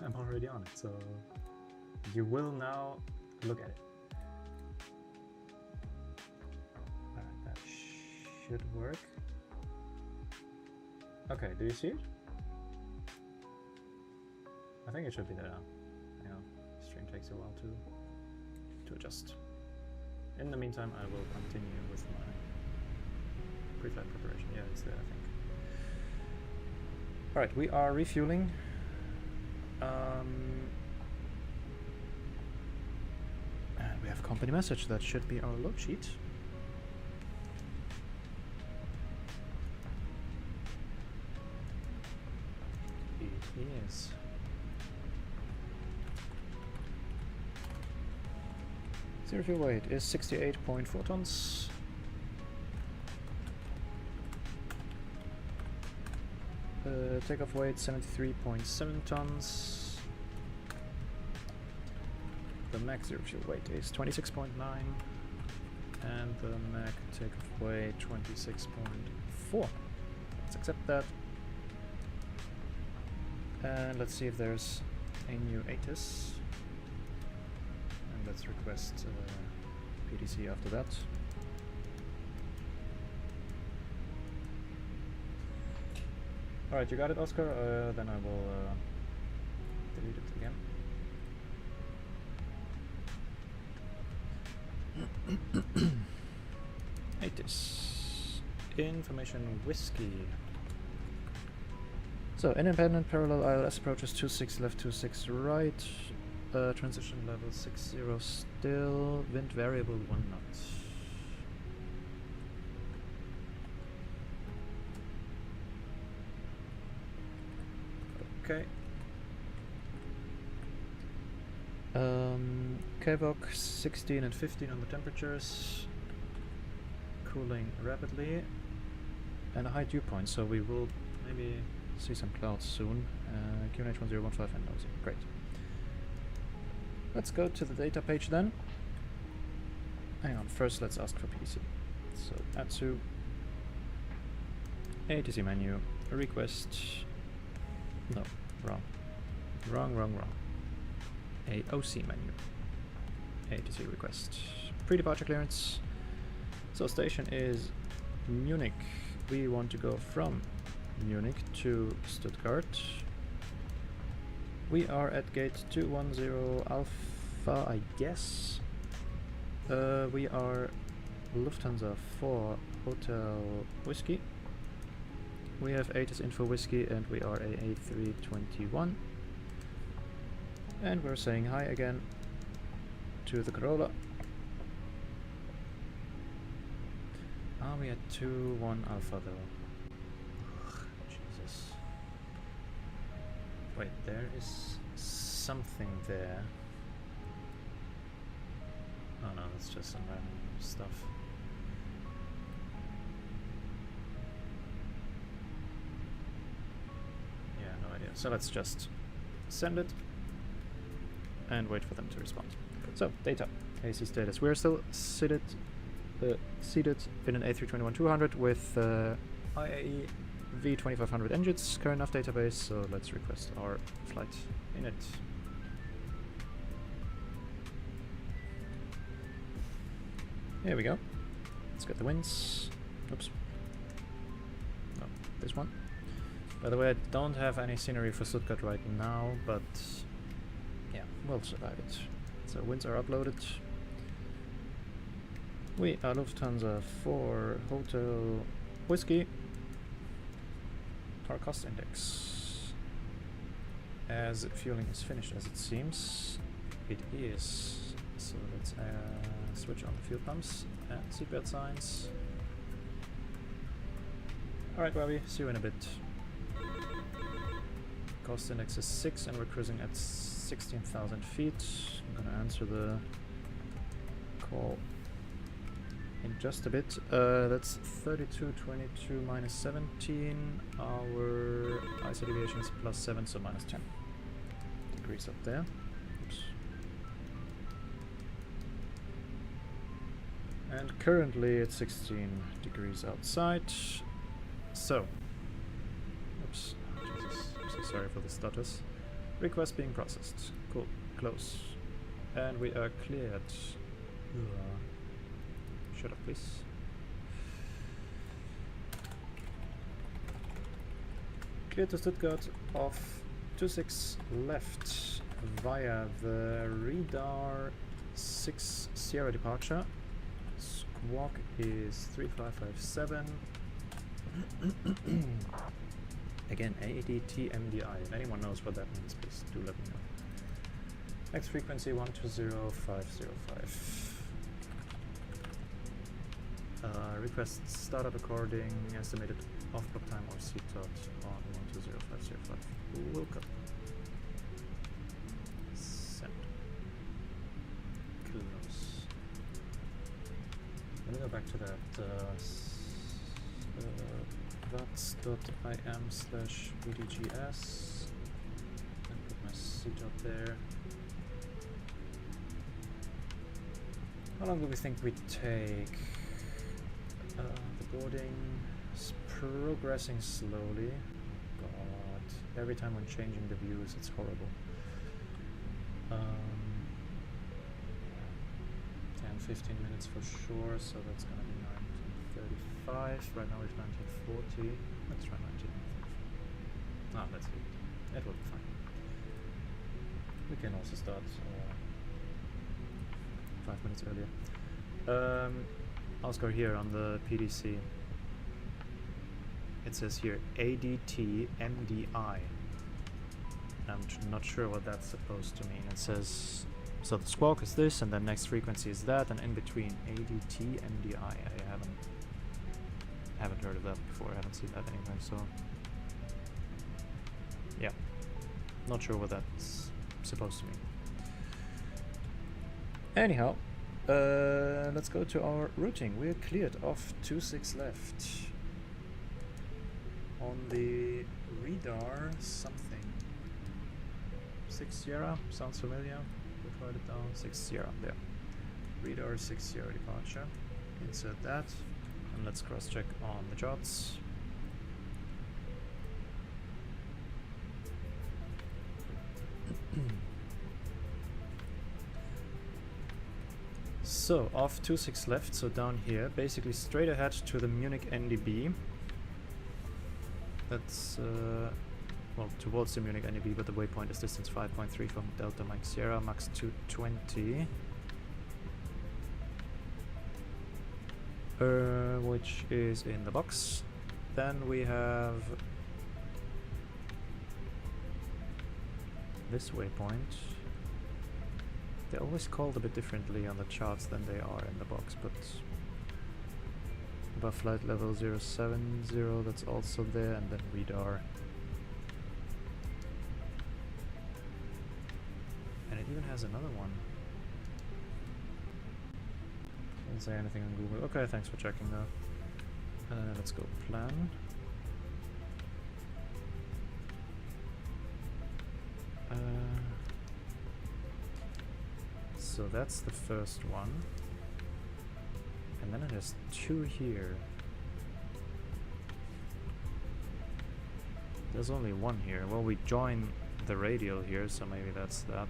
I'm already on it, so you will now look at it. Alright, that should work. Okay, do you see it? I think it should be there now. Hang on, stream takes a while to adjust. In the meantime, I will continue with my pre-flight preparation. Yeah, it's there, I think. Alright, we are refueling. And we have company message. That should be our log sheet. It is. Zero fuel weight is 68.4 tons. Takeoff weight 73.7 tons. The max zero fuel weight is 26.9, and the max takeoff weight 26.4. Let's accept that. And let's see if there's a new ATC. And let's request PDC after that. Alright, you got it, Oscar? Then I will delete it again. ATC. Information whiskey. So, independent parallel ILS approaches 26 left, 26 right. Transition level 60 still. Wind variable 1 knot. Okay. KVOC 16 and 15 on the temperatures. Cooling rapidly. And a high dew point, so we will maybe see some clouds soon. QNH 1015 and nosy. Great. Let's go to the data page then. Hang on, first let's ask for PDC. So, ATSU. ATC menu. Request. No, wrong. Wrong. AOC menu. ATC request. Pre-departure clearance. So station is Munich. We want to go from Munich to Stuttgart. We are at gate 210 Alpha, I guess. We are Lufthansa 4 Hotel Whiskey. We have ATC info whiskey and we are a A321. And we're saying hi again to the Corolla. Are we at 2-1 Alpha though? Ugh, Jesus. Wait, there is something there. Oh no, that's just some random stuff. Yeah, no idea. So let's just send it and wait for them to respond. So, data, AC status. We're still seated in an A321-200 with IAE V2500 engines, current enough database, so let's request our flight in it. Here we go. Let's get the winds. Oops. No, this one. By the way, I don't have any scenery for Stuttgart right now, but yeah, we'll survive it. So winds are uploaded. We are Lufthansa for Hotel Whiskey. Our cost index. As fueling is finished, as it seems, it is. So let's switch on the fuel pumps and seatbelt signs. Alright, Bobby, see you in a bit. Cost index is 6 and we're cruising at 16,000 feet. I'm gonna answer the call in just a bit. That's 3222 minus 17. Our ISO deviation is plus 7, so minus 10 degrees up there. Oops. And currently it's 16 degrees outside. So, oops, Jesus, I'm so sorry for the stutters. Request being processed. Cool, close. And we are cleared. Shut up, please. Clear to Stuttgart off 26 left via the radar 6 Sierra departure. Squawk is 3557. Again, ADDH-EDDM. If anyone knows what that means, please do let me know. Next frequency 120505. Request startup according estimated off-clock time or CTOT on 120505. Welcome. Send. Close. Let me go back to that vats.im/EDGS and put my CTOT there. How long do we think we take? The boarding is progressing slowly. God, every time when changing the views, it's horrible. 10-15 minutes for sure, so that's gonna be 1935. Right now it's 1940. Let's try 1935. Ah, let's leave it. It will be fine. We can also start 5 minutes earlier. I'll score here on the PDC. It says here ADT-MDI. I'm not sure what that's supposed to mean. It says, so the squawk is this, and then next frequency is that, and in between ADT-MDI. I haven't heard of that before. I haven't seen that anywhere. So yeah, not sure what that's supposed to mean. Anyhow. Let's go to our routing. We're cleared off 26 left. On the radar something. 6 Sierra, sounds familiar. We'll write it down. 6 Sierra, there. Radar 6 Sierra departure. Insert that. And let's cross check on the jots. So, off 26 left, so down here, basically straight ahead to the Munich NDB. That's, well, towards the Munich NDB, but the waypoint is distance 5.3 from Delta Mike Sierra, max 220. Which is in the box. Then we have this waypoint. They're always called a bit differently on the charts than they are in the box, but above flight level 070, that's also there, and then radar. And it even has another one. Doesn't say anything on Google. Okay, thanks for checking though. Let's go plan. So that's the first one, and then it has two here. There's only one here. Well, we join the radial here, so maybe that's that.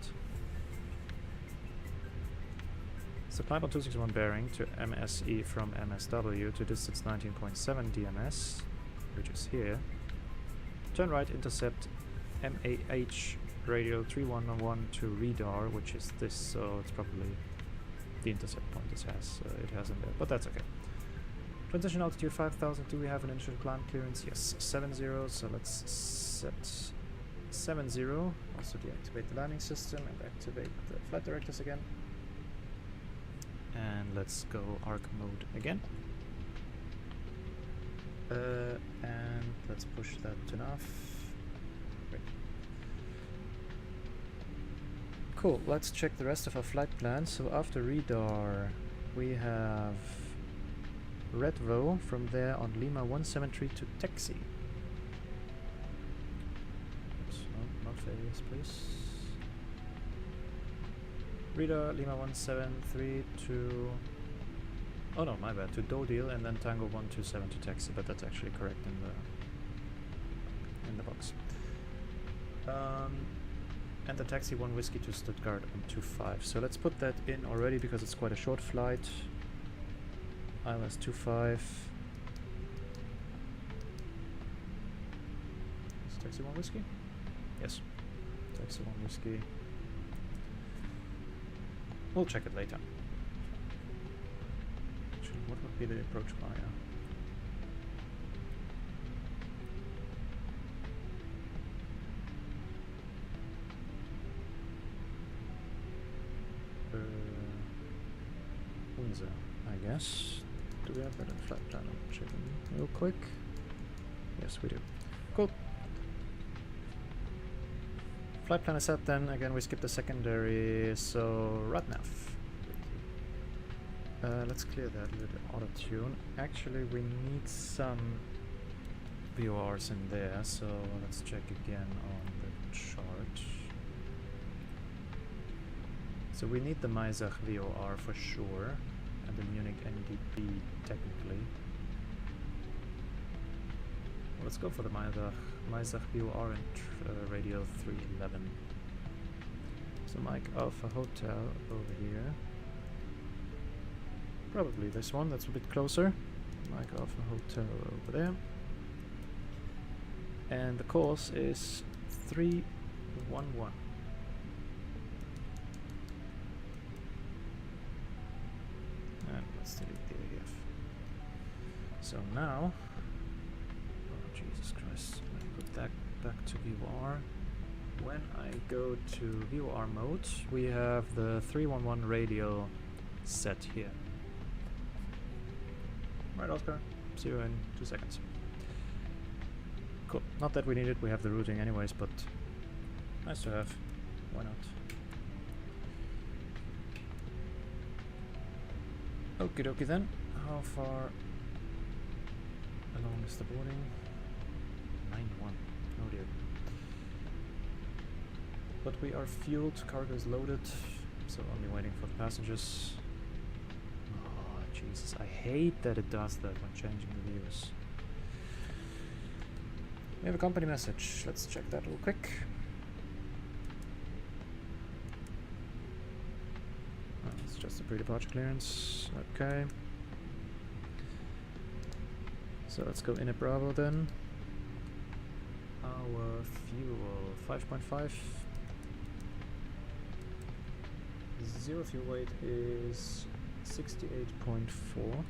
So climb on 261 bearing to MSE from MSW to distance 19.7 DMS, which is here. Turn right, intercept MAH radial 311 to radar, which is this, so it's probably the intercept point it has in there, but that's okay. Transition altitude 5,000. Do we have an initial climb clearance? Yes, 70. So let's set 70. Also deactivate the landing system and activate the flight directors again. And let's go arc mode again. And let's push that to enough. Great. Cool, let's check the rest of our flight plan. So after radar, we have Redvo from there on Lima 173 to taxi. Oops, no, not failures, please. Radar Lima 173 to... oh no, my bad, to Dodil, and then Tango 127 to taxi, but that's actually correct in the box. And the taxi 1 whiskey to Stuttgart on 25. So let's put that in already because it's quite a short flight. ILS 25. Is taxi 1 whiskey? Yes. Taxi 1 whiskey. We'll check it later. Actually, what would be the approach via? Windsor, I guess. Do we have that in flight plan? I'm checking real quick. Yes, we do. Cool. Flight plan is set then. Again, we skip the secondary, so Ratnav. Let's clear that with auto tune. Actually, we need some VORs in there, so let's check again on the chart. So we need the Maisach VOR for sure, and the Munich NDP technically. Well, let's go for the Maisach VOR and radial 311. So Mike Alpha Hotel over here. Probably this one, that's a bit closer. Mike Alpha Hotel over there. And the course is 311. And let's delete the AF. So now, oh Jesus Christ, let me put that back to VOR. When I go to VOR mode, we have the 311 radial set here. Right, Oscar, see you in 2 seconds. Cool, not that we need it, we have the routing anyways, but nice to have, why not? Okie dokie then, how far along is the boarding? 91, oh dear. But we are fueled, cargo is loaded, so only waiting for the passengers. Oh Jesus, I hate that it does that when changing the views. We have a company message, let's check that real quick. Oh, it's just a pre-departure clearance, okay. So let's go in at Bravo then. Our fuel, 5.5. Zero fuel weight is 68.4.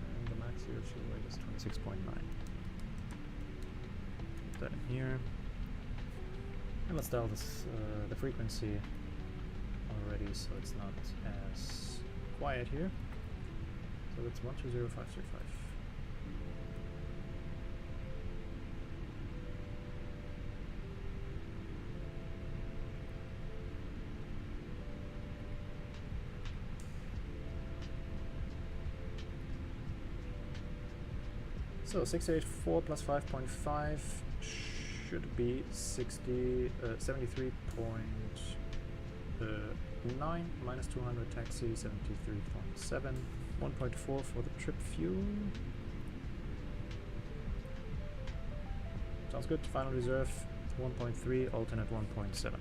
And the max zero fuel weight is 26.9. Put that in here. And let's dial this, the frequency already so it's not as quiet here. So it's 120535. So 684 plus 5.5 should be 73.9 minus 200 taxi 73.7, 1.4 for the trip fuel. Sounds good. Final reserve 1.3, alternate 1.7.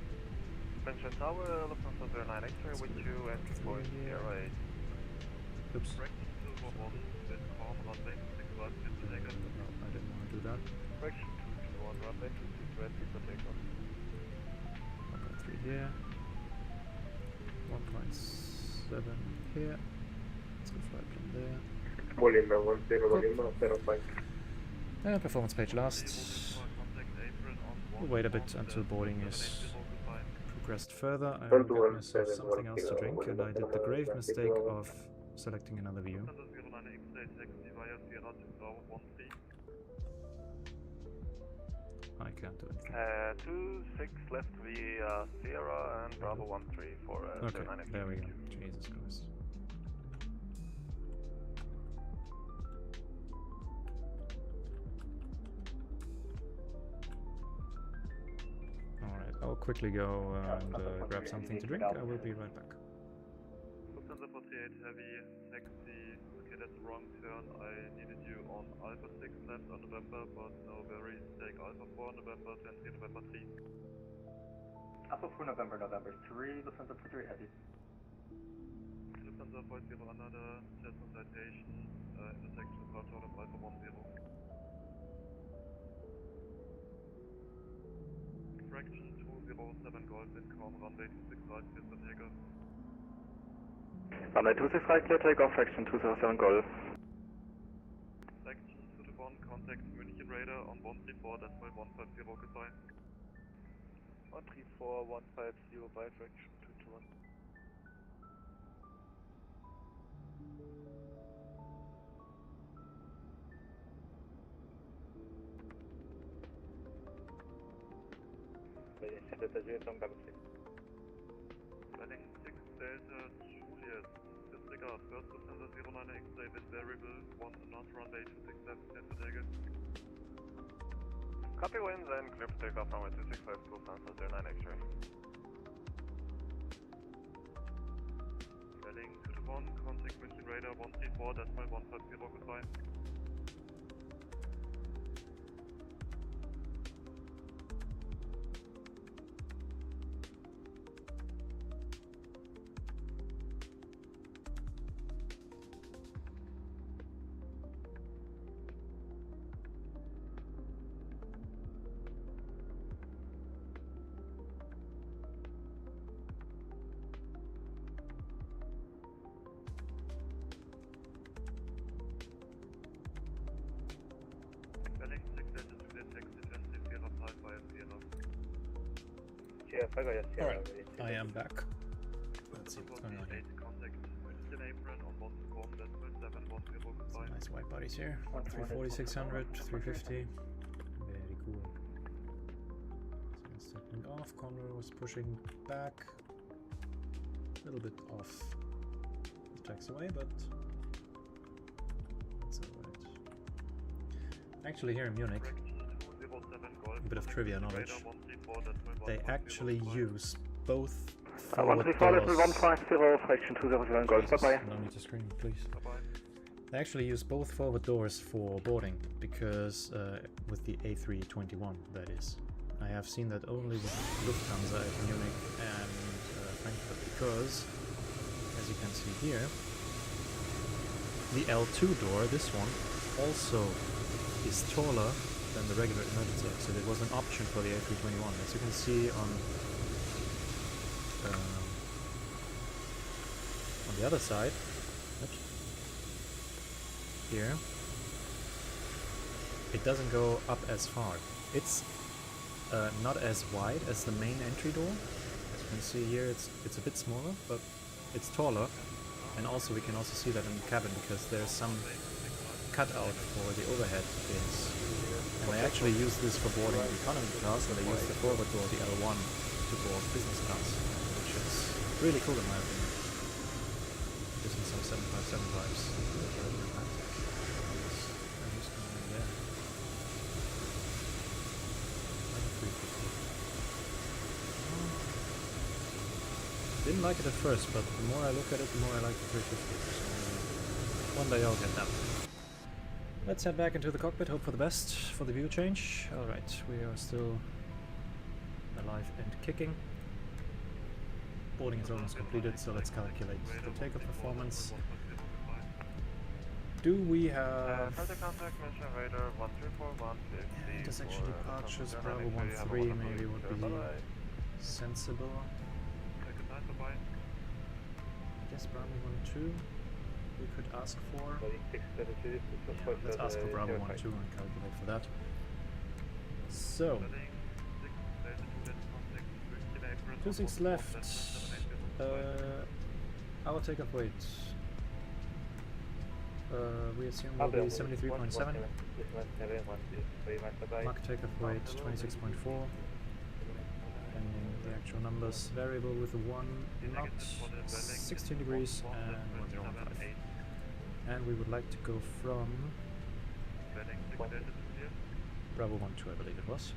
Benjamin Tower, Lufthansa 09 X-ray with you, entry point Sierra 8. Oops. Correction 211, with calm, runway 26 right, clear for takeoff. No, I didn't want to do that. Correction 221, runway 26 right, clear for takeoff. 1.3 here. 1.7 here. Let's go flight plan there. Molina 10 05. And performance page last. We'll wait a bit until boarding is progressed further. I will get myself something else to drink, and I did the grave mistake of selecting another view. I can't do it. 26 left via Sierra and Bravo 13 for okay, there we go. Jesus Christ. Alright, I'll quickly go and grab something to drink. I will be right back. Lufthansa 48 Heavy, taxi, okay, that's the wrong turn. I needed you on Alpha 6 left on November, but no worries. Take Alpha 4 November, 20 November 3. Alpha 4 November 3, Lufthansa 48 Heavy. Lufthansa 40 another test and citation, intersection approach out of Alpha 10. Correction 207 Golf in calm, runway 26 right, clear for takeoff. Runway 26 right, clear takeoff, fraction 207 Golf. Section 221, contact Munich radar on 134.150, goodbye. 134.150 by fraction 221. Fenix 6 Delta Juliet, disregard, first Lufthansa 09 X-ray with variable, 1 knot, runway 267, clear for takeoff. Copy winds and clear for takeoff runway 265 Lufthansa 09 X-ray. Welling 221, contact München radar 134.150, goodbye. Alright, I am back. Let's see what's going on here. Some nice white bodies here. 340, 600, 350. Very cool. So stepping off, Conroy was pushing back. A little bit off the taxiway, but it's alright. Actually, here in Munich, a bit of trivia knowledge. They actually use both forward doors. 150, fraction 207 Golf, bye-bye. Allow me to screen, please. They actually use both forward doors for boarding, because with the A321, that is. I have seen that only with Lufthansa at Munich and Frankfurt, because, as you can see here, the L2 door, this one, also is taller than the regular emergency exit. It was an option for the A321. As you can see on the other side, oops, here, it doesn't go up as far. It's not as wide as the main entry door. As you can see here, it's a bit smaller, but it's taller. And also we can also see that in the cabin, because there's some cutout for the overhead bins. And they actually use this for boarding economy class, and they use the forward door, the L1, to board business class, which is really cool in my opinion. Gives me some 757 vibes. Didn't like it at first, but the more I look at it, the more I like the 350. So one day I'll get that. Let's head back into the cockpit, hope for the best for the view change. Alright, we are still alive and kicking. Boarding is almost completed, so let's calculate the takeoff performance. Do we have intersection departures? Bravo 13 maybe would be sensible. I guess Bravo 12 we could ask for. Yeah, let's ask for Bravo 12 and calculate for that. So 26 left. Our takeoff weight. We assume will be 73.7. Mach takeoff weight 26.4. And the actual numbers variable with 1 knot, 16 degrees and 105. And we would like to go from Bravo 12, I believe it was.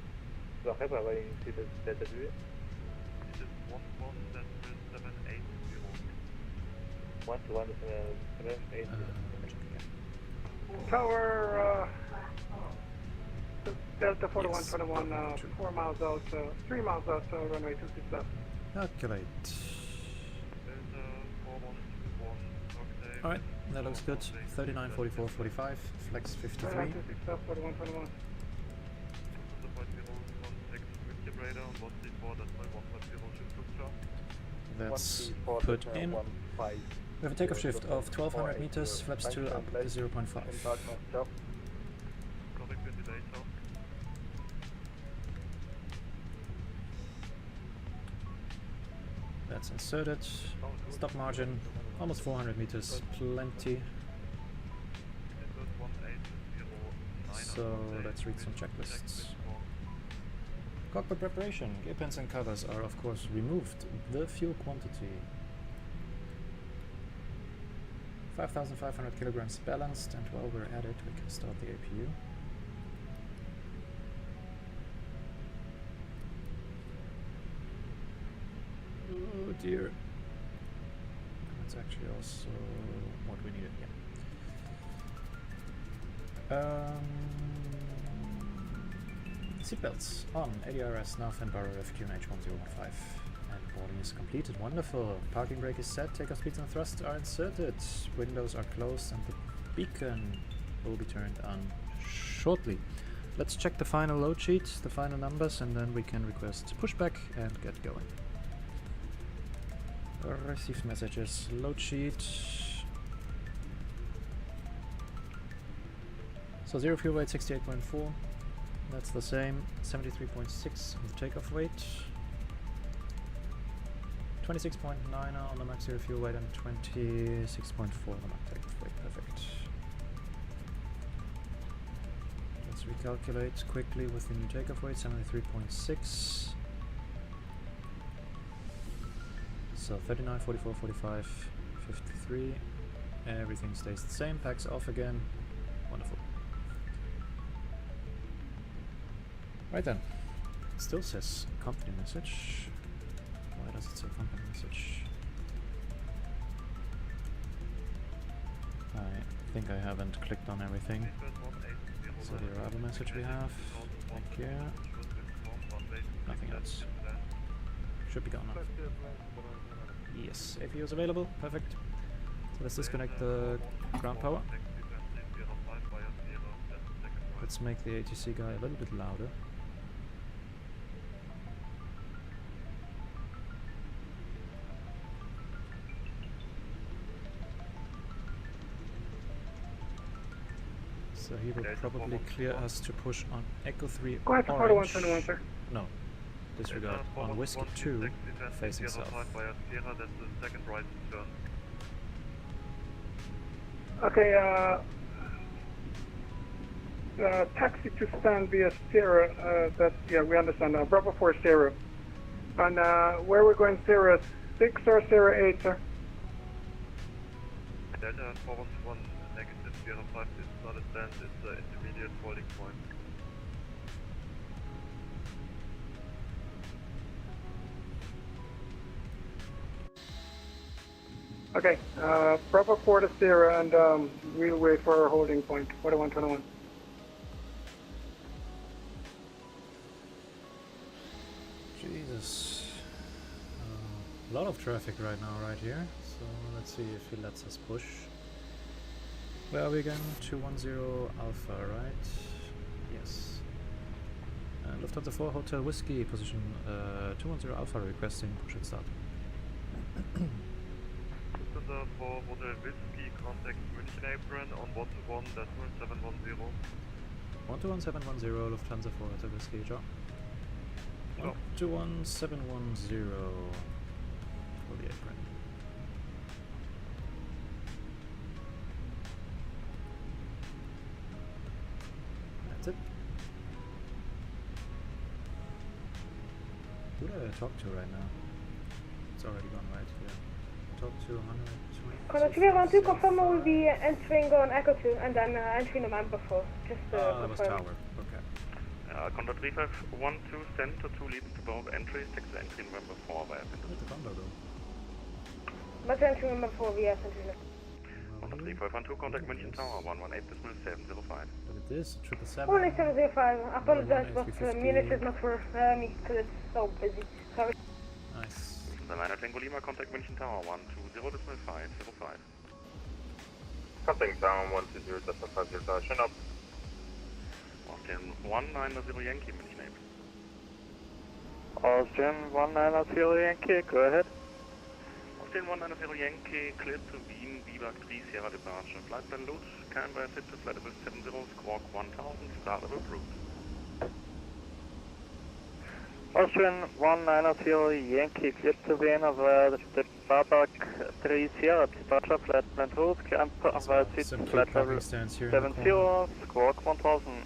Tower Delta 4121, 4 miles out, 3 miles out, runway 26 left. Calculate. Alright, that looks good. 39, 44, 45, flex 53. 26 left, 4121. That's put in. We have a takeoff shift of 1200 meters, flaps 2 up 0.5. That's inserted. Stop margin, almost 400 meters, plenty. So let's read some checklists. Cockpit preparation. Gear pins and covers are of course removed. The fuel quantity. 5,500 kilograms balanced, and while we're at it, we can start the APU. Oh dear. That's actually also what we needed, yeah. Seatbelts on, ADRS, nav and Barrow FQNH1015. And boarding is completed. Wonderful. Parking brake is set, takeoff speeds and thrusts are inserted. Windows are closed and the beacon will be turned on shortly. Let's check the final load sheet, the final numbers, and then we can request pushback and get going. Received messages, load sheet. So 0 fuel weight 68.4, that's the same. 73.6 on the takeoff weight. 26.9 on the max 0 fuel weight and 26.4 on the max takeoff weight. Perfect. Let's recalculate quickly with the new takeoff weight, 73.6. So 39, 44, 45, 53. Everything stays the same. Packs off again. Wonderful. Right then. It still says company message. Why does it say company message? I think I haven't clicked on everything. So the arrival message we have. Thank you. Nothing else. Should be gone now. Yes, APU is available. Perfect. So let's disconnect the ground power. Let's make the ATC guy a little bit louder. So he will probably clear us to push on Echo 3 Go ahead to orange. 4121, sir. No, disregard. On Whiskey 2, facing south. Okay, taxi to stand via Sierra, that, yeah, we understand now. Bravo 4 Sierra. And where we're going, Sierra 6 or Sierra 8, sir? Delta 411 negative 05 is not a stand, it's an intermediate holding point. Okay, Bravo 4 to Sierra, and we'll wait for our holding point, 4121. Jesus. A lot of traffic right now, right here. So let's see if he lets us push. Where are we again? 210 Alpha, right? Yes. And Lufthansa 4 Hotel Whiskey, position 210 Alpha requesting push and start. Lufthansa 4 Hotel Whiskey, contact München apron on 121.710. 121.710 Lufthansa 4 Hotel Whiskey, Joe. 121.710 for the apron. That's it. Who do I talk to right now? It's already gone right here. Talk to 120. Contact 212, confirm we will be entering on Echo 2 and then entering November 4. Just that was Tower. Okay. Contact 3512, send to 2 leading to both entries, take the entry November 4 via Where's the Thunder though? But entry November 4 via Sentinel. Contact 3512, contact München Tower, 118.705. Look at this, 777. Only 705, I apologize, but Munich is not for me, because it's so busy. Sorry. Nice. The liner Tango Lima, contact München Tower, 120.505. Contact down 120.505, chin up. Austin 190 Yankee, München apron. Austin 190 Yankee, go ahead. Austin 190 Yankee, cleared to Wien, Biwak 3 Sierra departure. Flight plan loose, Canberra sit to flight level 70, squawk 1000, start level approved. Austrian 190 Yankee, cleared to Vienna via the Biwak 3 Sierra departure, flight plan route, Canberra sit to flight level 70, squawk 1000.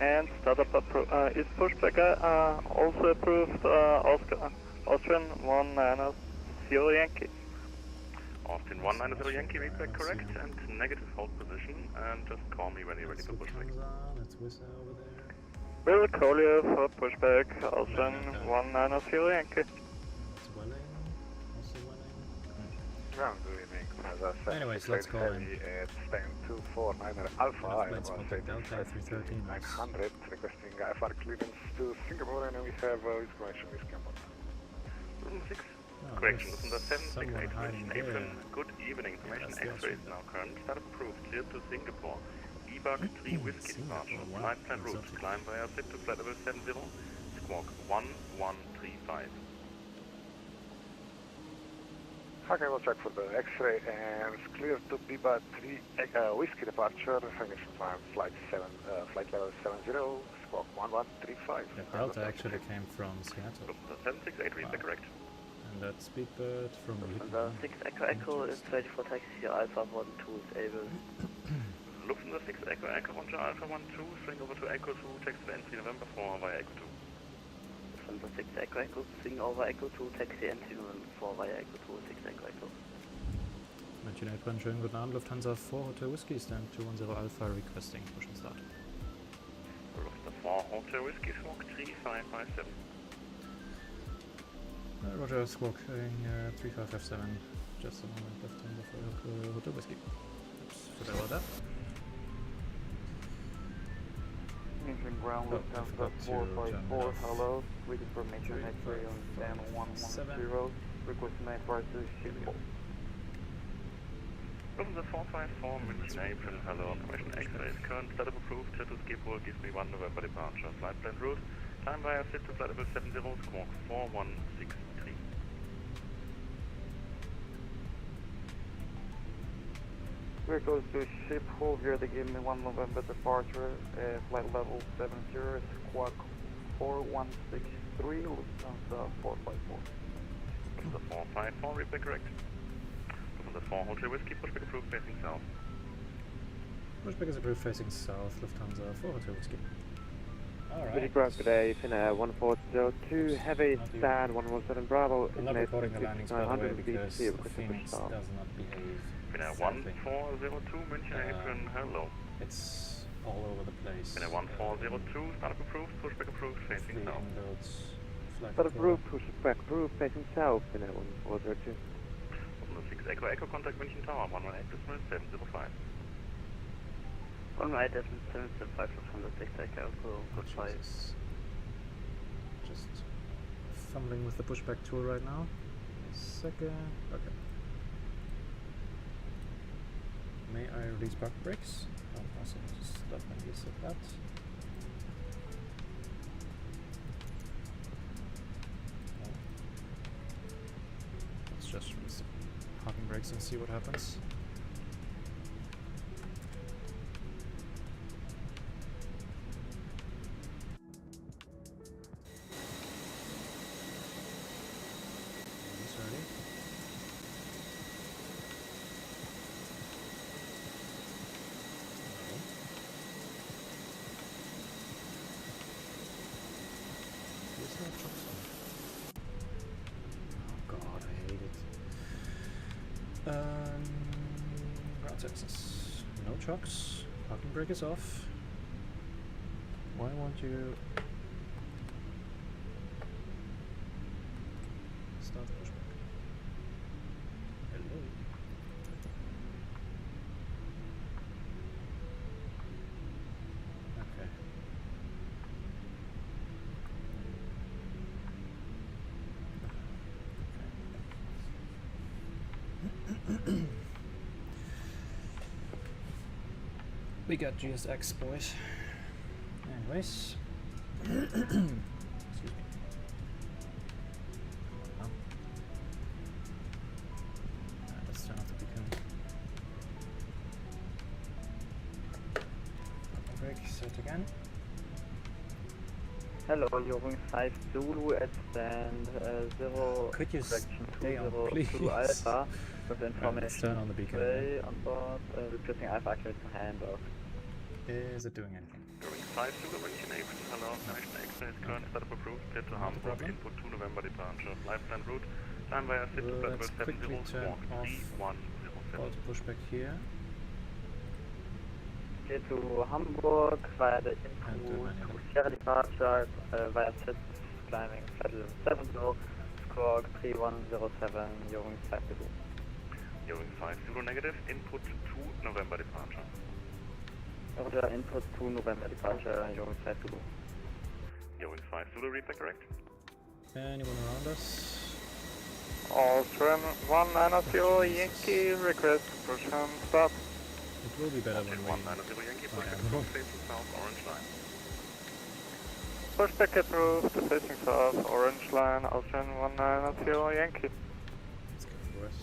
And startup is pushback also approved, Austrian 190 Yankee. Austin 190 Yankee, read back correct, and negative hold position, and just call me when you're ready for pushback. Let's whistle over there. We'll call you for pushback, Austin 190 Yankee. Swelling, also swelling. Ground leaving, as I said. Anyways, let's call in. Stand 249 Alpha, Let's contact Delta 313. 900, requesting IFR clearance to Singapore, and we have information with Cambodia. 6. Oh, Correction, listen to 768 hiding München apron. there. Good evening, information Yeah, X-ray is now current. Startup approved, cleared to Singapore. Biwak 3 Whiskey departure. Flight plan route, climb via SIP to flight level 70, squawk 1135. Okay, we'll check for the X-ray and it's clear to Biwak 3 Whiskey departure. Finish time flight level 70, squawk 1135. The Delta actually came from Seattle. The 768 read back correct. And that speedbird from The 6 Echo is ready for taxi. Alpha 12 is able. Lufthansa 6 Echo Roger Alpha 12, swing over to Echo 2, taxi entry November 4 via Echo 2. Lufthansa 6 Echo, swing over Echo 2, taxi entry November 4 via Echo 2, 6 Echo. München apron, schönen guten Abend, Lufthansa 4 Hotel Whiskey, stand 210 Alpha, requesting push and start. Lufthansa 4 Hotel Whiskey, squawk 3557. Roger, squawking 3557, just a moment, Lufthansa 4 Hotel Whiskey. Oops, forgot about that. Engine ground, Lufthansa 454, hello, with information X-ray on stand 110, requesting IFR to Schiphol. Lufthansa 454, München apron, hello, information X-ray is current, startup approved, to Schiphol, gives me 1 November departure, flight plan route, time via SIP to flight level 70, squawk 4163. Vehicles to Schiphol, here they give me 1 November departure, flight level 70, squawk 4163, Lufthansa 454. The 454, read back correct. Lufthansa 4 Hotel Whiskey, pushback approved, facing south. Pushback is approved, facing south, Lufthansa 4 Hotel Whiskey. Pretty ground today, Finnair 1402, heavy stand 117 Bravo. I'm not recording the landings by the way because the Phoenix does not behave. Finnair 1402, München apron, hello. It's all over the place. Finnair 1402, startup approved, pushback approved, facing south. Startup approved, pushback approved, facing south, Finnair 1402. Lufthansa 6 Echo Echo, contact München Tower, 118.705. 118.705, Lufthansa 6 Echo, good flight. Just fumbling with the pushback tool right now. A second. Okay. May I release park brakes? Oh, also just stop when you said that. Oh. Let's just release the parking brakes and see what happens. Ground access. No trucks. Parking brake is off. Why won't you start the pushback? Hello. Okay. We got GSX, boys. Anyways. Excuse me. Oh. Let's turn off the beacon. Brake, set again. Hello, you're wing 5 Zulu at stand 0 Could you correction stay on, 202 Alpha with Let's information turn on the beacon. way on board, requesting Alpha accurate to Hamburg. Is it doing anything? Wing 5 Zulu, München April, hello, Nation Express, current status approved, clear to Hamburg, input 2 November departure, lifetime route, time via SIP to Let's quickly turn off all the pushback here. Clear to Hamburg via the input to Sierra departure via SIP, climbing flight level 70, score 3107, you're wing 5 Zulu. You're wing 5 Zulu negative, input 2 November departure. Roger, input 2 November departure, you're wing 5 Zulu. You're wing 5 Zulu, repeat correct. Anyone around us? Austrian 190 Yankee, request to push and stop. It will be better when we... 190 Yankee, push and facing south, orange line. Pushback approved, facing south, orange line, Austrian 190 Yankee. It's getting worse.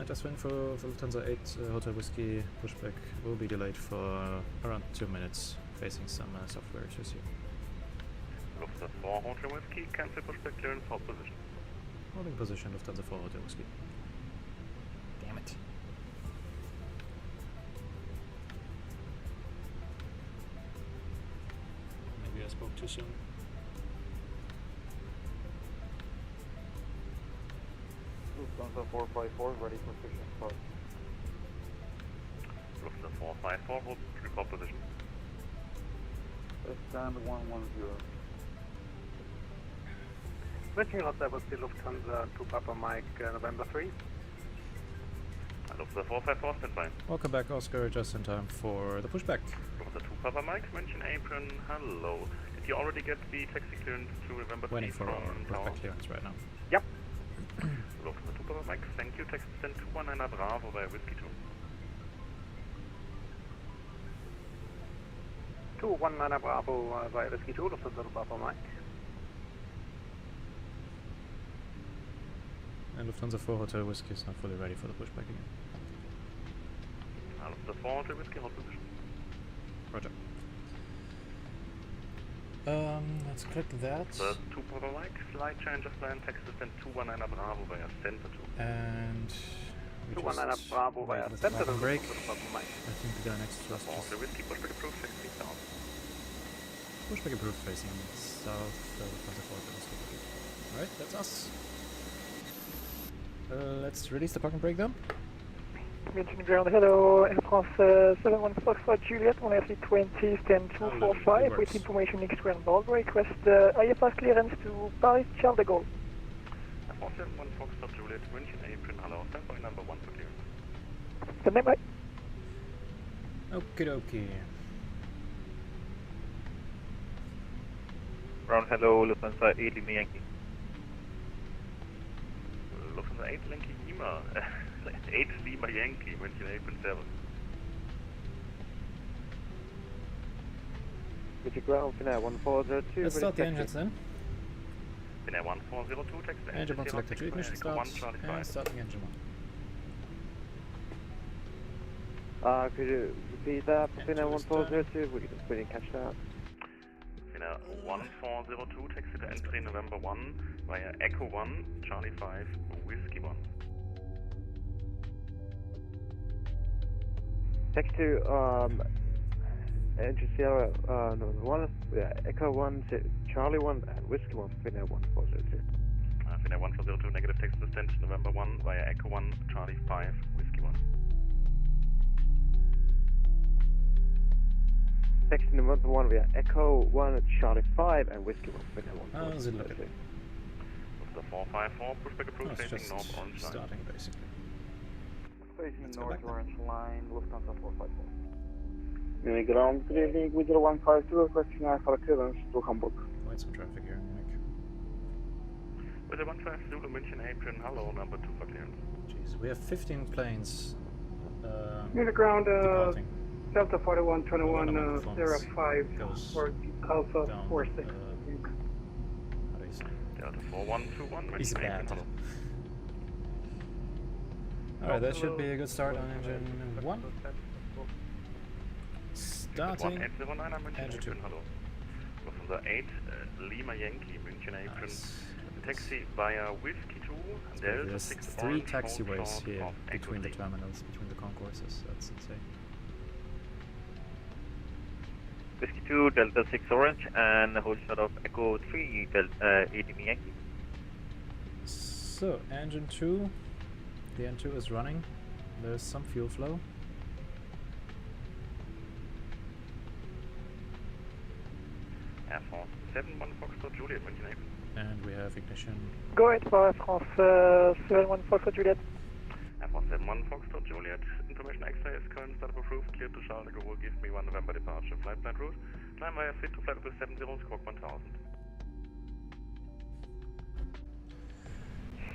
Just went for Lufthansa 8 Hotel Whiskey. Pushback will be delayed for around 2 minutes, facing some software issues here. Lufthansa 4 Hotel Whiskey, cancel pushback clearance, hold position. Holding position, Lufthansa 4 Hotel Whiskey. Damn it. Maybe I spoke too soon. Lufthansa 454, ready for push and start. Lufthansa 454, hold report position. Stand 110. Switching out, that was the Lufthansa to Papa Mike, November 3. Lufthansa 454, stand by. Welcome back, Oscar, just in time for the pushback. Lufthansa 2 Papa Mike, München Apron, hello. Did you already get the taxi clearance to November 3 Waiting for our from pushback Tower? clearance right now. Yep. Lufthansa 2 Papa Mike, thank you. Taxi stand 219 Bravo via Whiskey 2. 219 Bravo via Whiskey 2, Lufthansa to Papa Mike. And Lufthansa 4 Hotel Whiskey is not fully ready for the pushback again. Lufthansa 4 Hotel Whiskey, hold position. Roger. Let's click that. The 2 Papa Mike, flight change of plan, taxi stand 219 Bravo via Center 2. And... 219 Bravo via Center 2, break. Papa Mike. I think the next thrust is... Hotel Whiskey, pushback approved, facing south. Pushback approved, facing south, Lufthansa 4 Hotel Whiskey. Alright, that's us. Let's release the parking brake then. München ground, hello, Air France 71 Foxtrot Juliet, 1 20, stand 245, with information next ground ball, request IFR clearance to Paris Charles de Gaulle. 471 Foxtrot Juliet, München apron, hello, standby number 1 for clearance. Stand by. Okie dokie. Ground hello, Lufthansa 8 Lima Yankee. Lufthansa 8 Yankee Lima, 8 Lima Yankee, München apron 7. With your ground, Finnair 1402. Let's start the engines then. Finnair 1402, text the Engine 1 selected to ignition start, and starting engine 1. Could you repeat that? Finnair 1402, we didn't catch that. Finnair 1402, taxi to entry November 1 via Echo 1, Charlie 5, Whiskey 1. Text to engine Sierra number 1, Echo 1, Charlie 1, and Whiskey 1, Finnair 1402. Finnair 1402, negative text descent November 1 via Echo 1, Charlie 5, Whiskey 1. Text to number 1 via Echo 1, Charlie 5, and Whiskey 1, Finnair 1402. How does it look? The 454, pushback approved, facing north orange line. Starting basically. Facing north orange line, Lufthansa 454. Munich ground, good evening, with 152, requesting for clearance to Hamburg. Quite some traffic here in Munich. With a 15 Zulu München apron, hello, number 2 for clearance. Jeez, we have 15 planes. Munich ground, departing. Delta 4121, Sierra 5 for Alpha 46. How do you say? Delta 4121, He's München apron, bad. hello. Alright, that should be a good start on engine 1. Starting engine 2. Hello. Lufthansa 8 Lima Yankee München apron. Taxi via Whiskey 2. There's 3 taxiways here between the terminals, between the concourses. That's insane. Whiskey 2, Delta 6 Orange, and a hold shot of Echo 3, Delta 8 Lima Yankee. So, engine 2, the N2 is running. There's some fuel flow. Air France 71 Foxtrot Juliet München apron. And we have ignition. Go ahead for Air France 71 Foxtrot Juliet. Air France 71 Foxtrot Juliet. Information X-ray is current startup approved. Cleared to Charles de Gaulle. Give me 1 November departure. Flight plan route. Climb via fit to flight with 70 squawk 1000.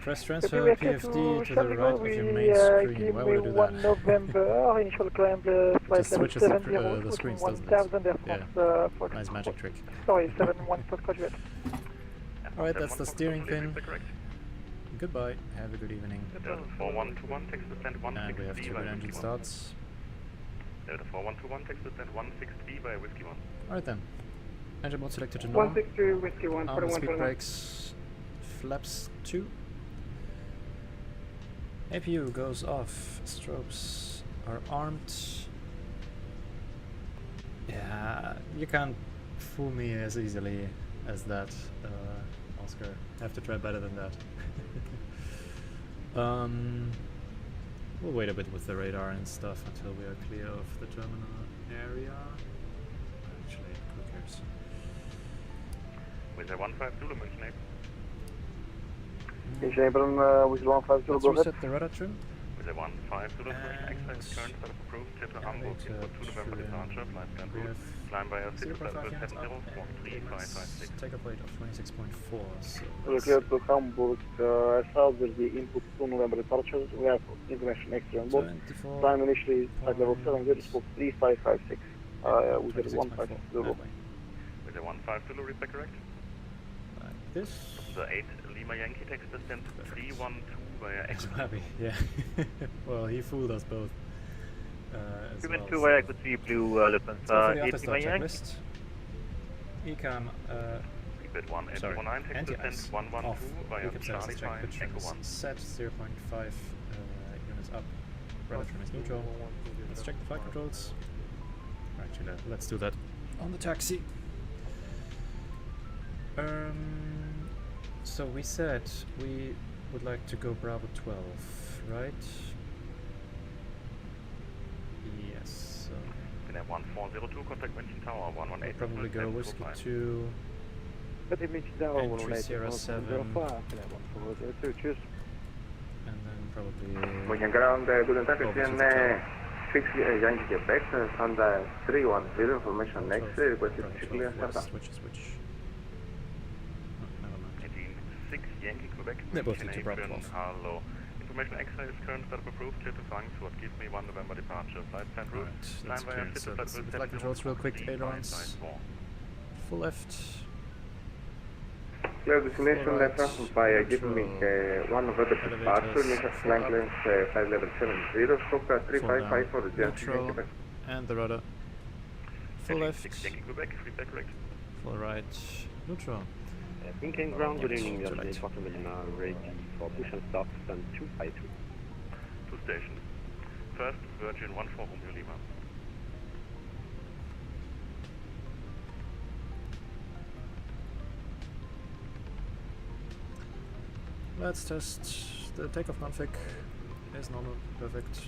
Press transfer PFD to the right of your main screen. Why would I do that? 1 November, initial climb, flight Just level switches 70, the screens, doesn't 1000 Air it? France, Yeah. Nice magic trick. Sorry, 71 Foxtrot Juliet. Alright, that's the steering pin. Goodbye. Have a good evening. Delta 4121, text descent 16B. And we have 2 good engine starts. Delta 4121, text descent 16B by Whiskey 1. Alright then. Engine mode selected to normal. 162, Whiskey 1, Arm speed brakes. Flaps 2. APU goes off. Strobes are armed. Yeah, you can't fool me as easily as that, Oscar. I have to try better than that. We'll wait a bit with the radar and stuff until we are clear of the terminal area. Actually, who cares? With a 15 Zulu München apron. München apron with 150, Let's go ahead. reset the radar trim. With a 15 Zulu München X-ray is current startup approved. Cleared to Hamburg. Input 2 November departure. Flight plan route. Climb via fit to flight with 70 squawk 3556. Take up weight of 26.4. So We're clear to Hamburg, south will be input 2 November departure. We have information extra on board. Time initially flight level 70 squawk 3556 with a 15 Zulu. With a 15 Zulu, read back correct? Like this. The 8 Lima Yankee text descent 312 via Echo. I'm happy, yeah. Well, he fooled us both. As well, 2 via Echo 3 Blue, Lufthansa 8 Lima Yankee. Ecam, Repeat 1819, text descent 112 via Charlie 5, Echo 1. Set 0.5 units up. Radar trim is neutral. Let's check the flight controls. Actually, let's do that on the taxi. So we said we would like to go Bravo 12, right? Yes. So Finnair 1402, contact München Tower 118. we'll probably go Whiskey 2, Entry Sierra 7. Cheers. And then probably... Munich ground, guten Tag, ich bin 6 Yankee Quebec, Honda 31, zero information next, requested to clear startup. Which is which? Oh, never mind. 6 Yankee Quebec, They're both Munich into Bravo Apron, 12. hello. Information X-ray is current startup approved, clear to Frankfurt, give me 1 November departure, flight plan route, That's climb via clear. So City let's flight controls real quick, ailerons. Full left. Clear destination left via give me 1 November departure, Nissan flight length flight level 70, Fokker 355 for the neutral, and the rudder. Full left. 6 Yankee Quebec, feedback correct. Full right. Neutral. Thinking ground, good evening, Virgin 40 Lima, ready for push and start, stand 253. 2 stations. First, Virgin 14 Romeo Lima. Let's test the takeoff config. Is normal, perfect.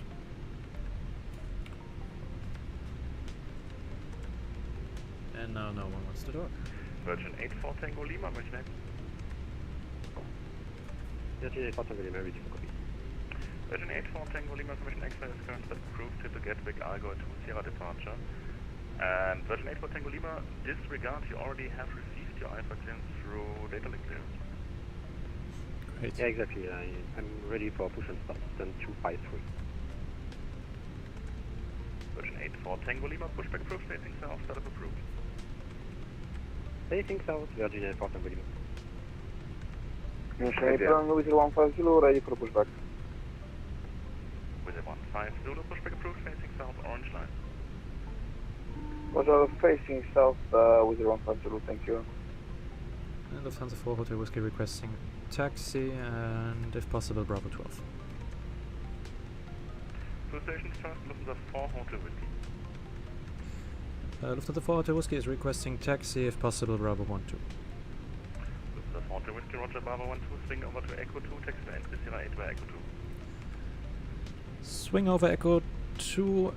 And now no one wants to talk. Virgin 84 Tango Lima, München. Virgin 84 Tango Lima, ready for copy. Virgin 84 Tango Lima, Commission X-ray is current step approved to Gatwick Allgäu to Sierra departure. And Virgin 84 Tango Lima, disregard, you already have received your IFA clearance through data link clearance. Great. Yeah, exactly. I'm ready for push and start, stand 253. Virgin 84 Tango Lima, pushback approved, facing south, startup approved. Facing south, Virgin 84 Tango Lima. Mission April, Wizard 15 Zulu, ready for pushback. Wizard 15 Zulu, pushback approved, facing south, orange line. Roger, facing south, Wizard 15 Zulu, thank you. And Lufthansa 4 Hotel Whiskey requesting taxi and if possible Bravo 12. 2 stations first, Lufthansa 4 Hotel Whiskey. Lufthansa 4 Hotel Whiskey is requesting taxi if possible Bravo 12. Lufthansa 4 Hotel Whiskey, Roger, Bravo 12, swing over to Echo 2, taxi to entry Sierra 8 via Echo 2. Swing over Echo 2,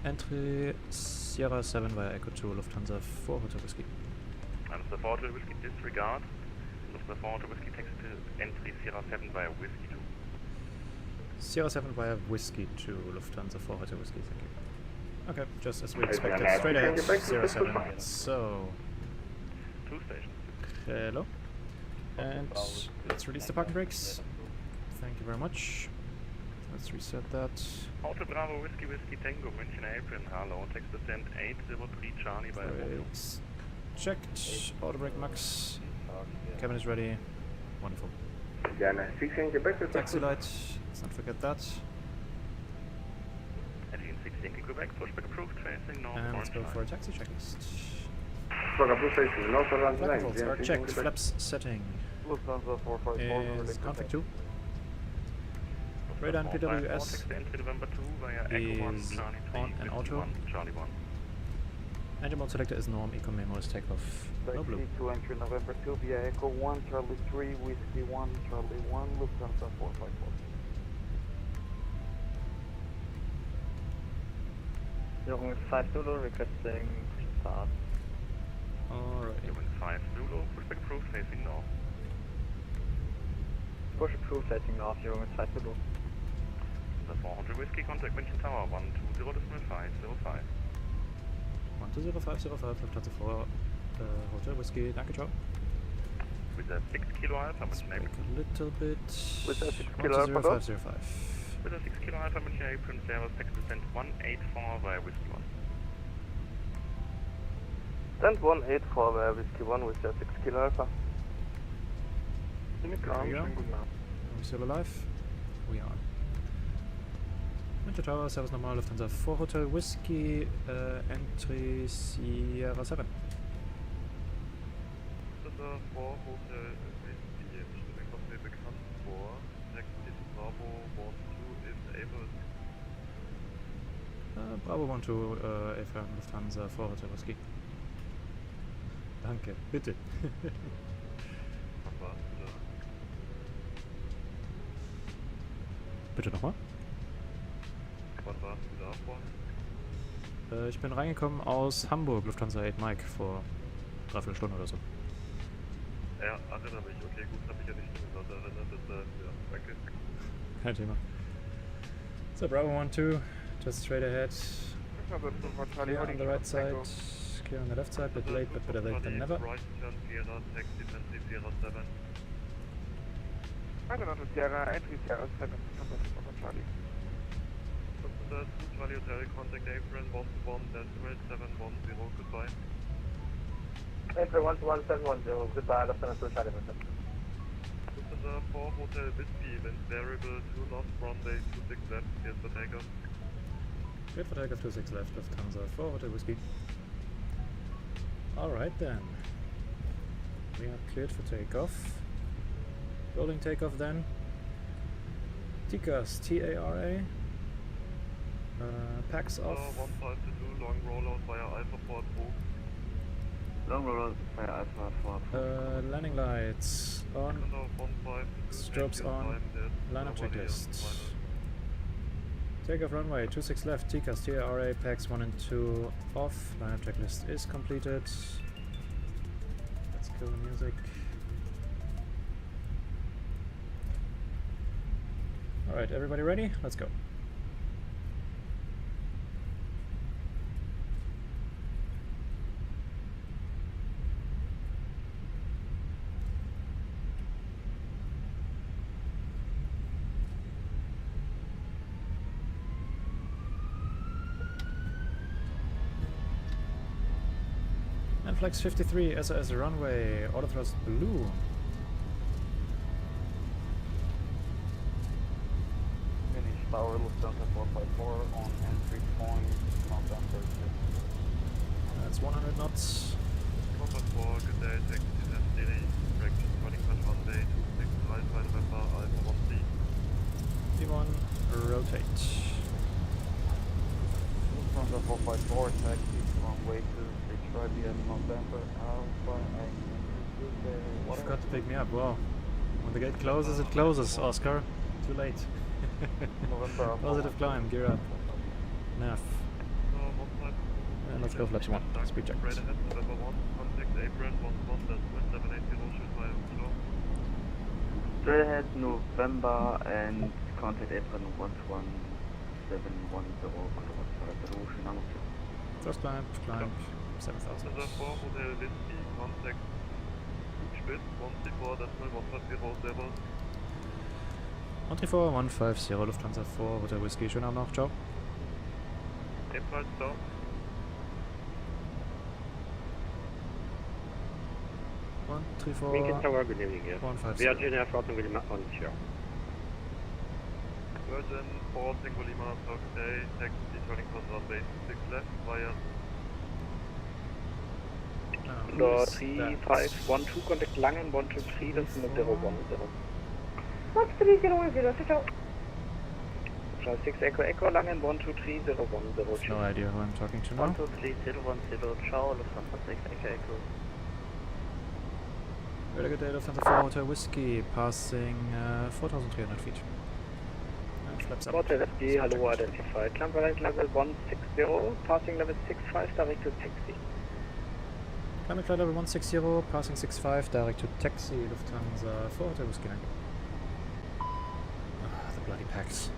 entry Sierra 7 via Echo 2, Lufthansa 4 Hotel Whiskey. Lufthansa 4 Hotel Whiskey, disregard. Lufthansa 4 Hotel Whiskey, taxi to entry Sierra 7 via Whiskey 2. Sierra 7 via Whiskey 2, Lufthansa 4 Hotel Whiskey, thank you. Okay, just as we expected, straight ahead, Sierra 7, so... 2 stations. Hello. And let's release the parking brakes. Thank you very much. Let's reset that. Hotel Bravo Whiskey Whiskey Tango, München Apron, hello, text descent 803 Charlie via Brakes checked, auto brake max, cabin is ready, wonderful. Taxi light, let's not forget that. Engine 6 Yankee Quebec, pushback approved, tracing north, And let's go for a taxi checklist. Flight Flight controls are checked, flaps setting. Lufthansa 454 Is config 2. Radar and PWS is on and auto. Charlie 1. Engine mode selector is norm, eco memo is takeoff. No blue. to entry November 2 via Echo 1, Charlie 3, Whiskey 1, Charlie 1, Lufthansa 454. Young 5 Zulu requesting start. Alright. Young 5 Zulu, pushback approved, facing north. Push approved, facing north, Young 5 Zulu. The 400 Whiskey, contact München Tower, 120.505. 120.505, Lufthansa 4 Hotel Whiskey, danke, ciao. With a 6 Kilo Alpha, München Apron. A little bit. With a 6 Kilo Alpha, 10505. With a 6 Kilo Alpha, München Apron, Sierra, text descent 184 via Whiskey 1. Stand 184 via Whiskey 1 with a 6 Kilo Alpha. There we go. Are we still alive? We are. München Tower, Service normal, Lufthansa 4 Hotel Whiskey, entry Sierra 7. Lufthansa 4 Hotel Whiskey, Stelle kommt mir bekannt vor. Taxi to Bravo 12 is able. Bravo 12, AFM Lufthansa 4 Hotel Whiskey. Danke, bitte. Was war's da? Bitte nochmal? Was warst du da vor? Ich bin reingekommen aus Hamburg, Lufthansa 8 Mike, vor 3/4 Stunde oder so. Ja, erinnere mich. Okay, gut, habe ich ja nicht besonders erinnert. Das, ja, danke. Kein Thema. So Bravo 1-2, just straight ahead. Clear on the right side, clear on the left side, bit late but better late than never. Right turn Sierra, taxi, Fancy Sierra 7. I don't know, Sierra, entry Sierra 7, number Charlie. Charlie Hotel, contact Apron 121, decimal 710, goodbye. April 11710, goodbye, Lieutenant Charlie. Lufthansa 4 Hotel Whiskey, wind variable 2 knots, runway 26 left, cleared for takeoff. Cleared for takeoff 26 left, Lufthansa 4 Hotel Whiskey. Alright then. We are cleared for takeoff. Rolling takeoff then. TCAS, T-A-R-A. Packs off. 1522, long rollout via Alpha Port Pro. Long rollout via Alpha Port. Landing lights on. Strobes on. Lineup checklist. Takeoff runway 26 left. TCAS, T-A-R-A. Packs 1 and 2 off. Lineup checklist is completed. Let's kill the music. Alright, everybody ready? Let's go. And flex 53, SAS runway, auto thrust blue. Tower, Lufthansa 454 on entry point, November 6. That's 100 knots. Copper 4, good day, taxi, Delhi, direction 20 runway 26 right, November, Alpha 1C. D1, rotate. Lufthansa 454, taxi, runway 26 right, via November, Alpha, You forgot to pick me up, wow. When the gate closes, it closes, Oscar. Too late. Positive climb, gear up. Nav. And let's go flaps 1. Speed check. Straight ahead, November 1, contact Apron 11, 780, should fire below. Straight ahead, November, and contact Apron 11710, First climb, 7000. Lufthansa 4, Hotel Whiskey, contact Spitz 134, decimal 150. 134, 150, Lufthansa 4, Hotel Whiskey. Schönen Abend noch, ciao. Ebenfalls, ciao. Lincoln Tower, good evening, yes. 150. Virginia 4 Tango Lima on shore. Virgin 4 Tango Lima, Turkey, taxi, turning cross runway 26 left, via... 3512, contact Langen 123, that's 010. Fox 3010, ciao. 6 Echo Echo Langen 123 No idea who I'm talking to now. 123010, ciao, Lufthansa 6 Echo Echo. Very good day, Lufthansa 4 Hotel Whiskey, passing 4,300 feet. Flaps up. Hotel Whiskey, hello, identified. Climb right level 160, passing level 65, direct to taxi. Climb level 160, passing 65, direct to taxi, Lufthansa 4 Hotel Whiskey. The bloody packs.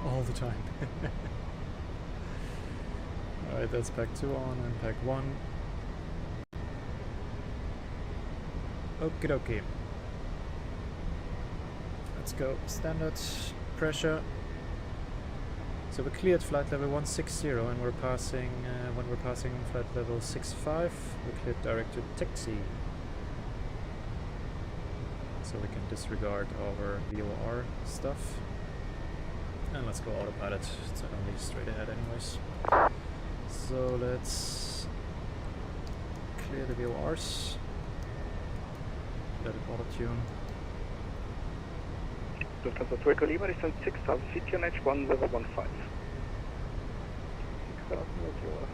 All the time. Alright, that's pack 2 on and pack 1. Okie dokie. Let's go. Standard pressure. So we cleared flight level 160 and we're passing, when we're passing flight level 65, we cleared direct to taxi. So we can disregard our VOR stuff. And let's go autopilot, it's only straight ahead anyways. So let's clear the VORs. Let it auto-tune. Lufthansa 2 Echo Lima, distance 6000 feet, QNH 1015.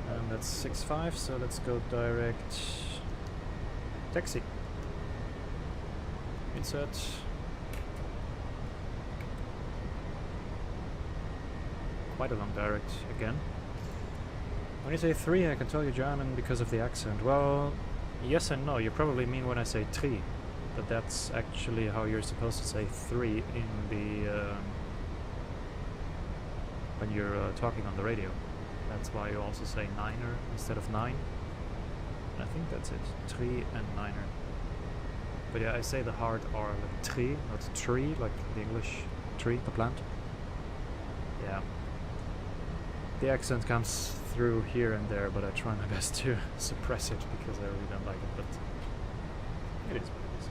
And that's 65, so let's go direct taxi. Insert. Quite a long direct again. When you say 3, I can tell you German because of the accent. Well, yes and no. You probably mean when I say 3. but that's actually how you're supposed to say 3 in the when you're talking on the radio. That's why you also say 9er instead of 9. I think that's it. 3 and 9er. But yeah, I say the hard R like tree, not tree, like the English tree, the plant. Yeah. The accent comes through here and there, but I try my best to suppress it because I really don't like it, but it is what it is.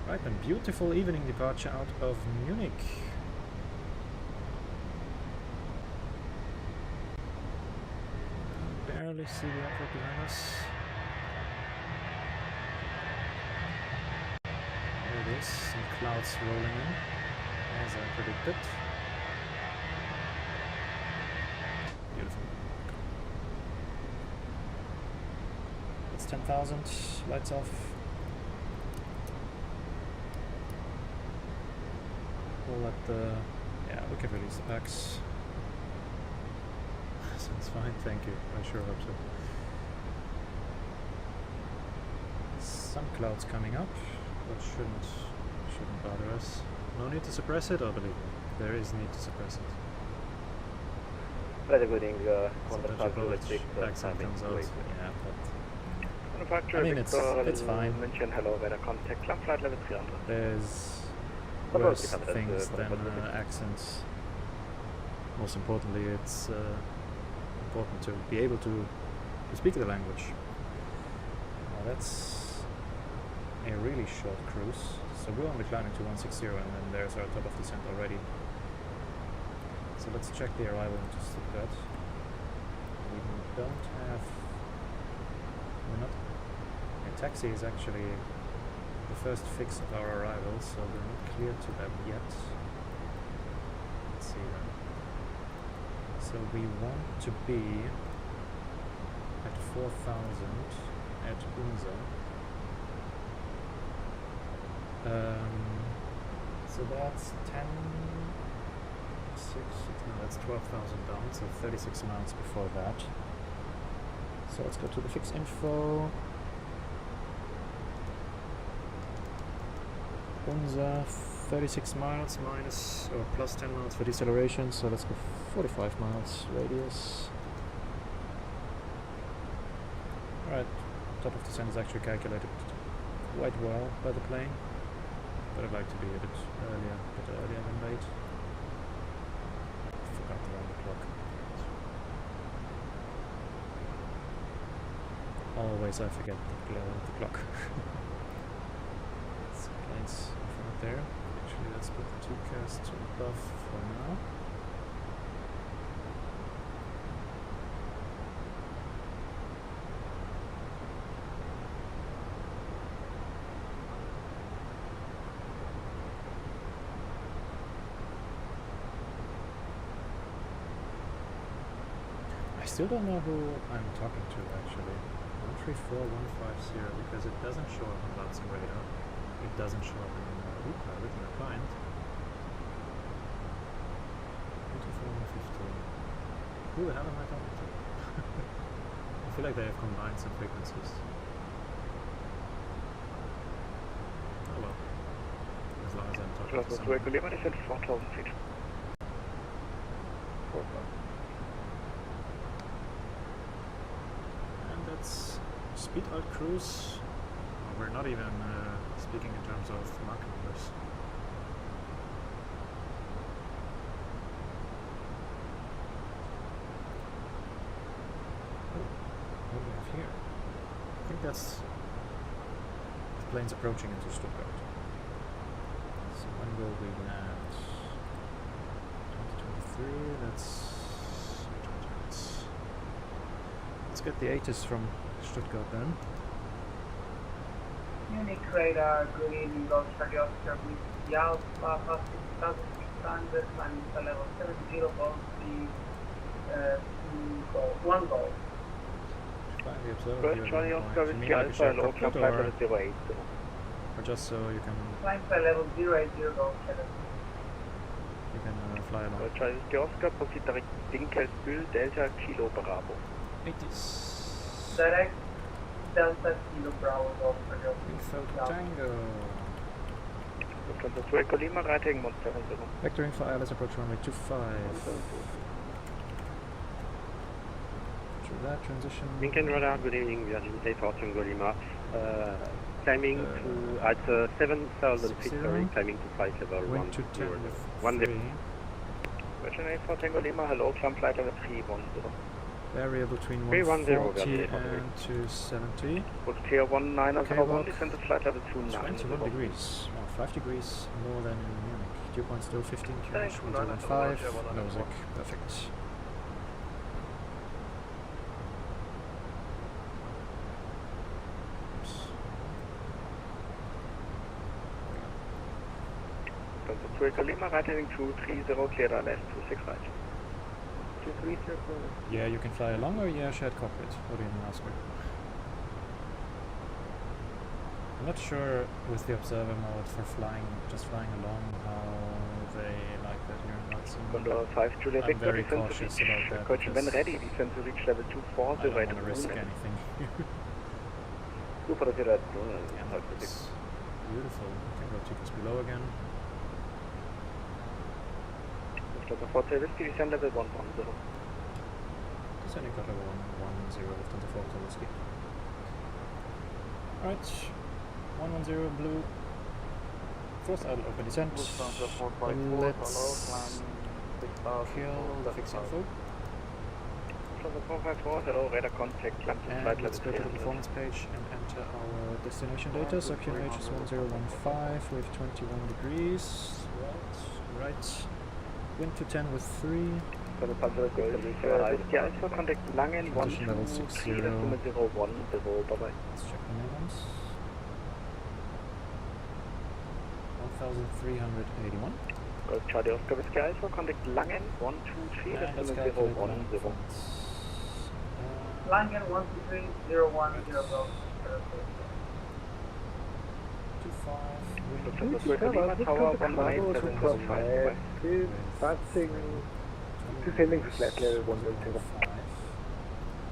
Right, and beautiful evening departure out of Munich. Barely see the airport behind us. There it is, some clouds rolling in, as I predicted. Beautiful. It's 10,000, lights off. We'll let the... yeah, we can release the packs. Sounds fine, thank you. I sure hope so. Some clouds coming up, but shouldn't bother us. No need to suppress it, or believe me, there is need to suppress it. Very good, accent comes out. Yeah, but Manufacturer I mean, it's fine. Mention hello, weather contact, climb flight level 300. There's worse things than accents. Most importantly, it's important to be able to speak the language. Now that's a really short cruise. So we're only climbing to 160, and then there's our top of descent already. So let's check the arrival into Stuttgart. We don't have... we're not... a taxi is actually the first fix of our arrival, so we're not clear to that yet. Let's see then. So we want to be at 4,000 at Unser. So that's that's 12,000 down, so 36 miles before that. So let's go to the fix info. Unser 36 miles minus or plus 10 miles for deceleration, so let's go 45 miles radius. Alright, top of descent is actually calculated quite well by the plane, but I'd like to be a bit earlier than late. Forgot to run the clock. Always I forget the clock. So planes in front there. Actually, let's put the 2 casts above for now. I still don't know who I'm talking to actually. 134150, because it doesn't show up on Vatsim radar. It doesn't show up in Pilot, in the client. 134150. Who the hell am I talking to? I feel like they have combined some frequencies. Oh well. As long as I'm talking to someone. Regular is at 4,000 feet. And that's speed out cruise. We're not even speaking in terms of Mach numbers. Oh, what do we have here? I think that's the plane's approaching into Stuttgart. So when will we land? 2023, let's get the ATC from Stuttgart then. Munich radar, good evening, Golf Charlie Oscar with the Alpha, past 6,600, climbing to level 70, goal speed, 1 goal. Charlie Oscar with the Alpha, low climb flight level 08. Or just so you can... Climb flight level 080, goal 7. You can fly along. Charlie Oscar, proceed direct Dinkelbühl, Delta, Kilo, Bravo. 80s. Direct Delta Kilo Bravo Golf Radio. Info Tango. Lufthansa 2 Echo Lima, writing 170. Vectoring for ILS approach runway 25. Through that transition. Lincoln Radar, good evening, Virgin for Tango Lima. Climbing to at 7,000 feet, sorry, climbing to flight level 1 to 10 with 1 3. Virgin 8 for Tango Lima, hello, climb flight level 310. Area between 310, 140 and 270. Book tier 1901, walk. descend to flight level 290. 21 degrees, 5 degrees more than in Munich. Dew point still 15 km, 105, Nozick, perfect. Lufthansa 2 Echo Lima, right heading 230, clear ILS 26 right. 230. Yeah, you can fly along or yeah, shared cockpit. What do you mean, ask me? I'm not sure with the observer mode for flying, just flying along, how they like that here in Vatsim. Condor 5 Juliet I'm Victor, very descend cautious to reach, about that. coach when ready, descend to reach level 240, I don't right want to risk anything. Super red. It's beautiful. I can go 2 k's below again. Lufthansa 4 Whiskey, descend level 110. Descending cut level 110, Lufthansa 4 Whiskey. Alright, 110 blue. Force idle open descent. Lufthansa 454, Let's kill the fix info. Lufthansa 454, hello, radar contact, climb to flight And let's level go to the 300. performance page and enter our destination data. So QNH is 1015 with 21 degrees. Right. Wind to 10 with 3. Whiskey Alpha, contact Langen, Condition level 60. 123, decimal 010, bye-bye. Let's check the minimums. 1381. Charlie Oscar Whiskey Alpha, contact Langen, 123, And let's decimal calculate 010. Langen 123.010 Golf. 25. Lufthansa 2 Echo Lima, Tower 18705. Passing descending to flight level 110.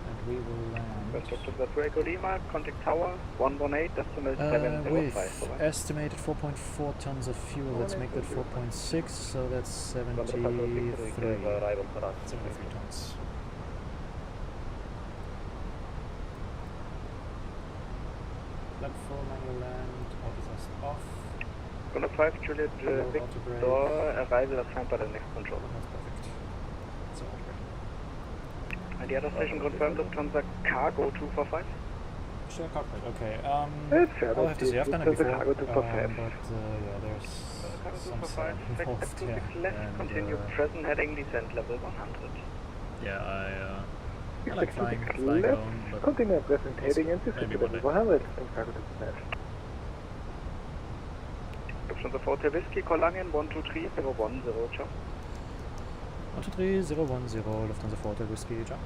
And we will land Lufthansa 2 Echo Lima, contact Tower 118, decimal 705. with estimated 4.4 tons of fuel. Let's make that 4.6, so that's 73 tons. Lap 4 manual land, autothrust off. Condor 5 Juliet Victor, arrival assigned by the next controller. That's perfect. So great. And the other station confirmed Lufthansa Cargo 245. Share cockpit, okay. It's fair, I'll have to see, I've done it Lufthansa before, Cargo 245. but yeah, there's some sound Expect involved, acoustics yeah. left, And, continue present heading, descent level 100. yeah, I like flying alone, but Continue present heading and descend maybe level one day. 100 and cargo to smash. Lufthansa 4 Whiskey, call Langen 123 010, ciao. 123 010, Lufthansa 4 Whiskey, ciao.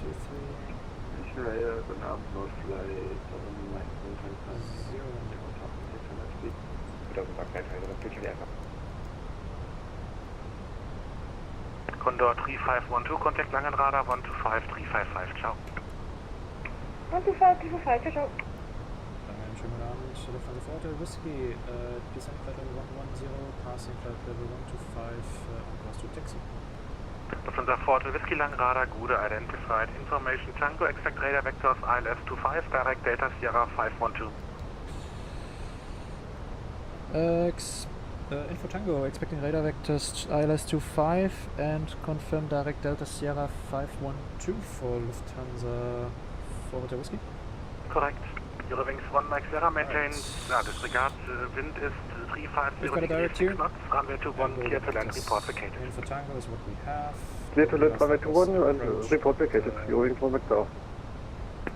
23 Israel, guten Abend, Nordflight, 010. Condor 3512, contact Langen Radar 125355, ciao. 125, ciao, ciao. Einen schönen Abend, Lufthansa 4 Whiskey, descent flight level 110, passing flight level 125, across to taxi. Lufthansa 4 Whiskey Langen Radar, Gude identified. Information Tango, exact radar vectors ILS 25, direct data Sierra 512. Info Tango, expecting radar vectors ILS 25 and confirm direct Delta Sierra 512 for Lufthansa 4 Whiskey. Correct. Eurowings 1 Mike Sierra maintains, disregard, wind is 350 We've got a direct degrees, here. 6 knots, runway 21, clear to land, report vacated. Info Tango is what we have. Clear to land runway 21 and report vacated. Eurowings 1 Victor.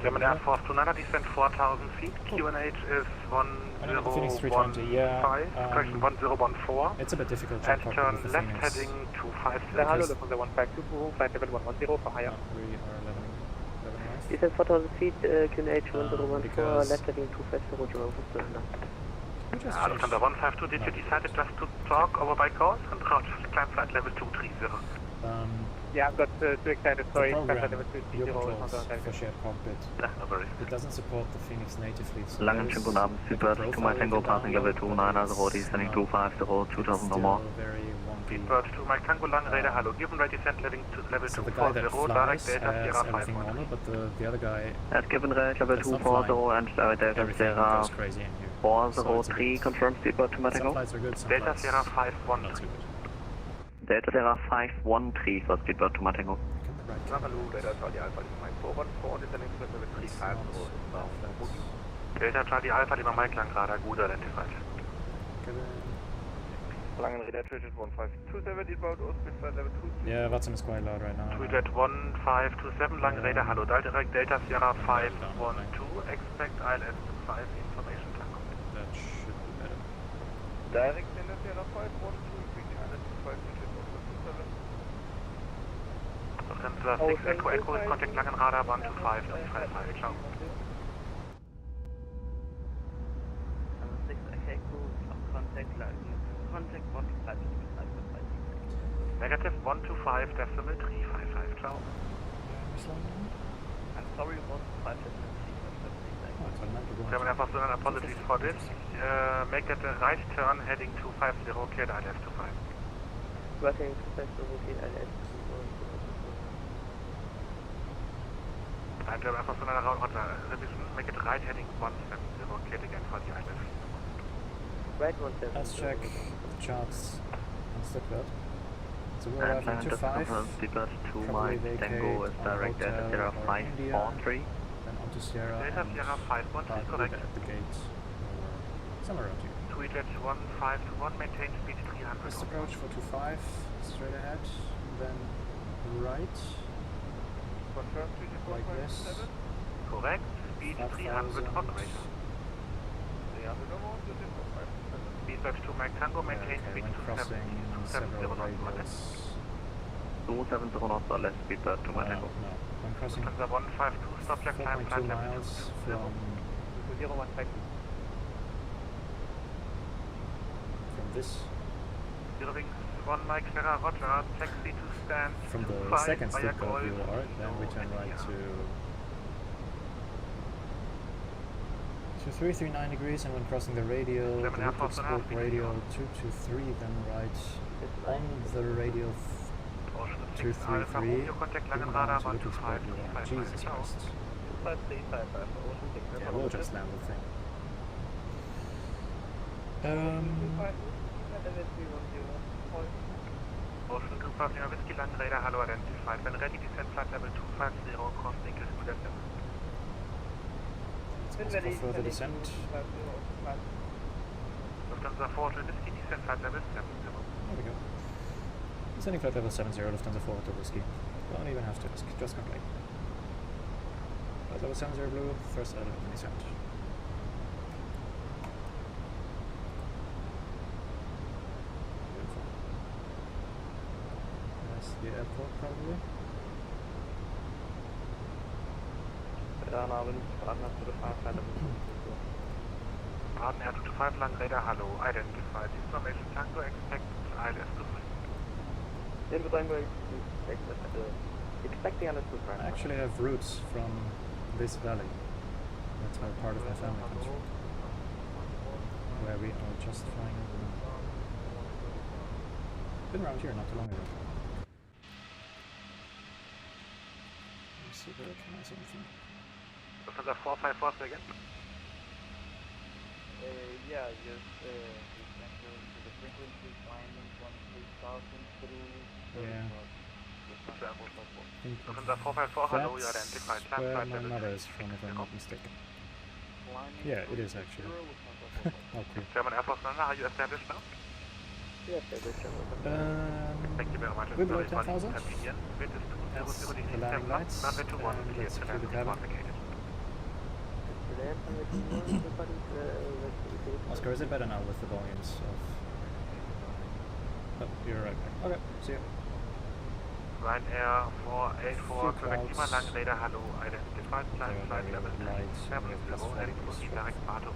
German Air Force 29, descent 4,000 feet, QNH is Phoenix 320, yeah. 1015, correction 1014. It's a bit difficult to And talk turn with the left Phoenix. heading 256. Hello, Lufthansa 152, flight level 110 for higher. We are leveling off. Descent 4,000 feet, QNH 1014, because left heading 250, Roger, over to land. Lufthansa 152, did you decide just to talk over by calls and climb flight level 230? Yeah, I've got too excited, sorry. The program, your controls for shared cockpit, it doesn't support the Phoenix natively. So Langen schönen guten Abend, Speedbird 2 Mike Tango, passing level 29, as Rodi, sending 250, 2000 or more. Speedbird 2 Mike Tango, Langen Radar, hello, given ready descent level 240, direct Delta Sierra 5. Normal, but the other guy has given right level 240 and direct Delta Sierra 403, confirmed Speedbird 2 Mike Tango. Delta Sierra 513. Delta Sierra 513 for Speedbird 2 Mike Tango. Delta Charlie Alpha, Lima Mike Lang Radar, good identified. Langen Radar, Tweeted 1527, inbound, Ausbildflight level 2. Yeah, Vatsim is quite loud right now. Tweeted 1527, Langen Radar, hello, direct Delta Sierra 512, expect ILS 5 information. That should be better. Direct Delta Sierra 512, reach ILS 527. Lufthansa 6 Echo Echo, contact Langen Radar 125, 355, ciao. 6 Echo, contact Langen. Contact 125, Negative 125, decimal 355, ciao. I'm sorry, 125, decimal 355. German Air Force, apologies for this. Make it a right turn heading 250, cleared ILS 25. Waiting 250, cleared ILS 25. German Air Force, revision, make it right heading 170, cleared again for the ILS. Right 170. Let's check the charts on Stuttgart. So we're arriving at 25. Speedbird 2 Mike Tango is direct Delta Sierra 543. Then onto Sierra. Delta Sierra 513, correct. At the gate. Somewhere around here. Tweeted 1521, maintain speed 300. First approach for 25, straight ahead, then right. Like this. Correct, speed 300 operation. Speedbird 2 Mike Tango, maintain speed 270 knots. 270 knots or less, Speedbird 2 Mike Tango. No, I'm crossing Lufthansa 152, stop check time, 4.2 miles from this. 0 wings 1 Mike Sierra Roger, taxi to stand From the 25, second Stuttgart view, alright, then we turn right to 339 degrees, and when crossing the radial, the Ludwigsburg radial 223, then right on the radial 233, going down to Ludwigsburg. Jesus Christ. Yeah, we'll just land the thing. Ocean 250 Whiskey Lang Radar, hello, identified. When ready, descent flight level 250, cross English to descent. Let's go for further descent. Lufthansa 4 to Whiskey, descent flight level 70. There we go. Descending flight level 70, Lufthansa 4 to Whiskey. Don't even have to risk, just complete. Flight level 70 blue, first out of descent. Beautiful. That's the airport, probably. Baden Air 225 Lang Radar, hello, identified. Information Tango, expect ILS to free. Expect the ILS to free. I actually have roots from this valley. That's where part of my family comes from. Where we are just flying over now. Been around here not too long ago. Let me see if I recognize anything. Lufthansa 454 again? Yeah, just enter to the frequency finding 13,000 through... Yeah. Lufthansa 454, hello, you identified. That's where my mother is from, if I'm not mistaken. Yeah, it is actually. Oh, cool. German Air Force, are you established now? Yes, established. Thank you very much. We below 10,000. That's the landing lights, and let's secure the cabin. Oscar, is it better now with the volumes of... Oh, you're right back. Okay, see you. Ryanair 484, Quebec Lima, Lang Radar, hello, identified, flight level 70, and proceed direct Bato.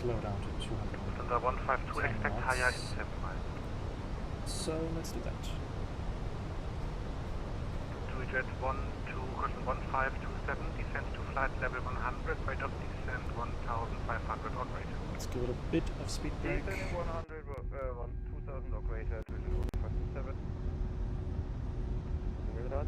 slow down to 200. Lufthansa 152, expect higher in 7 miles. So let's do that. Jet 12, caution 1527, descend to flight level 100, rate of descent 1500 or greater. Let's give it a bit of speed brake. Descending 100, 2000 or greater, division 157. Radar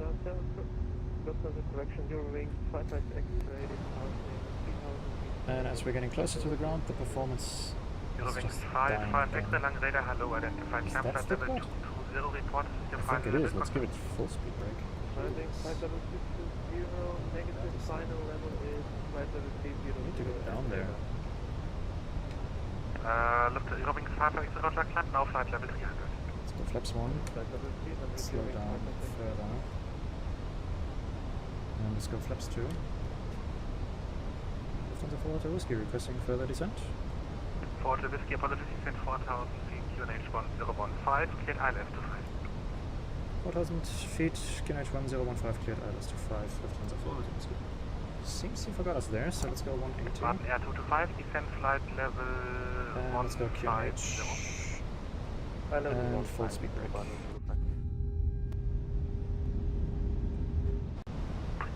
Lufthansa correction, Eurowing 556, rated 3000. And as we're getting closer to the ground, the performance is just dying down. Lang radar, hello, identified climb flight level 220, report your I think it is, let's give it full speed brake. Landing flight level 620, negative final level is flight level 30. Need to go down there. Eurowing 5x, roger, climb now flight level 300. Let's go flaps 1. Slow down further. And let's go flaps 2. Lufthansa 4 Hotel Whiskey requesting further descent. 4 Hotel Whiskey, apologies, descent 4000 feet, QNH 1015, cleared ILS to 5. 4000 feet, QNH 1015, cleared ILS to 5, Lufthansa 4 Hotel Whiskey. Seems he forgot us there, so let's go 180. Martin Air 225, descent flight level 150. Let's go QNH. And full speed brake.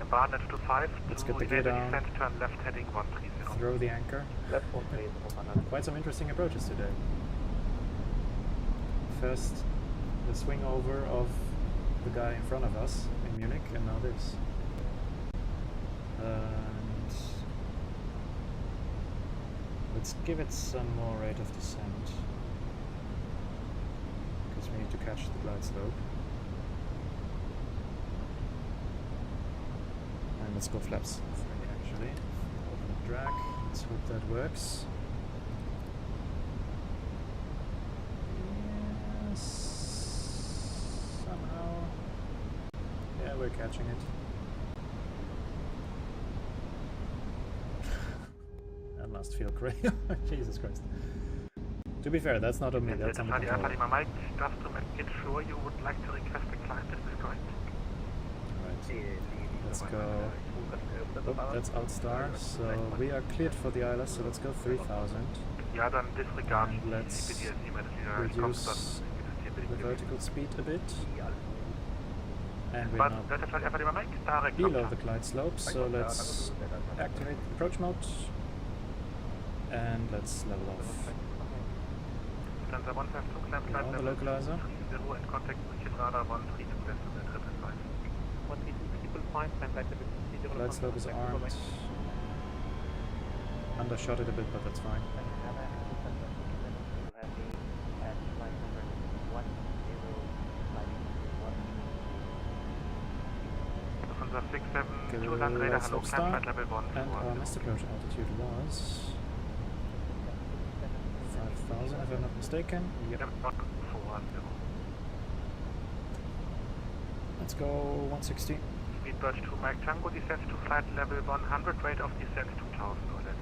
Barnet 225, let's get the gear down. Descent, turn left heading 130. Throw the anchor. Quite some interesting approaches today. First, the swing over of the guy in front of us in Munich, and now this. And let's give it some more rate of descent, because we need to catch the glide slope. And let's go flaps 3 actually. Open the drag. Let's hope that works. Yes. Somehow. Yeah, we're catching it. That must feel great. Jesus Christ. To be fair, that's not on me, that's on the controller. Mike, just to make sure you would like to request a climb, is this correct? Right. Let's go. Oh, that's outstar, so we are cleared for the ILS, so let's go 3000. Yeah, then disregard. And let's reduce the vertical speed a bit. And we're now below the glide slope, so let's activate approach mode. And let's level off. We're on the localizer. Glide slope is armed. Undershot it a bit, but that's fine. Glide slope start, and our missed approach altitude was 5,000 if I'm not mistaken. Yep. Let's go 160. Speed bird to Mike Tango, descent to flight level 100, rate of descent 2000 or less.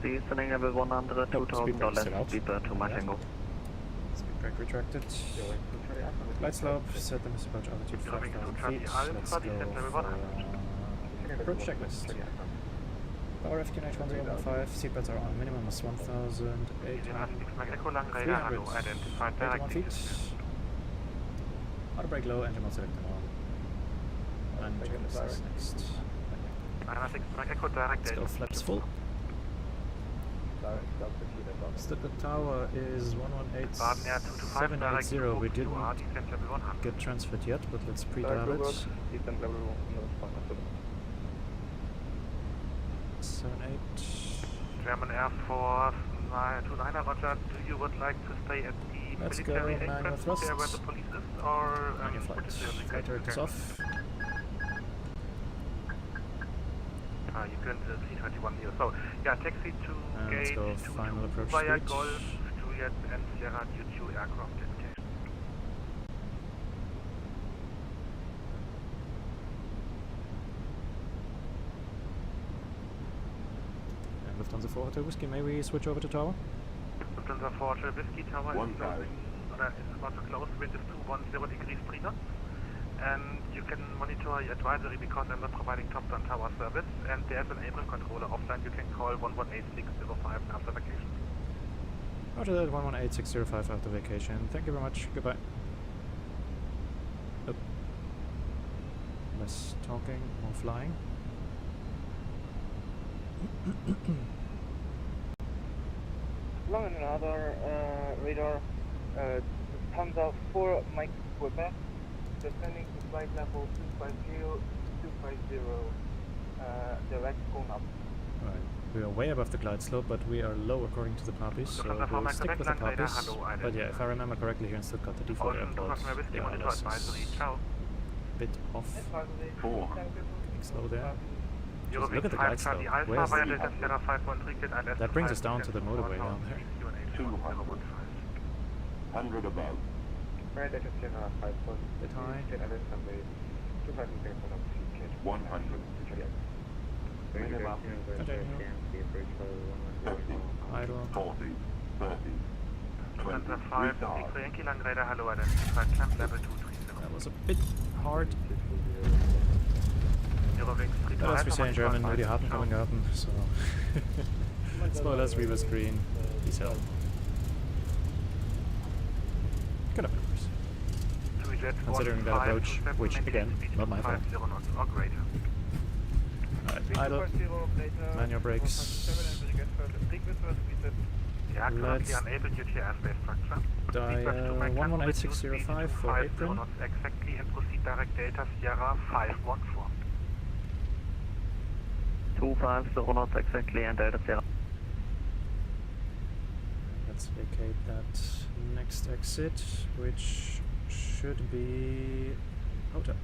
Descending level 100, 2000 or less, speed bird to Mike Tango. Speed brake retracted. Glide slope, set the missed approach altitude 5,000 feet. Let's go for approach checklist. Power FQNH 1015, seatbelts are on, minimum is 1,881 feet. Auto brake low, engine mode select all. And checklist is next. Let's go flaps full. The tower is 118780. We didn't get transferred yet, but let's pre-dial it. 78. German Air Force 29, roger. Do you would like to stay at the let's military go, manual thrust. There where the police is, or manual flight. Flight turret is off. You can C21 here. So, yeah, taxi to gate let's go final approach via speed. Golf, Juliet and Sierra due to aircraft indication. And Lufthansa 4 Hotel Whiskey, may we switch over to tower? Lufthansa 4 Hotel Whiskey, tower is closing, is about to close, wind is 210 degrees 3 knots. And you can monitor mandatory advisory because I'm not providing top-down tower service, and there's an apron controller offline. You can call 118605 after vacation. Roger that, 118605 after vacation. Thank you very much. Goodbye. Oh. Less talking, more flying. Long and another radar, Lufthansa 4 Mike Quebec, descending to flight level 250, direct going up. Right. We are way above the glide slope, but we are low according to the puppies, so we'll stick with the puppies. But yeah, if I remember correctly here in Stuttgart, the default airport, yeah, is a bit off. Getting slow there. Just look at the glide slope. Where's the... That brings us down to the motorway down there. 100 above. Right, that is Sierra 5 bit high. 100. Minimum. 30. Idle. 40. 30. 20. That was a bit hard. But as we say in German, nur die Harten kommen Garten, so it's more or less reverse green. Peace out. Good numbers. Considering that approach, which again, not my fault. Alright, idle. Manual brakes. Let's dial 118605 for apron. Exactly, and proceed direct Delta Sierra 514. 250 knots exactly and Delta Sierra. Let's vacate that next exit, which should be hotel.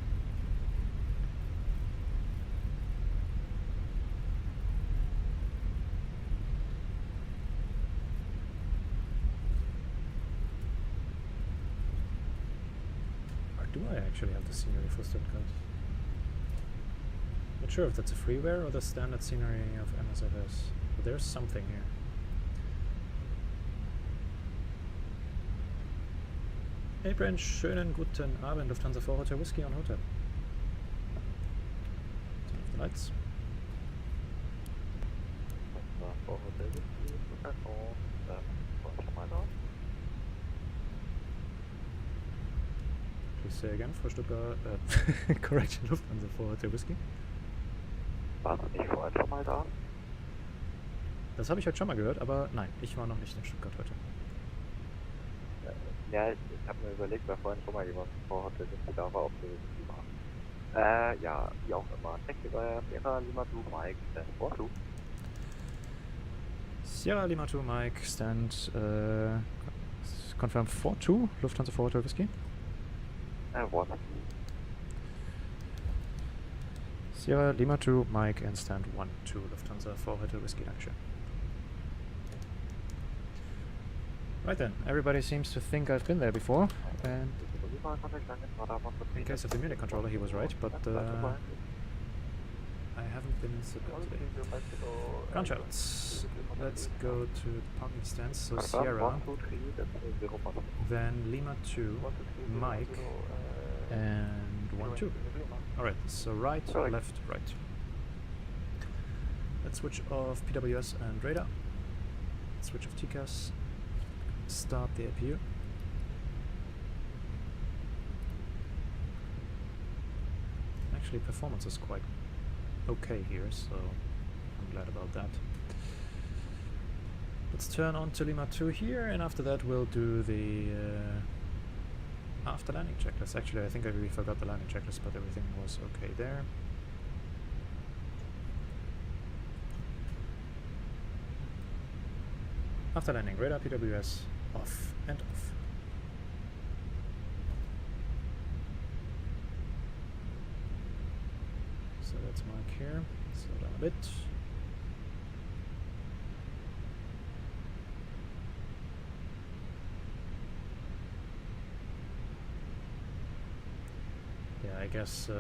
Or do I actually have the scenery for Stuttgart? Not sure if that's a freeware or the standard scenery of MSFS, but there's something here. Apron, schönen guten Abend, Lufthansa 4 Hotel Whiskey on Hotel. Turn off the lights. Please say again for Stuttgart, correction, Lufthansa 4 Hotel Whiskey. Warst du nicht vorhin schon mal da? Das habe ich heute schon mal gehört, aber nein, ich war noch nicht in Stuttgart heute. Ja, ich habe mir überlegt, weil vorhin schon mal jemand vorhatte, dass ich da war, ob du das war. Ja, wie auch immer. Taxi bei Sierra Lima 2 Mike, stand 42. Sierra Lima 2 Mike, stand confirm 42, Lufthansa 4 Hotel Whiskey. 1. Sierra Lima 2 Mike and stand 1-2, Lufthansa 4 Hotel Whiskey action. Right then, everybody seems to think I've been there before, and in case of the Munich controller he was right, but I haven't been in Stuttgart today. Ground shouts. Let's go to the parking stands, so Sierra, then Lima 2, Mike, and 1-2. Alright, so right, left, right. Let's switch off PWS and radar. Switch off TCAS. Start the APU. Actually, performance is quite okay here, so I'm glad about that. Let's turn on to Lima 2 here, and after that we'll do the after landing checklist. Actually, I think I really forgot the landing checklist, but everything was okay there. After landing, radar PWS off and off. So that's Mike here. Slow down a bit. Yeah, I guess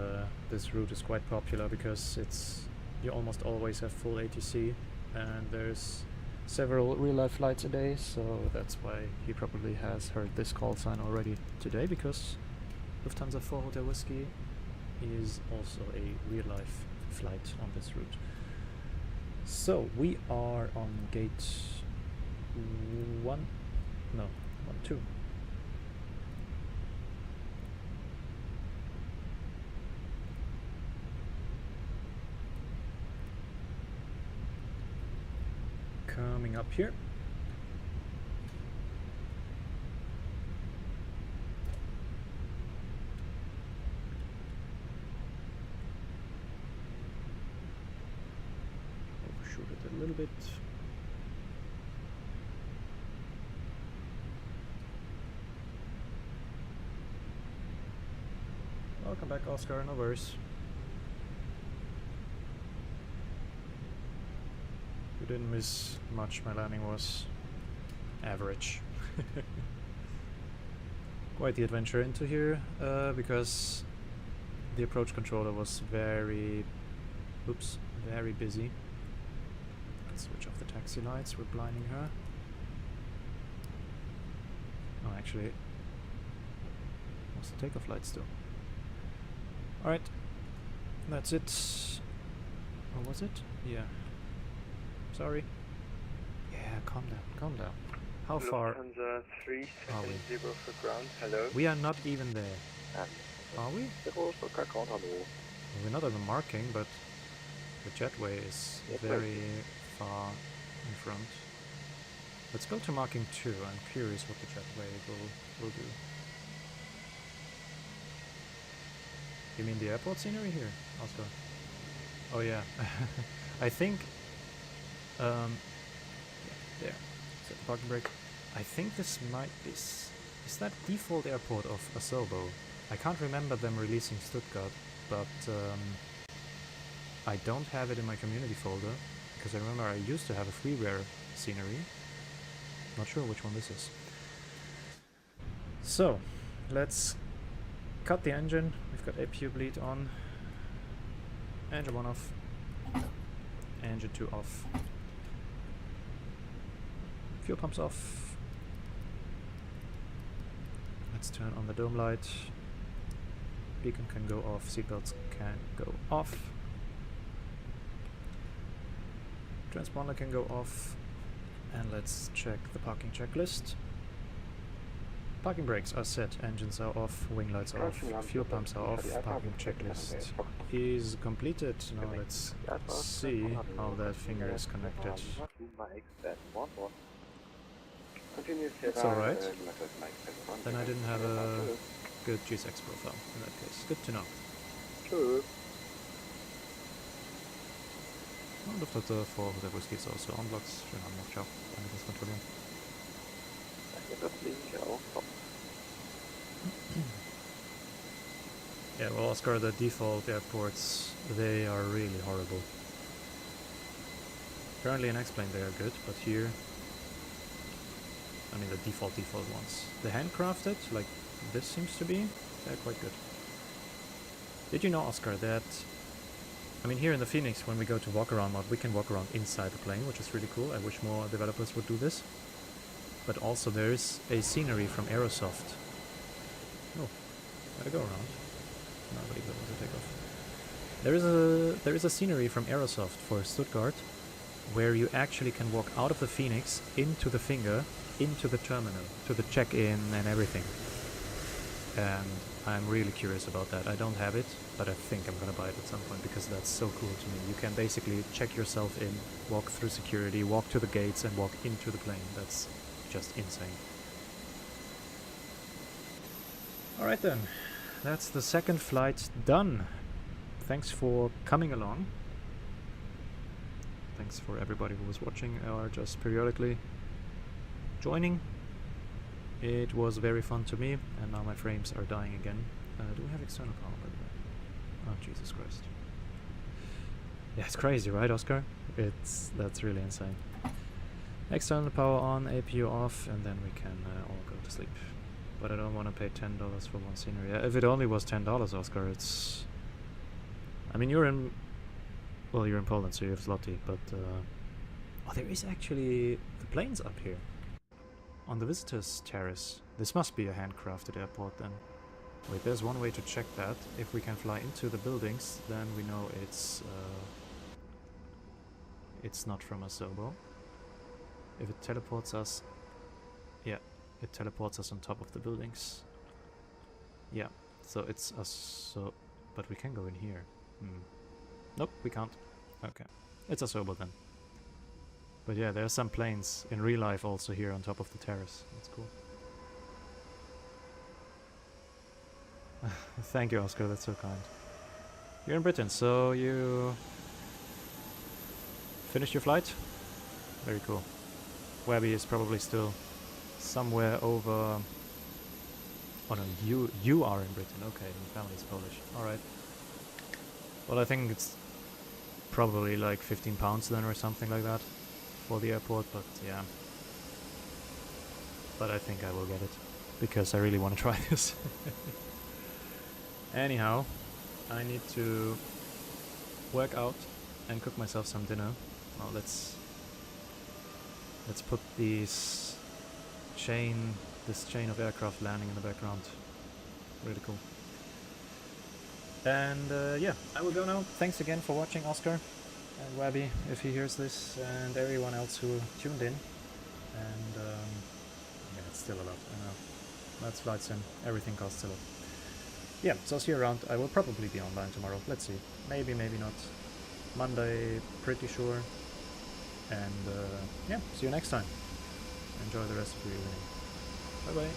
this route is quite popular because you almost always have full ATC, and there's several real-life flights a day, so that's why he probably has heard this call sign already today, because Lufthansa 4 Hotel Whiskey is also a real-life flight on this route. So we are on gate 2. Coming up here. Overshoot it a little bit. Welcome back, Oscar, no worries. You didn't miss much, my landing was average. Quite the adventure into here, because the approach controller was very busy. Let's switch off the taxi lights, we're blinding her. Oh, actually, what's the takeoff lights do? Alright, that's it. Or was it? Yeah. Sorry. Yeah, calm down. How far are we? Hello. We are not even there. Are we? We're not even marking, but the jetway is very far in front. Let's go to marking 2. I'm curious what the jetway will do. You mean the airport scenery here, Oscar? Oh yeah. I think there. Set the parking brake. I think this might be... Is that default airport of Asobo? I can't remember them releasing Stuttgart, but I don't have it in my community folder, because I remember I used to have a freeware scenery. Not sure which one this is. So, let's cut the engine. We've got APU bleed on. Engine 1 off. Engine 2 off. Fuel pumps off. Let's turn on the dome light. Beacon can go off, seatbelts can go off. Transponder can go off. And let's check the parking checklist. Parking brakes are set, engines are off, wing lights are off, fuel pumps are off, parking checklist is completed. Now let's see how that finger is connected. It's alright. Then I didn't have a good GSX profile in that case. Good to know. Sure. Lufthansa for der Whisky ist also on blocks. Schönen Abend noch, ciao. Danke fürs Kontrollieren. Yeah, well, Oscar, the default airports, they are really horrible. Apparently in X-Plane they are good, but here, I mean the default ones. The handcrafted, like this seems to be, they're quite good. Did you know, Oscar, that, I mean here in the Phoenix, when we go to walk around mode, we can walk around inside the plane, which is really cool. I wish more developers would do this. But also there is a scenery from Aerosoft. Oh, gotta go around. No, I believe that was a takeoff. There is a scenery from Aerosoft for Stuttgart, where you actually can walk out of the Phoenix into the finger, into the terminal, to the check-in and everything. And I'm really curious about that. I don't have it, but I think I'm gonna buy it at some point because that's so cool to me. You can basically check yourself in, walk through security, walk to the gates and walk into the plane. That's just insane. Alright then, that's the second flight done. Thanks for coming along. Thanks for everybody who was watching or just periodically joining. It was very fun to me, and now my frames are dying again. Do we have external power, by the way? Oh, Jesus Christ. Yeah, it's crazy, right, Oscar? That's really insane. External power on, APU off, and then we can all go to sleep. But I don't want to pay $10 for one scenery. If it only was $10, Oscar, it's... I mean, you're in... Well, you're in Poland, so you have zloty, but... Oh, there is actually the planes up here. On the visitors terrace. This must be a handcrafted airport then. Wait, there's one way to check that. If we can fly into the buildings, then we know it's not from Asobo. If it teleports us, yeah, it teleports us on top of the buildings. Yeah, so it's us. So, but we can go in here. Nope, we can't. Okay, it's Asobo then. But yeah, there are some planes in real life also here on top of the terrace. That's cool. Thank you, Oscar, that's so kind. You're in Britain, so you finished your flight? Very cool. Webby is probably still somewhere over... Oh no, you are in Britain, okay, your family's Polish. Alright. Well, I think it's probably like £15 then or something like that for the airport, but yeah. But I think I will get it, because I really want to try this. Anyhow, I need to work out and cook myself some dinner. Well, let's put this chain of aircraft landing in the background. Really cool. And yeah, I will go now. Thanks again for watching, Oscar and Wabby, if he hears this, and everyone else who tuned in. And yeah, it's still a lot, I know. That's Vatsim. Everything costs a lot. Yeah, so I'll see you around. I will probably be online tomorrow. Let's see. Maybe, maybe not. Monday, pretty sure. And yeah, see you next time. Enjoy the rest of your evening. Bye-bye.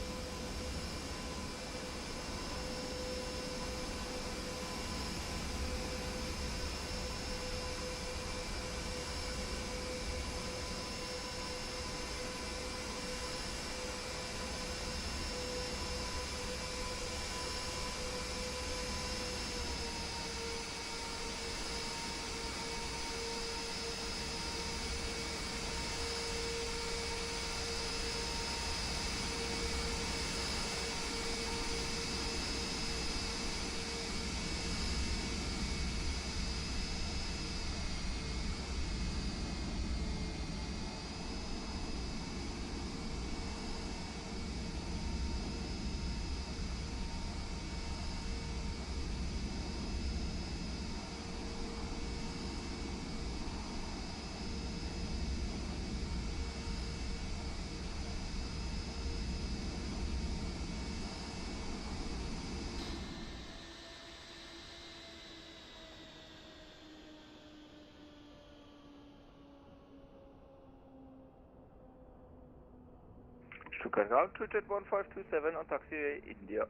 Stuttgart Ground, Jet 1527 on taxiway India.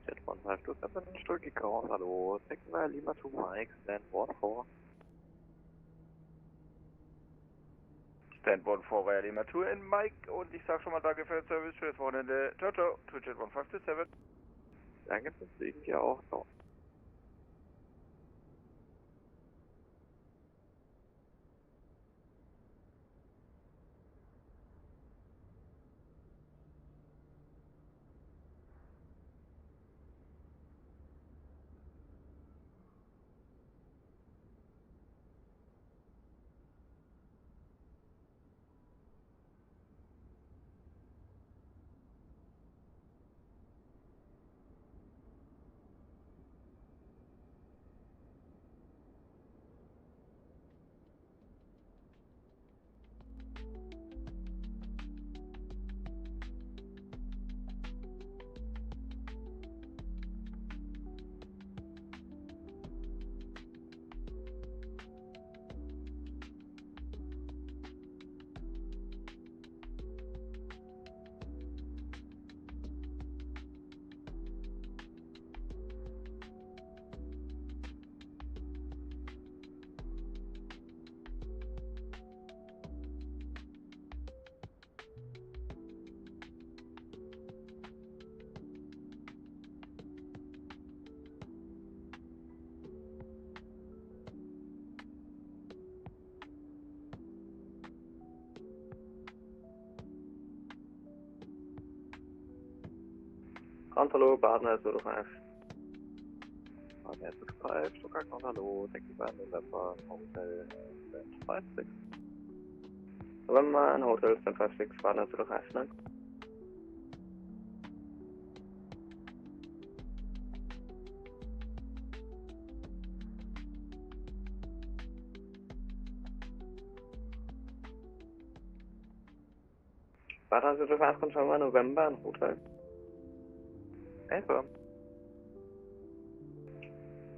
Jet 1527, Stuttgart Ground, hallo. Taxiway Lima 2 Mike, stand 14. Stand 14 via Lima 2 in Mike, und ich sag schon mal danke für den Service für das Wochenende. Ciao, ciao, Jet 1527. Danke fürs Fliegen, ja auch noch. Hallo, Partner 05. Partner 05, Stuttgart Ground, hallo. Taxiway November, Hotel 56. November and Hotel 56, Partner 05, ne? Radar 05 confirm November and Hotel. Infirm.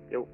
Jo.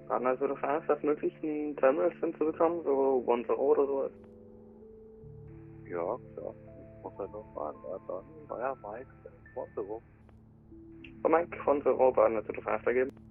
Radar 05, das möglichen Terminals hinzubekommen, so 1-0 oder sowas. Ja, klar. Muss halt noch fahren. Ja, dann, naja, Mike, 1-0. Mike, 1-0, Radar 05 vergeben.